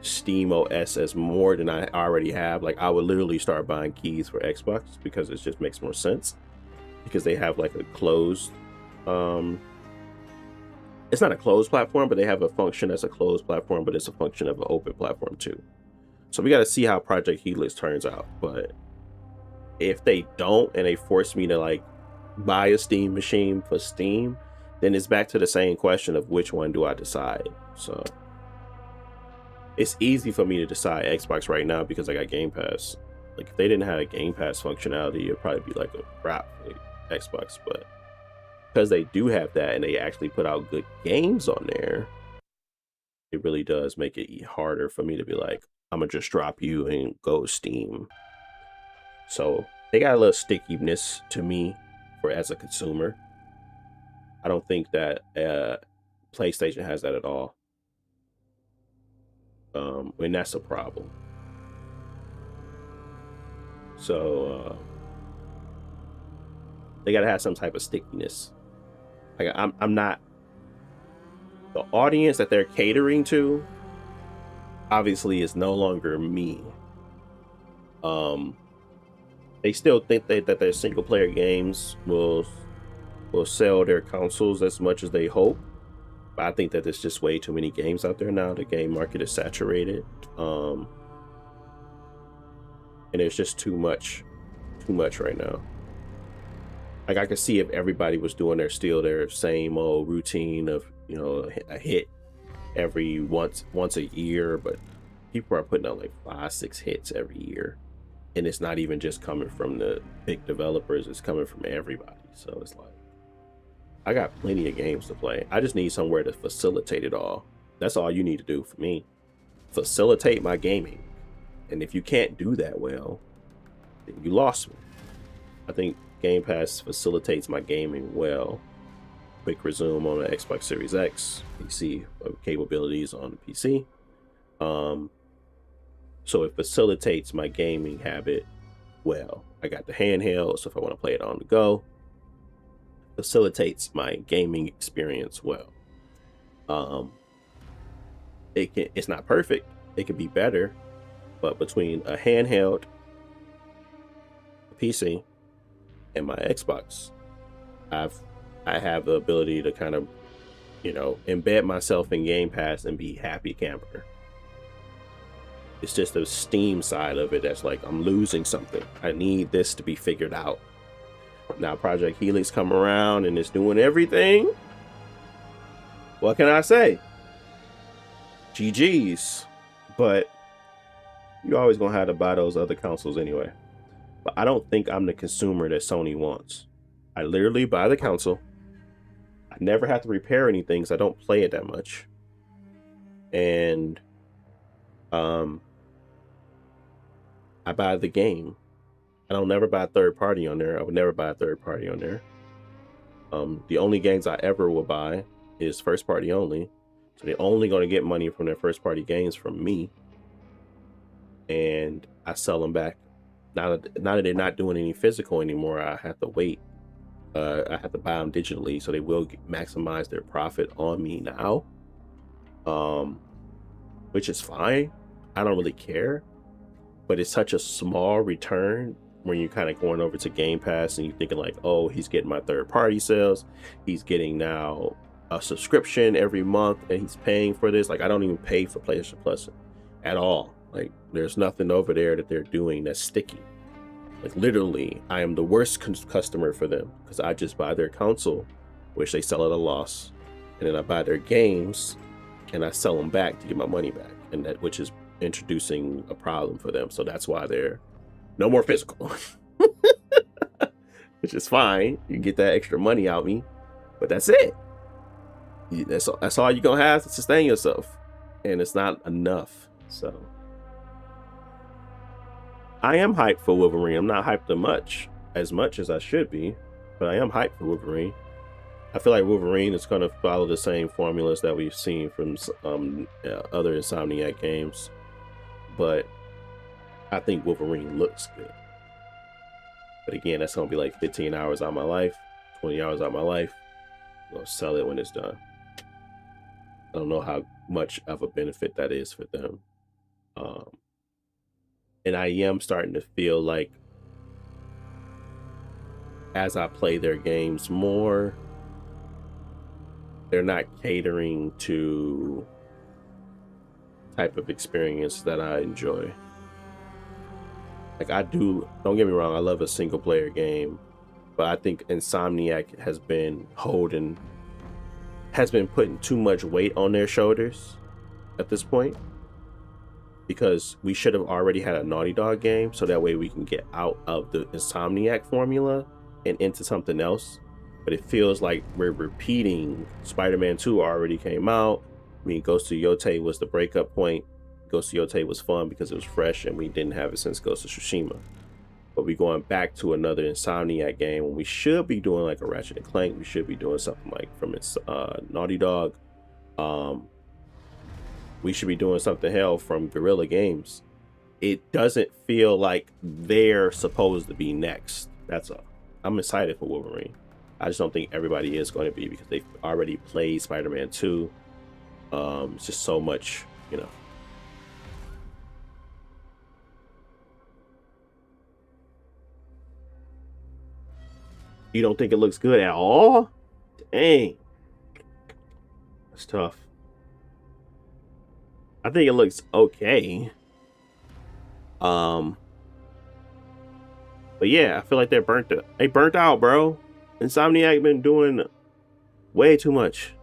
Steam OS as more than I already have. Like I would literally start buying keys for Xbox because it just makes more sense, because they have like a closed it's not a closed platform, but they have a function that's a closed platform, but it's a function of an open platform too. So we got to see how Project Helix turns out. But if they don't, and they force me to like buy a Steam machine for Steam, then it's back to the same question of which one do I decide. So it's easy for me to decide Xbox right now because I got Game Pass. Like if they didn't have a Game Pass functionality, it'd probably be like a crap for Xbox. But because they do have that and they actually put out good games on there, it really does make it harder for me to be like, I'm gonna just drop you and go Steam. So they got a little stickiness to me for as a consumer. I don't think that PlayStation has that at all. And that's a problem. So they gotta have some type of stickiness. Like I'm not, the audience that they're catering to obviously is no longer me. They still think that their single player games will sell their consoles as much as they hope. But I think that there's just way too many games out there now. The game market is saturated. And there's just too much right now. Like I could see if everybody was doing their same old routine of, a hit every once a year, but people are putting out like 5-6 hits every year, and it's not even just coming from the big developers, it's coming from everybody. So it's like, I got plenty of games to play. I just need somewhere to facilitate it all. That's all you need to do for me. Facilitate my gaming. And if you can't do that well, then you lost me. I think Game Pass facilitates my gaming well. Quick resume on the Xbox Series X, PC capabilities on the PC. So it facilitates my gaming habit well. I got the handheld, so if I want to play it on the go, facilitates my gaming experience well. It's not perfect. It could be better, but between a handheld, a PC, and my Xbox, I have the ability to kind of, embed myself in Game Pass and be happy camper. It's just the Steam side of it that's like, I'm losing something. I need this to be figured out. Now Project Helix come around and it's doing everything. What can I say? GG's. But you always gonna have to buy those other consoles anyway. But I don't think I'm the consumer that Sony wants. I literally buy the console. I never have to repair anything because I don't play it that much. And I buy the game. I don't never buy a third party on there. I would never buy a third party on there. The only games I ever will buy is first party only. So they're only going to get money from their first party games from me. And I sell them back. Now that they're not doing any physical anymore, I have to wait. I have to buy them digitally, so they will maximize their profit on me now. Which is fine. I don't really care. But it's such a small return when you're kind of going over to Game Pass and you're thinking like, oh, he's getting my third party sales. He's getting now a subscription every month and he's paying for this. Like, I don't even pay for PlayStation Plus at all. Like, there's nothing over there that they're doing that's sticky. Like, literally, I am the worst customer for them because I just buy their console, which they sell at a loss. And then I buy their games and I sell them back to get my money back. And that, which is introducing a problem for them. So that's why they're no more physical, which is fine. You get that extra money out of me, but that's it. That's all you're gonna have to sustain yourself, and it's not enough. So I am hyped for Wolverine. I'm not hyped as much as I should be, but I am hyped for Wolverine. I feel like Wolverine is going to follow the same formulas that we've seen from other Insomniac games, but I think Wolverine looks good. But again, that's going to be like 15 hours out of my life, 20 hours out of my life. I'm going to sell it when it's done. I don't know how much of a benefit that is for them. And I am starting to feel like as I play their games more, they're not catering to type of experience that I enjoy. Like, don't get me wrong, I love a single player game, but I think Insomniac has been putting too much weight on their shoulders at this point, because we should have already had a Naughty Dog game, so that way we can get out of the Insomniac formula and into something else. But it feels like we're repeating. Spider-Man 2 already came out. I mean, Ghost of Yotei was the breakup point. Ghost of Yotei was fun because it was fresh and we didn't have it since Ghost of Tsushima. But we're going back to another Insomniac game when we should be doing like a Ratchet and Clank. We should be doing something like from its Naughty Dog. We should be doing something from Guerrilla Games. It doesn't feel like they're supposed to be next. That's all. I'm excited for Wolverine. I just don't think everybody is going to be, because they've already played Spider-Man 2. It's just so much, you know. You don't think it looks good at all? Dang. That's tough. I think it looks okay. But yeah, I feel like they're burnt out. They burnt out, bro. Insomniac been doing way too much.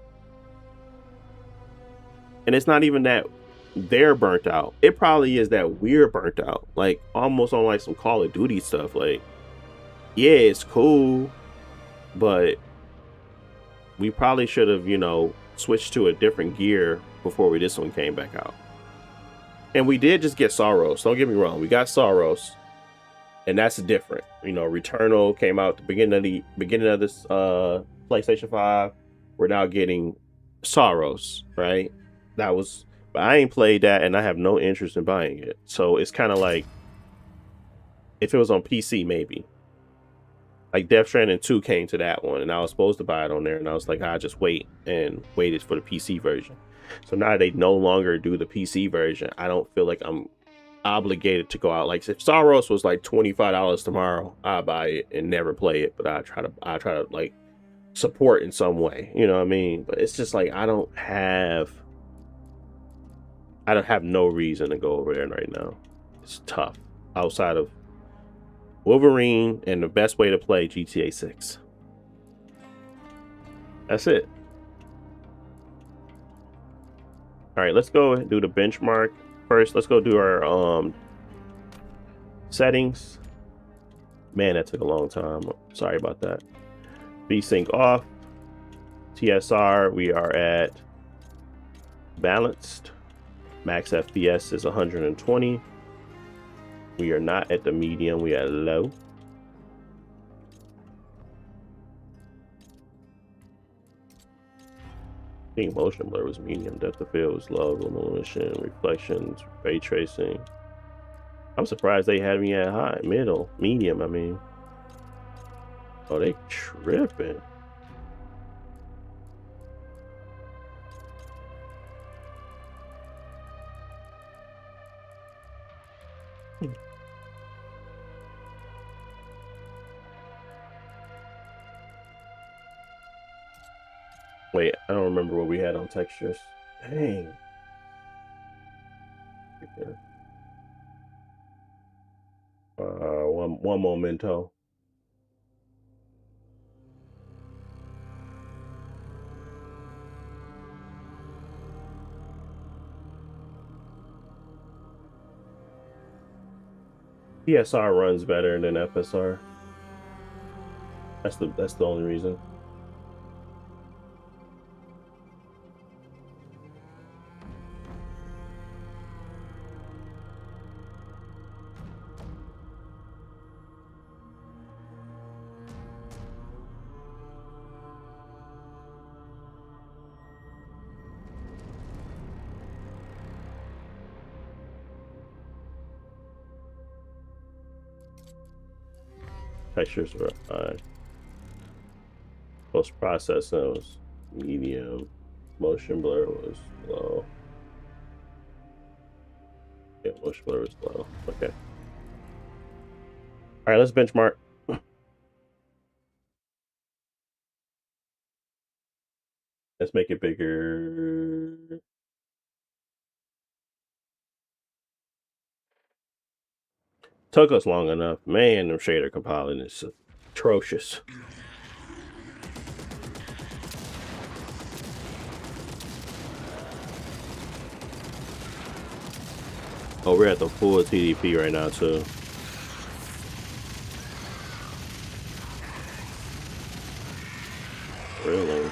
And it's not even that they're burnt out. It probably is that we're burnt out. Like, almost on like some Call of Duty stuff. Like, yeah, it's cool, but we probably should have, you know, switched to a different gear before this one came back out. And we did just get Soros. Don't get me wrong. We got Soros. And that's different. You know, Returnal came out at the beginning of this PlayStation 5. We're now getting Soros, right? But I ain't played that, and I have no interest in buying it. So it's kind of like, if it was on PC, maybe. Like Death Stranding 2 came to that one, and I was supposed to buy it on there, and I was like, I'll just wait, and waited for the PC version. So now they no longer do the PC version. I don't feel like I'm obligated to go out. Like, if Soros was like $25 tomorrow, I'd buy it and never play it, but I try to like support in some way, you know what I mean? But it's just like I don't have no reason to go over there right now. It's tough outside of Wolverine and the best way to play GTA 6. That's it. All right, let's go and do the benchmark first. Let's go do our settings. Man, that took a long time. Sorry about that. VSync off. TSR, we are at balanced. Max FPS is 120. We are not at the medium, we are low. I think motion blur was medium, depth of field was low, illumination, reflections, ray tracing. I'm surprised they had me at high, middle, medium, I mean. Oh, they tripping. Wait, I don't remember what we had on textures. Dang. Okay. One momento. PSR runs better than FSR. That's the only reason. Textures were high. Post processing was medium. Motion blur was low. Yeah, motion blur was low. Okay. All right, let's benchmark. Let's make it bigger. Took us long enough. Man, the shader compiling is atrocious. Oh, we're at the full TDP right now, too. Really?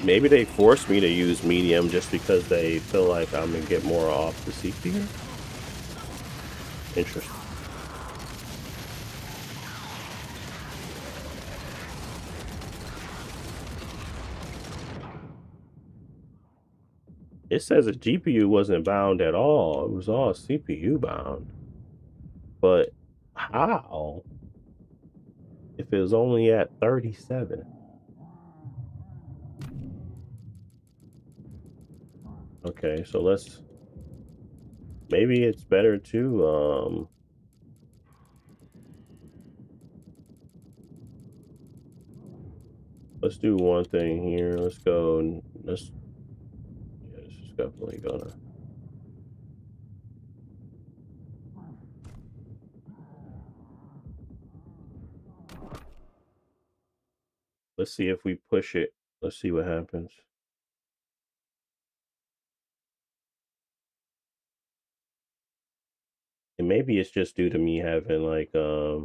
Maybe they forced me to use medium just because they feel like I'm gonna get more off the CPU. Interesting. It says the GPU wasn't bound at all. It was all CPU bound. But how? If it was only at 37. Okay, so maybe it's better to let's do one thing here. Let's go and yeah, this is definitely gonna. Let's see if we push it. Let's see what happens. And maybe it's just due to me having like yeah,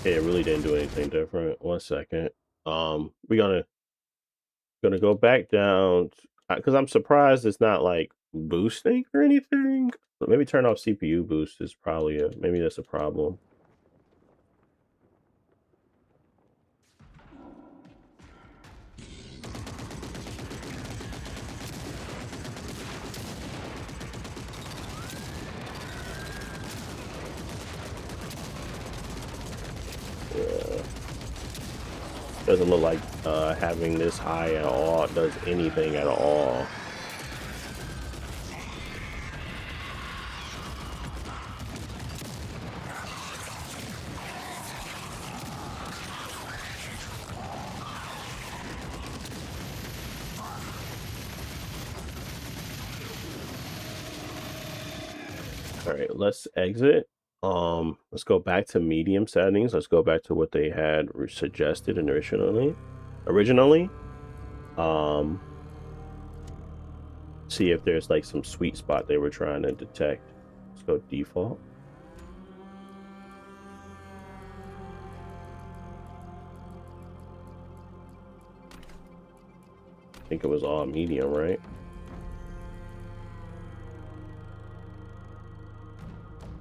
it really didn't do anything different. 1 second. We're gonna go back down because I'm surprised it's not like boosting or anything. But maybe turn off CPU boost is probably maybe that's a problem. Yeah. Doesn't look like having this high at all does anything at all. All right, let's exit. Let's go back to medium settings. Let's go back to what they had suggested originally. Um, see if there's like some sweet spot they were trying to detect. Let's go default. I think it was all medium, right?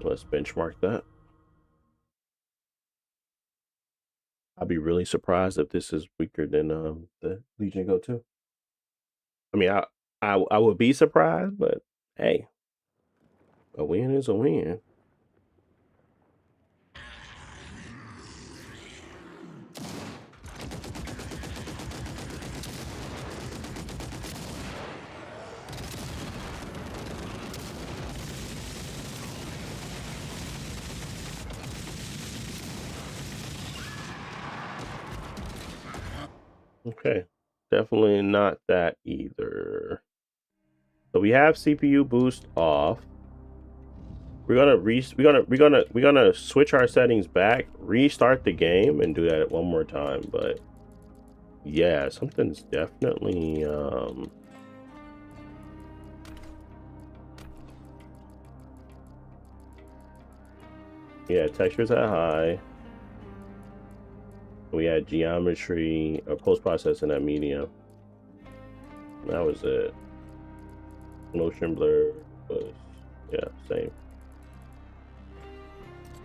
Let's benchmark that. I'd be really surprised if this is weaker than the Legion Go 2. I mean, I would be surprised, but hey, a win is a win. Okay, definitely not that either. So we have CPU boost off. We're gonna switch our settings back, restart the game, and do that one more time. But yeah, something's definitely yeah, textures at high. We had geometry or post processing at medium. That was it. Motion blur was yeah, same.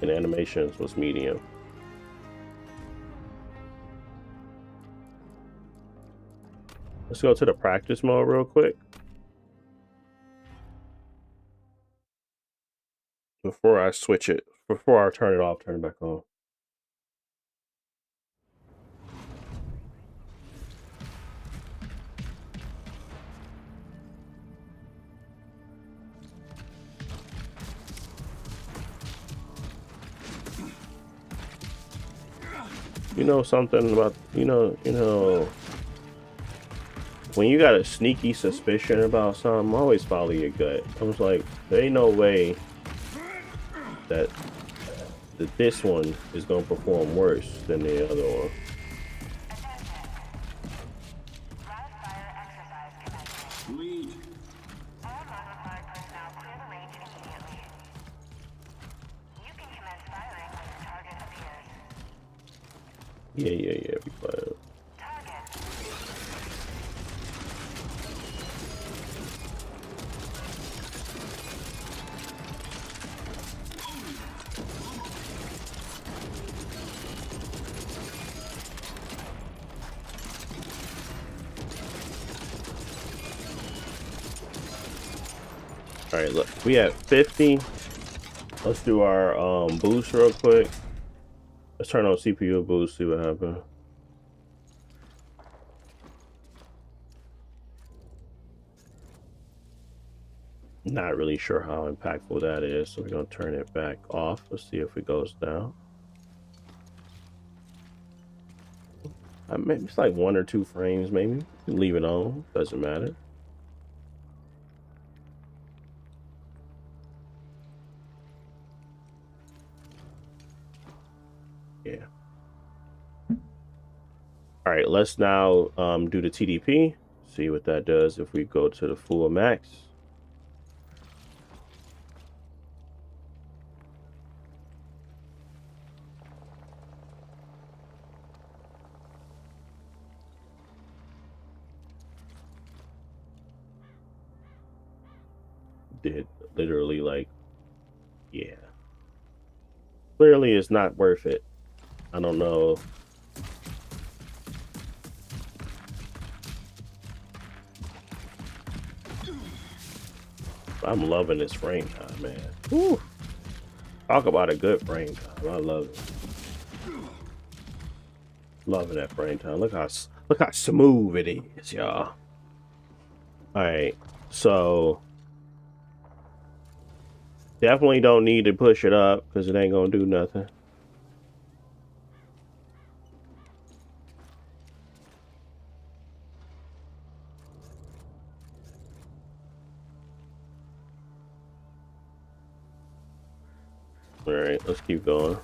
And animations was medium. Let's go to the practice mode real quick. Before I switch it, before I turn it off, turn it back on. You know something about, when you got a sneaky suspicion about something, always follow your gut. I was like, there ain't no way that this one is going to perform worse than the other one. Lead. All modified personnel clear the range immediately. You can commence firing when the target appears. Yeah, be quiet. Target. All right, look, we at 50. Let's do our boost real quick. Let's turn on CPU boost, see what happens. Not really sure how impactful that is, so we're gonna turn it back off. Let's see if it goes down. Maybe it's like 1 or 2 frames, maybe. Leave it on, doesn't matter. Yeah. All right, let's now do the TDP. See what that does if we go to the full max. Did literally like, yeah. Clearly it's not worth it. I don't know. I'm loving this frame time, man. Whew. Talk about a good frame time. I love it. Loving that brain time. Look how smooth it is, y'all. All right, so definitely don't need to push it up because it ain't gonna do nothing. All right, let's keep going.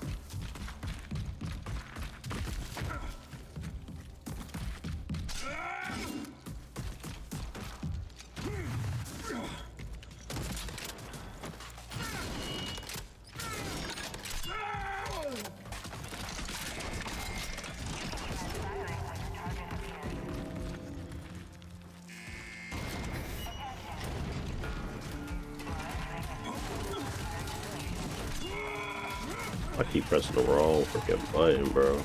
I keep pressing the wrong freaking button, bro.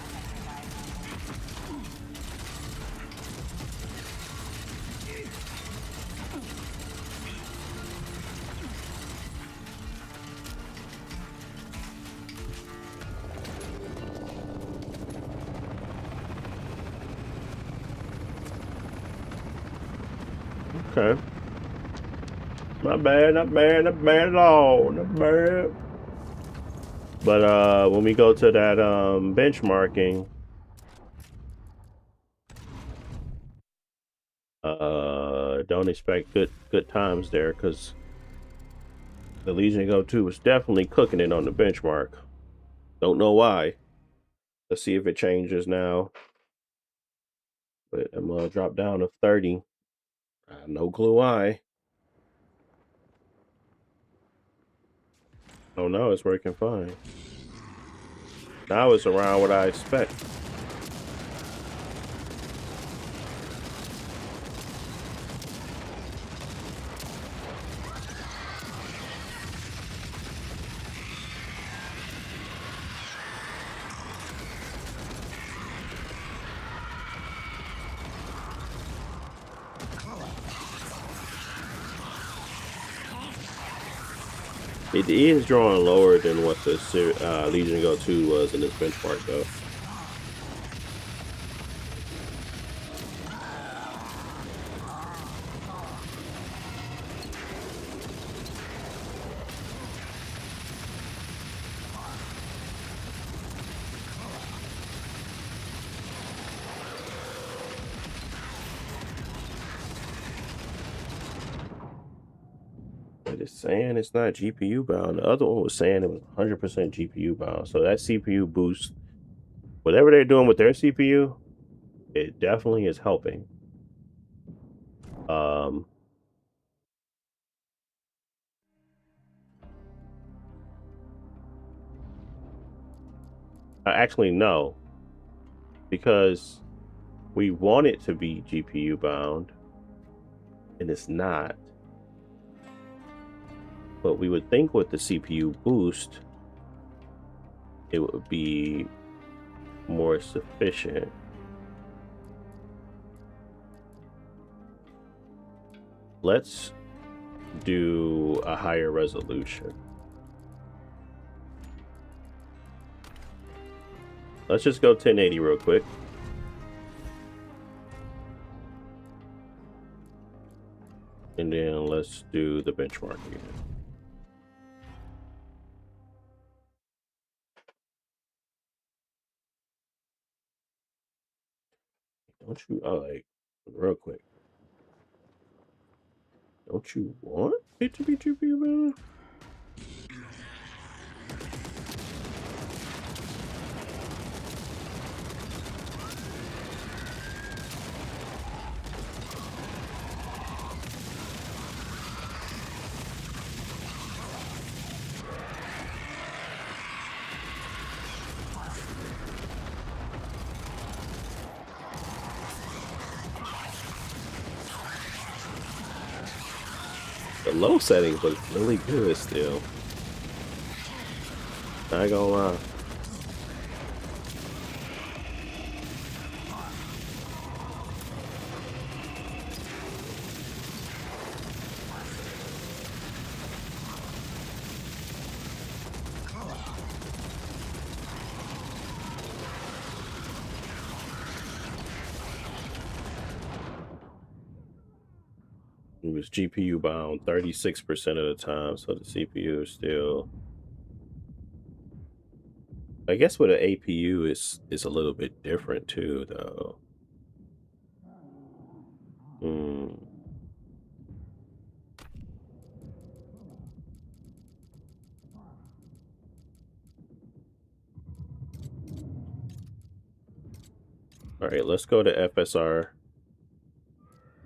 Okay. Not bad, not bad, not bad at all. Not bad. But when we go to that benchmarking, don't expect good times there because the Legion Go 2 was definitely cooking it on the benchmark. Don't know why. Let's see if it changes now. But I'm gonna drop down to 30. No clue why. Oh no, it's working fine. Now it's around what I expect. It is drawing lower than what the Legion Go 2 was in this benchmark, though. But it's saying it's not GPU bound. The other one was saying it was 100% GPU bound. So that CPU boost, whatever they're doing with their CPU, it definitely is helping. Actually, no, because we want it to be GPU bound, and it's not. But we would think with the CPU boost, it would be more sufficient. Let's do a higher resolution. Let's just go 1080 real quick. And then let's do the benchmark again. Don't you, like, real quick. Don't you want it to be GPU bound? The low settings look really good still. Not gonna lie. It was GPU bound 36% of the time, so the CPU is still. I guess with an APU is a little bit different too, though. Hmm. All right, let's go to FSR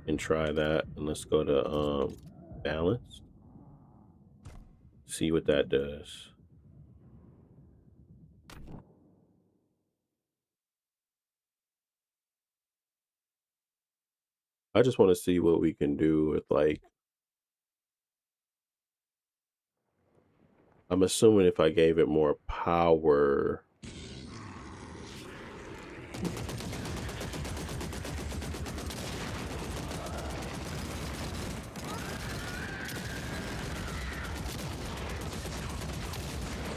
and try that, and let's go to balance. See what that does. I just want to see what we can do with like. I'm assuming if I gave it more power.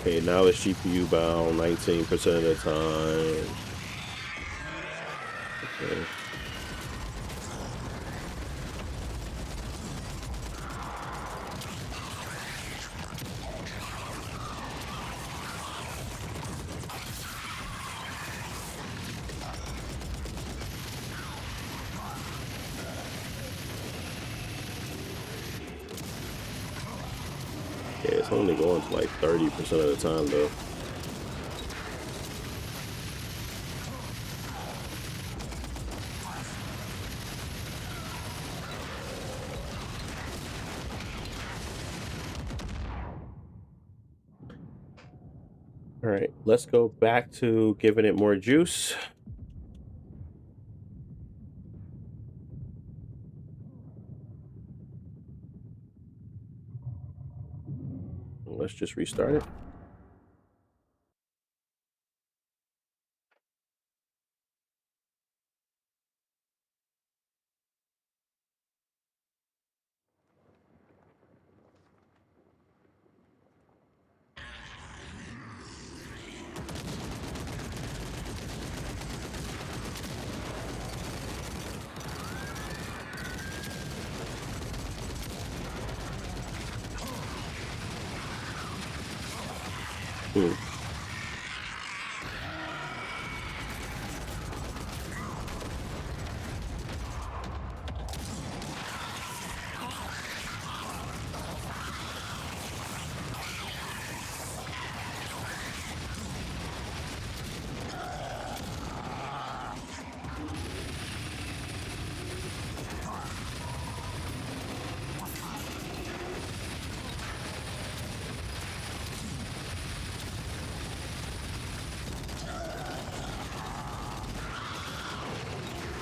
Okay, now it's GPU bound 19% of the time. Okay. Yeah, it's only going to like 30% of the time though. All right, let's go back to giving it more juice. Let's just restart it. Hmm.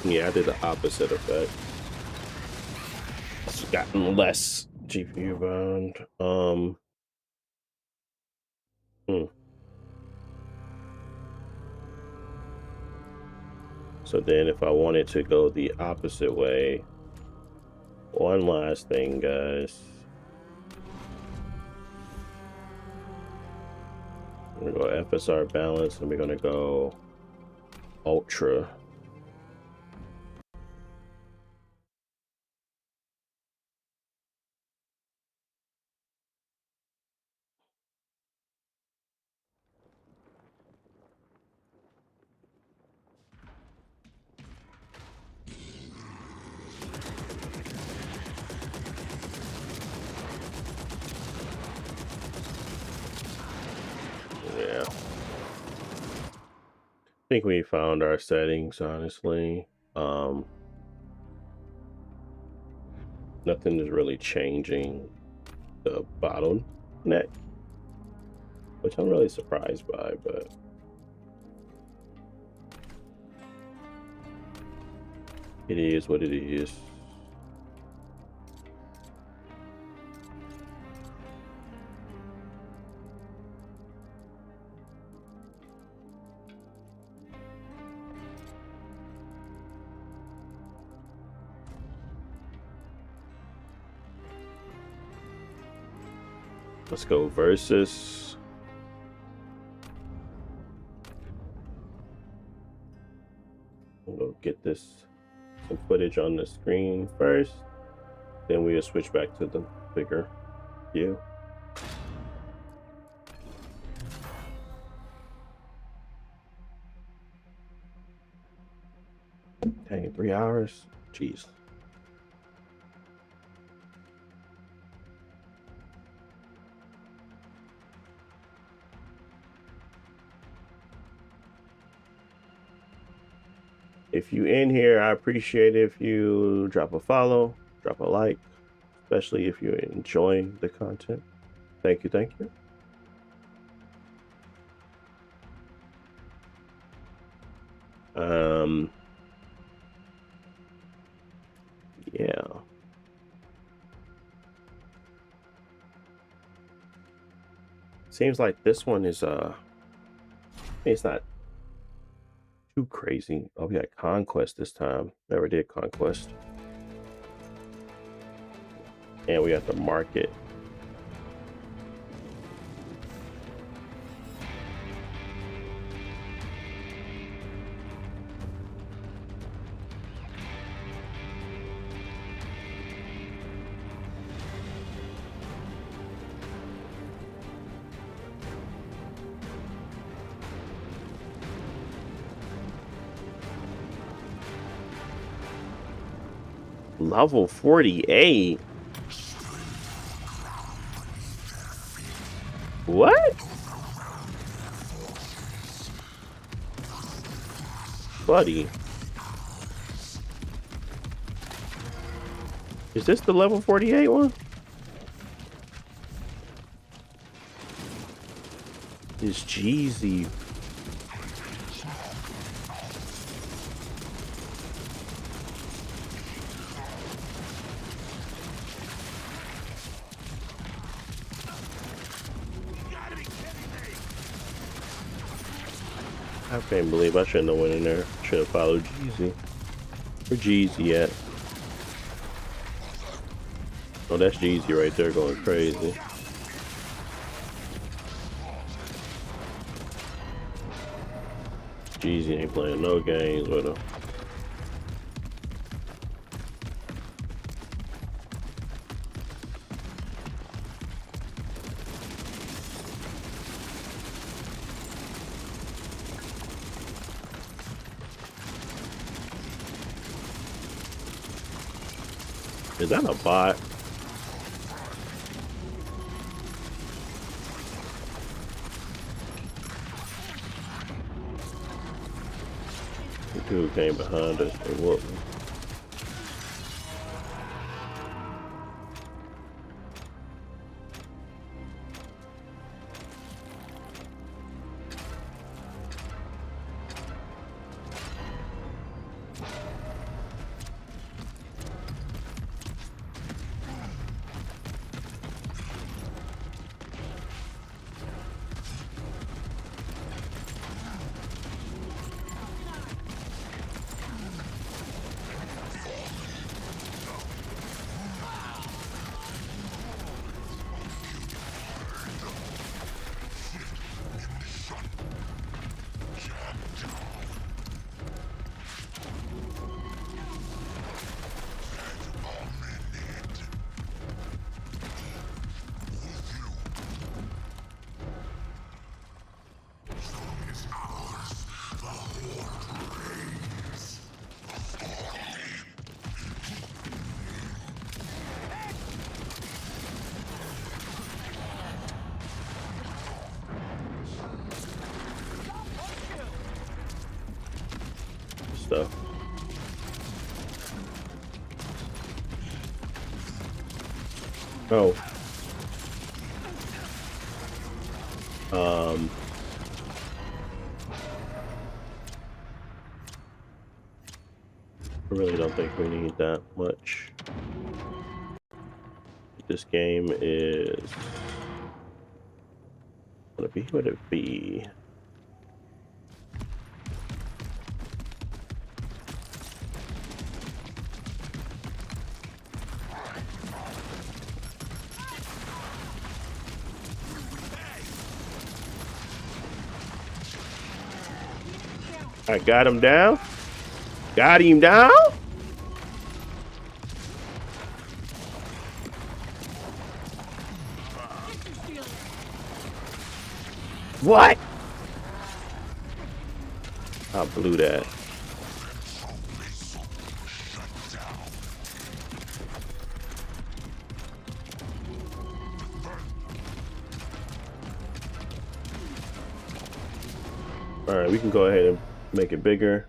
Yeah, I did the opposite effect. It's gotten less GPU bound. Hmm. So then if I wanted to go the opposite way, one last thing, guys. I'm gonna go FSR balance and we're gonna go ultra. Yeah. I think we found our settings, honestly. Nothing is really changing the bottleneck, which I'm really surprised by, but it is what it is. Let's go versus. We'll go get this some footage on the screen first. Then we'll switch back to the bigger view. Dang, 3 hours? Jeez. If you in here, I appreciate if you drop a follow, drop a like, especially if you're enjoying the content. Thank you, thank you. Yeah. Seems like this one is it's not too crazy. Oh, we got Conquest this time. Never did Conquest. And we got the market. Level 48. What? Buddy. Is this the level 48 one? Is Jeezy. I can't believe I shouldn't have went in there. Should have followed Jeezy. Where Jeezy at? Oh, that's Jeezy right there going crazy. Jeezy ain't playing no games with him. Is that a bot? The dude came behind us and whooped me. Stuff. Oh. I really don't think we need that much. This game is what would it be? I got him down. Got him down. What? I blew that. All right, we can go ahead and make it bigger.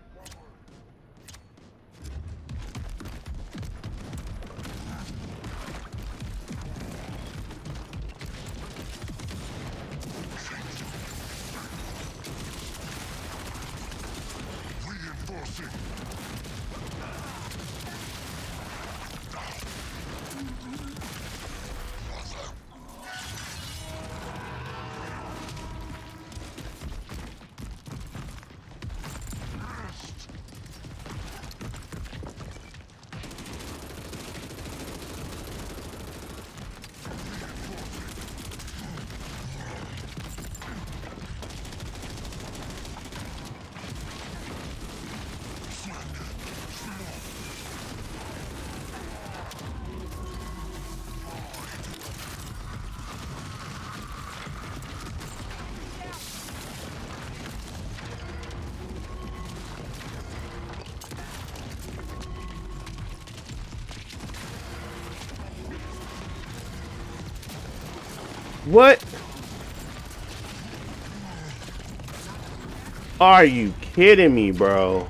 What? Are you kidding me, bro?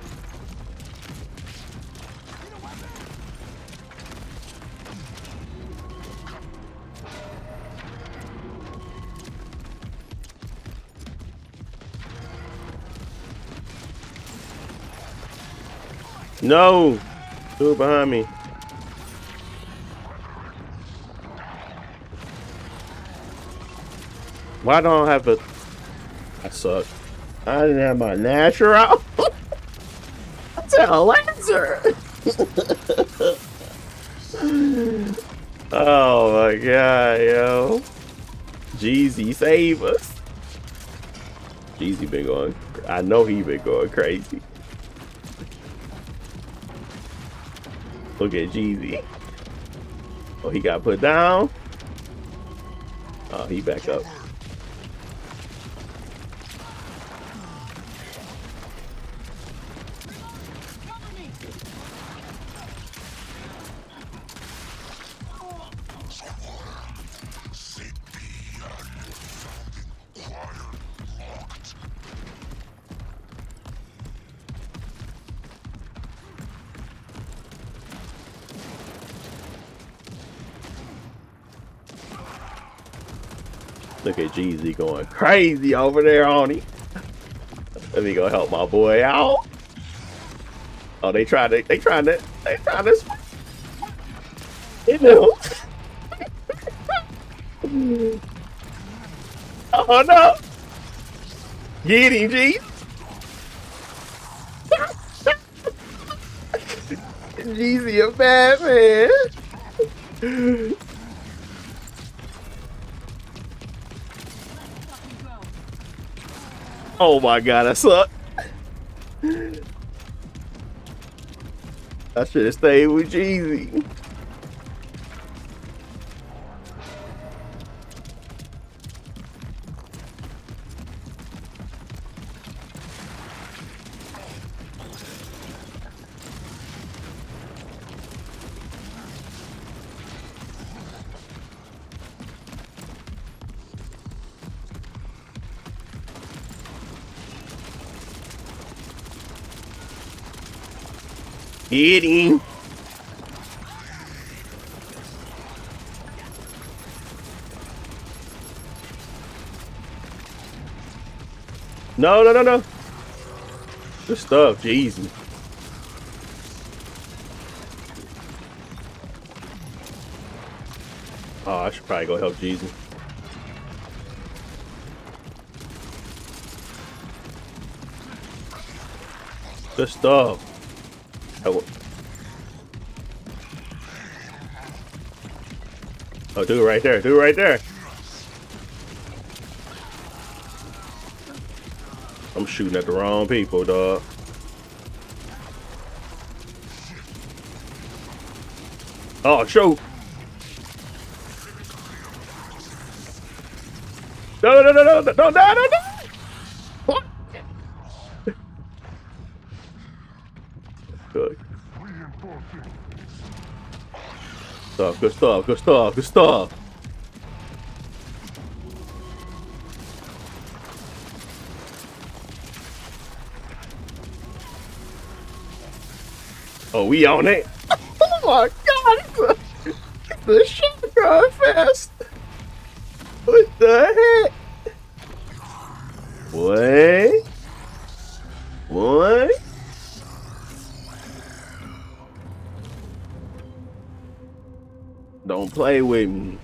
No! Dude behind me. Why don't I have a... I suck. I didn't have my natural. That's a Lancer. Oh my god, yo. Jeezy, save us. Jeezy been going... I know he been going crazy. Look at Jeezy. Oh, he got put down. Oh, he back up. Look at Jeezy going crazy over there on him. Let me go help my boy out. Oh, they trying to. You know. Oh no! Get him, G. Jeezy a bad man. Oh my god, I suck. I should have stayed with Jeezy. Get him. No, no, no, no. Good stuff, Jeezy. Oh, I should probably go help Jeezy. Good stuff. Oh, dude right there. Dude right there. I'm shooting at the wrong people, dog. Oh, shoot. No, no, no, no, no, no, no, no, no. What? Good. Stuff, good stuff, good stuff, good stuff. Oh, we on it. Oh my god, the shit going fast. What the heck? What? What? Don't play with me.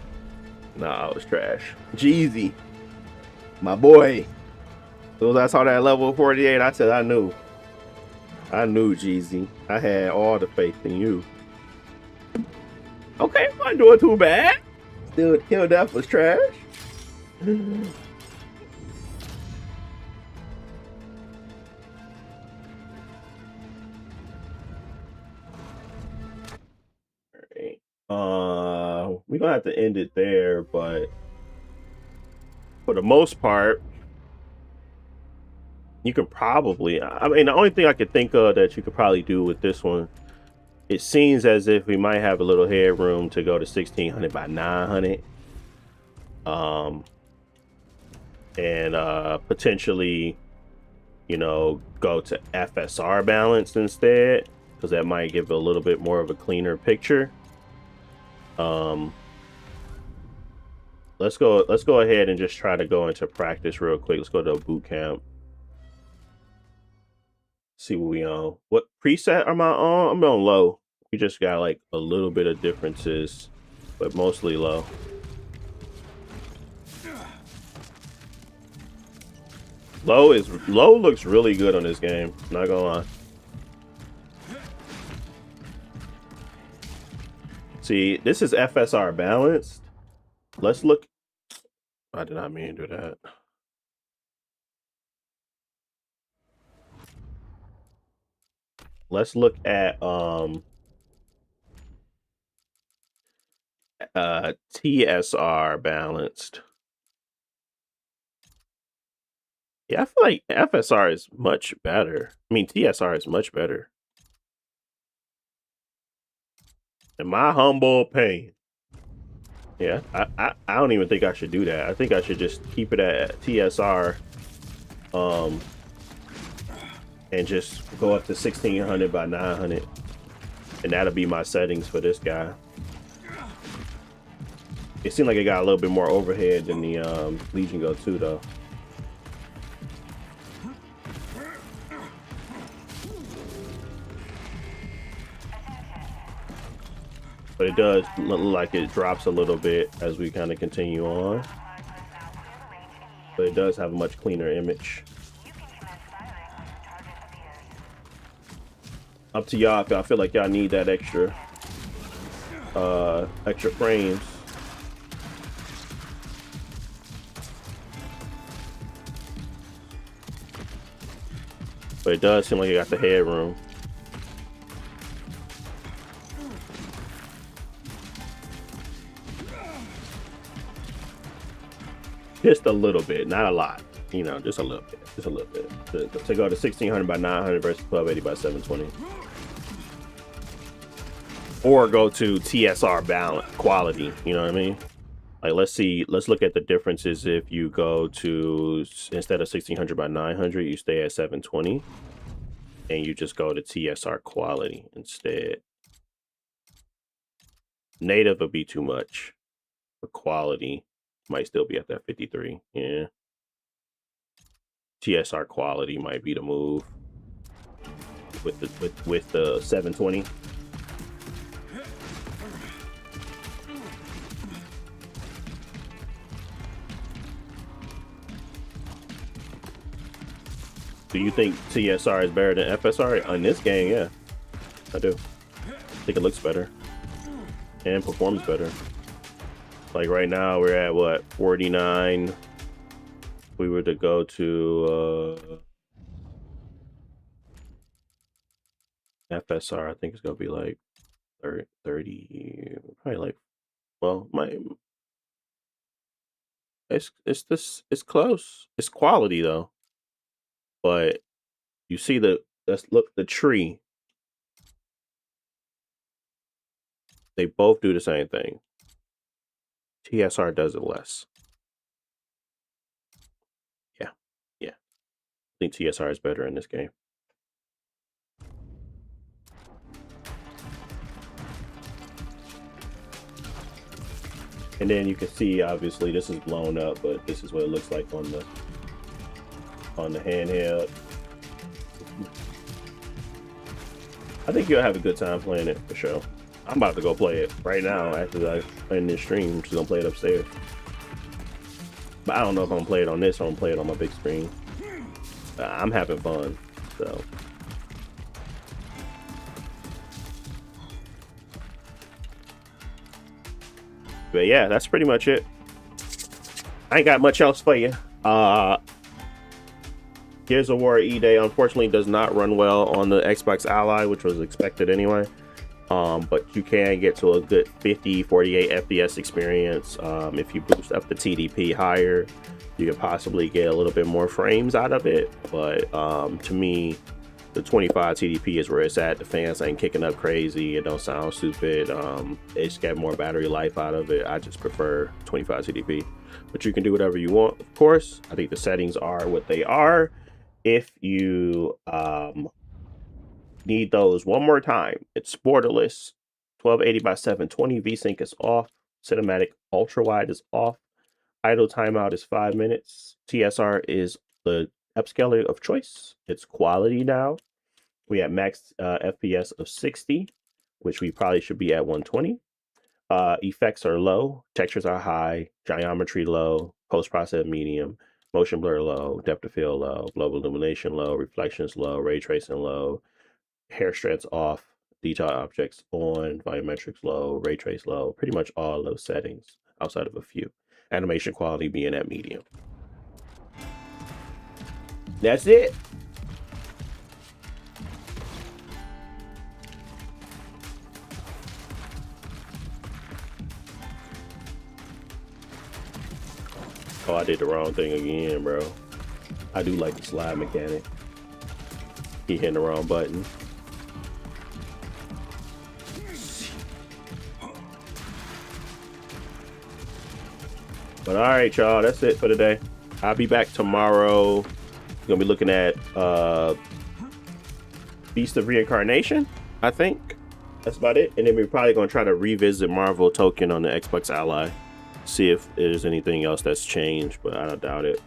Nah, I was trash. Jeezy, my boy. As soon as I saw that level 48, I said I knew. I knew, Jeezy. I had all the faith in you. Okay, I'm not doing too bad. Still, kill death was trash. We're gonna have to end it there, but for the most part, you could probably. I mean, the only thing I could think of that you could probably do with this one, it seems as if we might have a little headroom to go to 1600 by 900, and potentially, you know, go to FSR balance instead, because that might give a little bit more of a cleaner picture. Let's go ahead and just try to go into practice real quick. Let's go to a boot camp. See what we on. What preset am I on? I'm on low. We just got like a little bit of differences, but mostly low. Low looks really good on this game. Not gonna lie. See, this is FSR balanced. Let's look. I did not mean to do that. Let's look at TSR balanced. Yeah, I feel like FSR is much better. I mean, TSR is much better. In my humble opinion. Yeah, I don't even think I should do that. I think I should just keep it at TSR, and just go up to 1600 by 900, and that'll be my settings for this guy. It seemed like it got a little bit more overhead than the Legion Go 2 though. But it does look like it drops a little bit as we kind of continue on. But it does have a much cleaner image. Up to y'all if y'all feel like y'all need that extra frames. But it does seem like it got the headroom. Just a little bit, not a lot. You know, just a little bit. Just a little bit. To go to 1600 by 900 versus 1280 by 720. Or go to TSR balance quality, you know what I mean? Like, let's look at the differences if you go to, instead of 1600 by 900, you stay at 720. And you just go to TSR quality instead. Native would be too much. But quality might still be at that 53. Yeah. TSR quality might be the move with the 720. Do you think TSR is better than FSR on this game? Yeah, I do. I think it looks better and performs better. Like right now, we're at what, 49. If we were to go to FSR, I think it's gonna be like 30, probably like, well, It's close. It's quality though. But you see let's look the tree. They both do the same thing. TSR does it less. Yeah. Yeah. I think TSR is better in this game. And then you can see, obviously, this is blown up, but this is what it looks like on the handheld. I think you'll have a good time playing it for sure. I'm about to go play it right now after I end this stream. I'm just gonna play it upstairs. But I don't know if I'm gonna play it on this or I'm gonna play it on my big screen. I'm having fun, so. But yeah, that's pretty much it. I ain't got much else for you. Gears of War E-Day unfortunately does not run well on the Xbox Ally, which was expected anyway. But you can get to a good 50, 48 FPS experience. If you boost up the TDP higher, you could possibly get a little bit more frames out of it. But to me, the 25 TDP is where it's at. The fans ain't kicking up crazy. It don't sound stupid. It's got more battery life out of it. I just prefer 25 TDP. But you can do whatever you want, of course. I think the settings are what they are. If you need those one more time, it's borderless, 1280 by 720, VSync is off, cinematic ultra wide is off, idle timeout is 5 minutes, TSR is the upscaler of choice. It's quality now. We have max FPS of 60, which we probably should be at 120. Effects are low, textures are high, geometry low, post-process medium, motion blur low, depth of field low, global illumination low, reflections low, ray tracing low, hair strands off, detail objects on, volumetrics low, ray trace low, pretty much all those settings outside of a few. Animation quality being at medium. That's it. Oh, I did the wrong thing again, bro. I do like the slide mechanic. He hitting the wrong button. But all right, y'all, that's it for today. I'll be back tomorrow. Gonna be looking at Beast of Reincarnation, I think. That's about it. And then we're probably gonna try to revisit Marvel Token on the Xbox Ally. See if there's anything else that's changed, but I don't doubt it.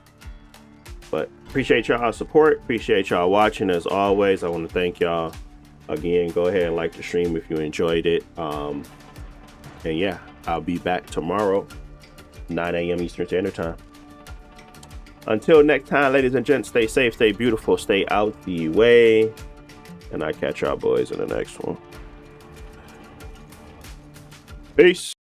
But appreciate y'all's support. Appreciate y'all watching as always. I want to thank y'all again. Go ahead and like the stream if you enjoyed it. And yeah, I'll be back tomorrow, 9 a.m. Eastern Standard Time. Until next time, ladies and gents, stay safe, stay beautiful, stay out the way. And I catch y'all boys in the next one. Peace.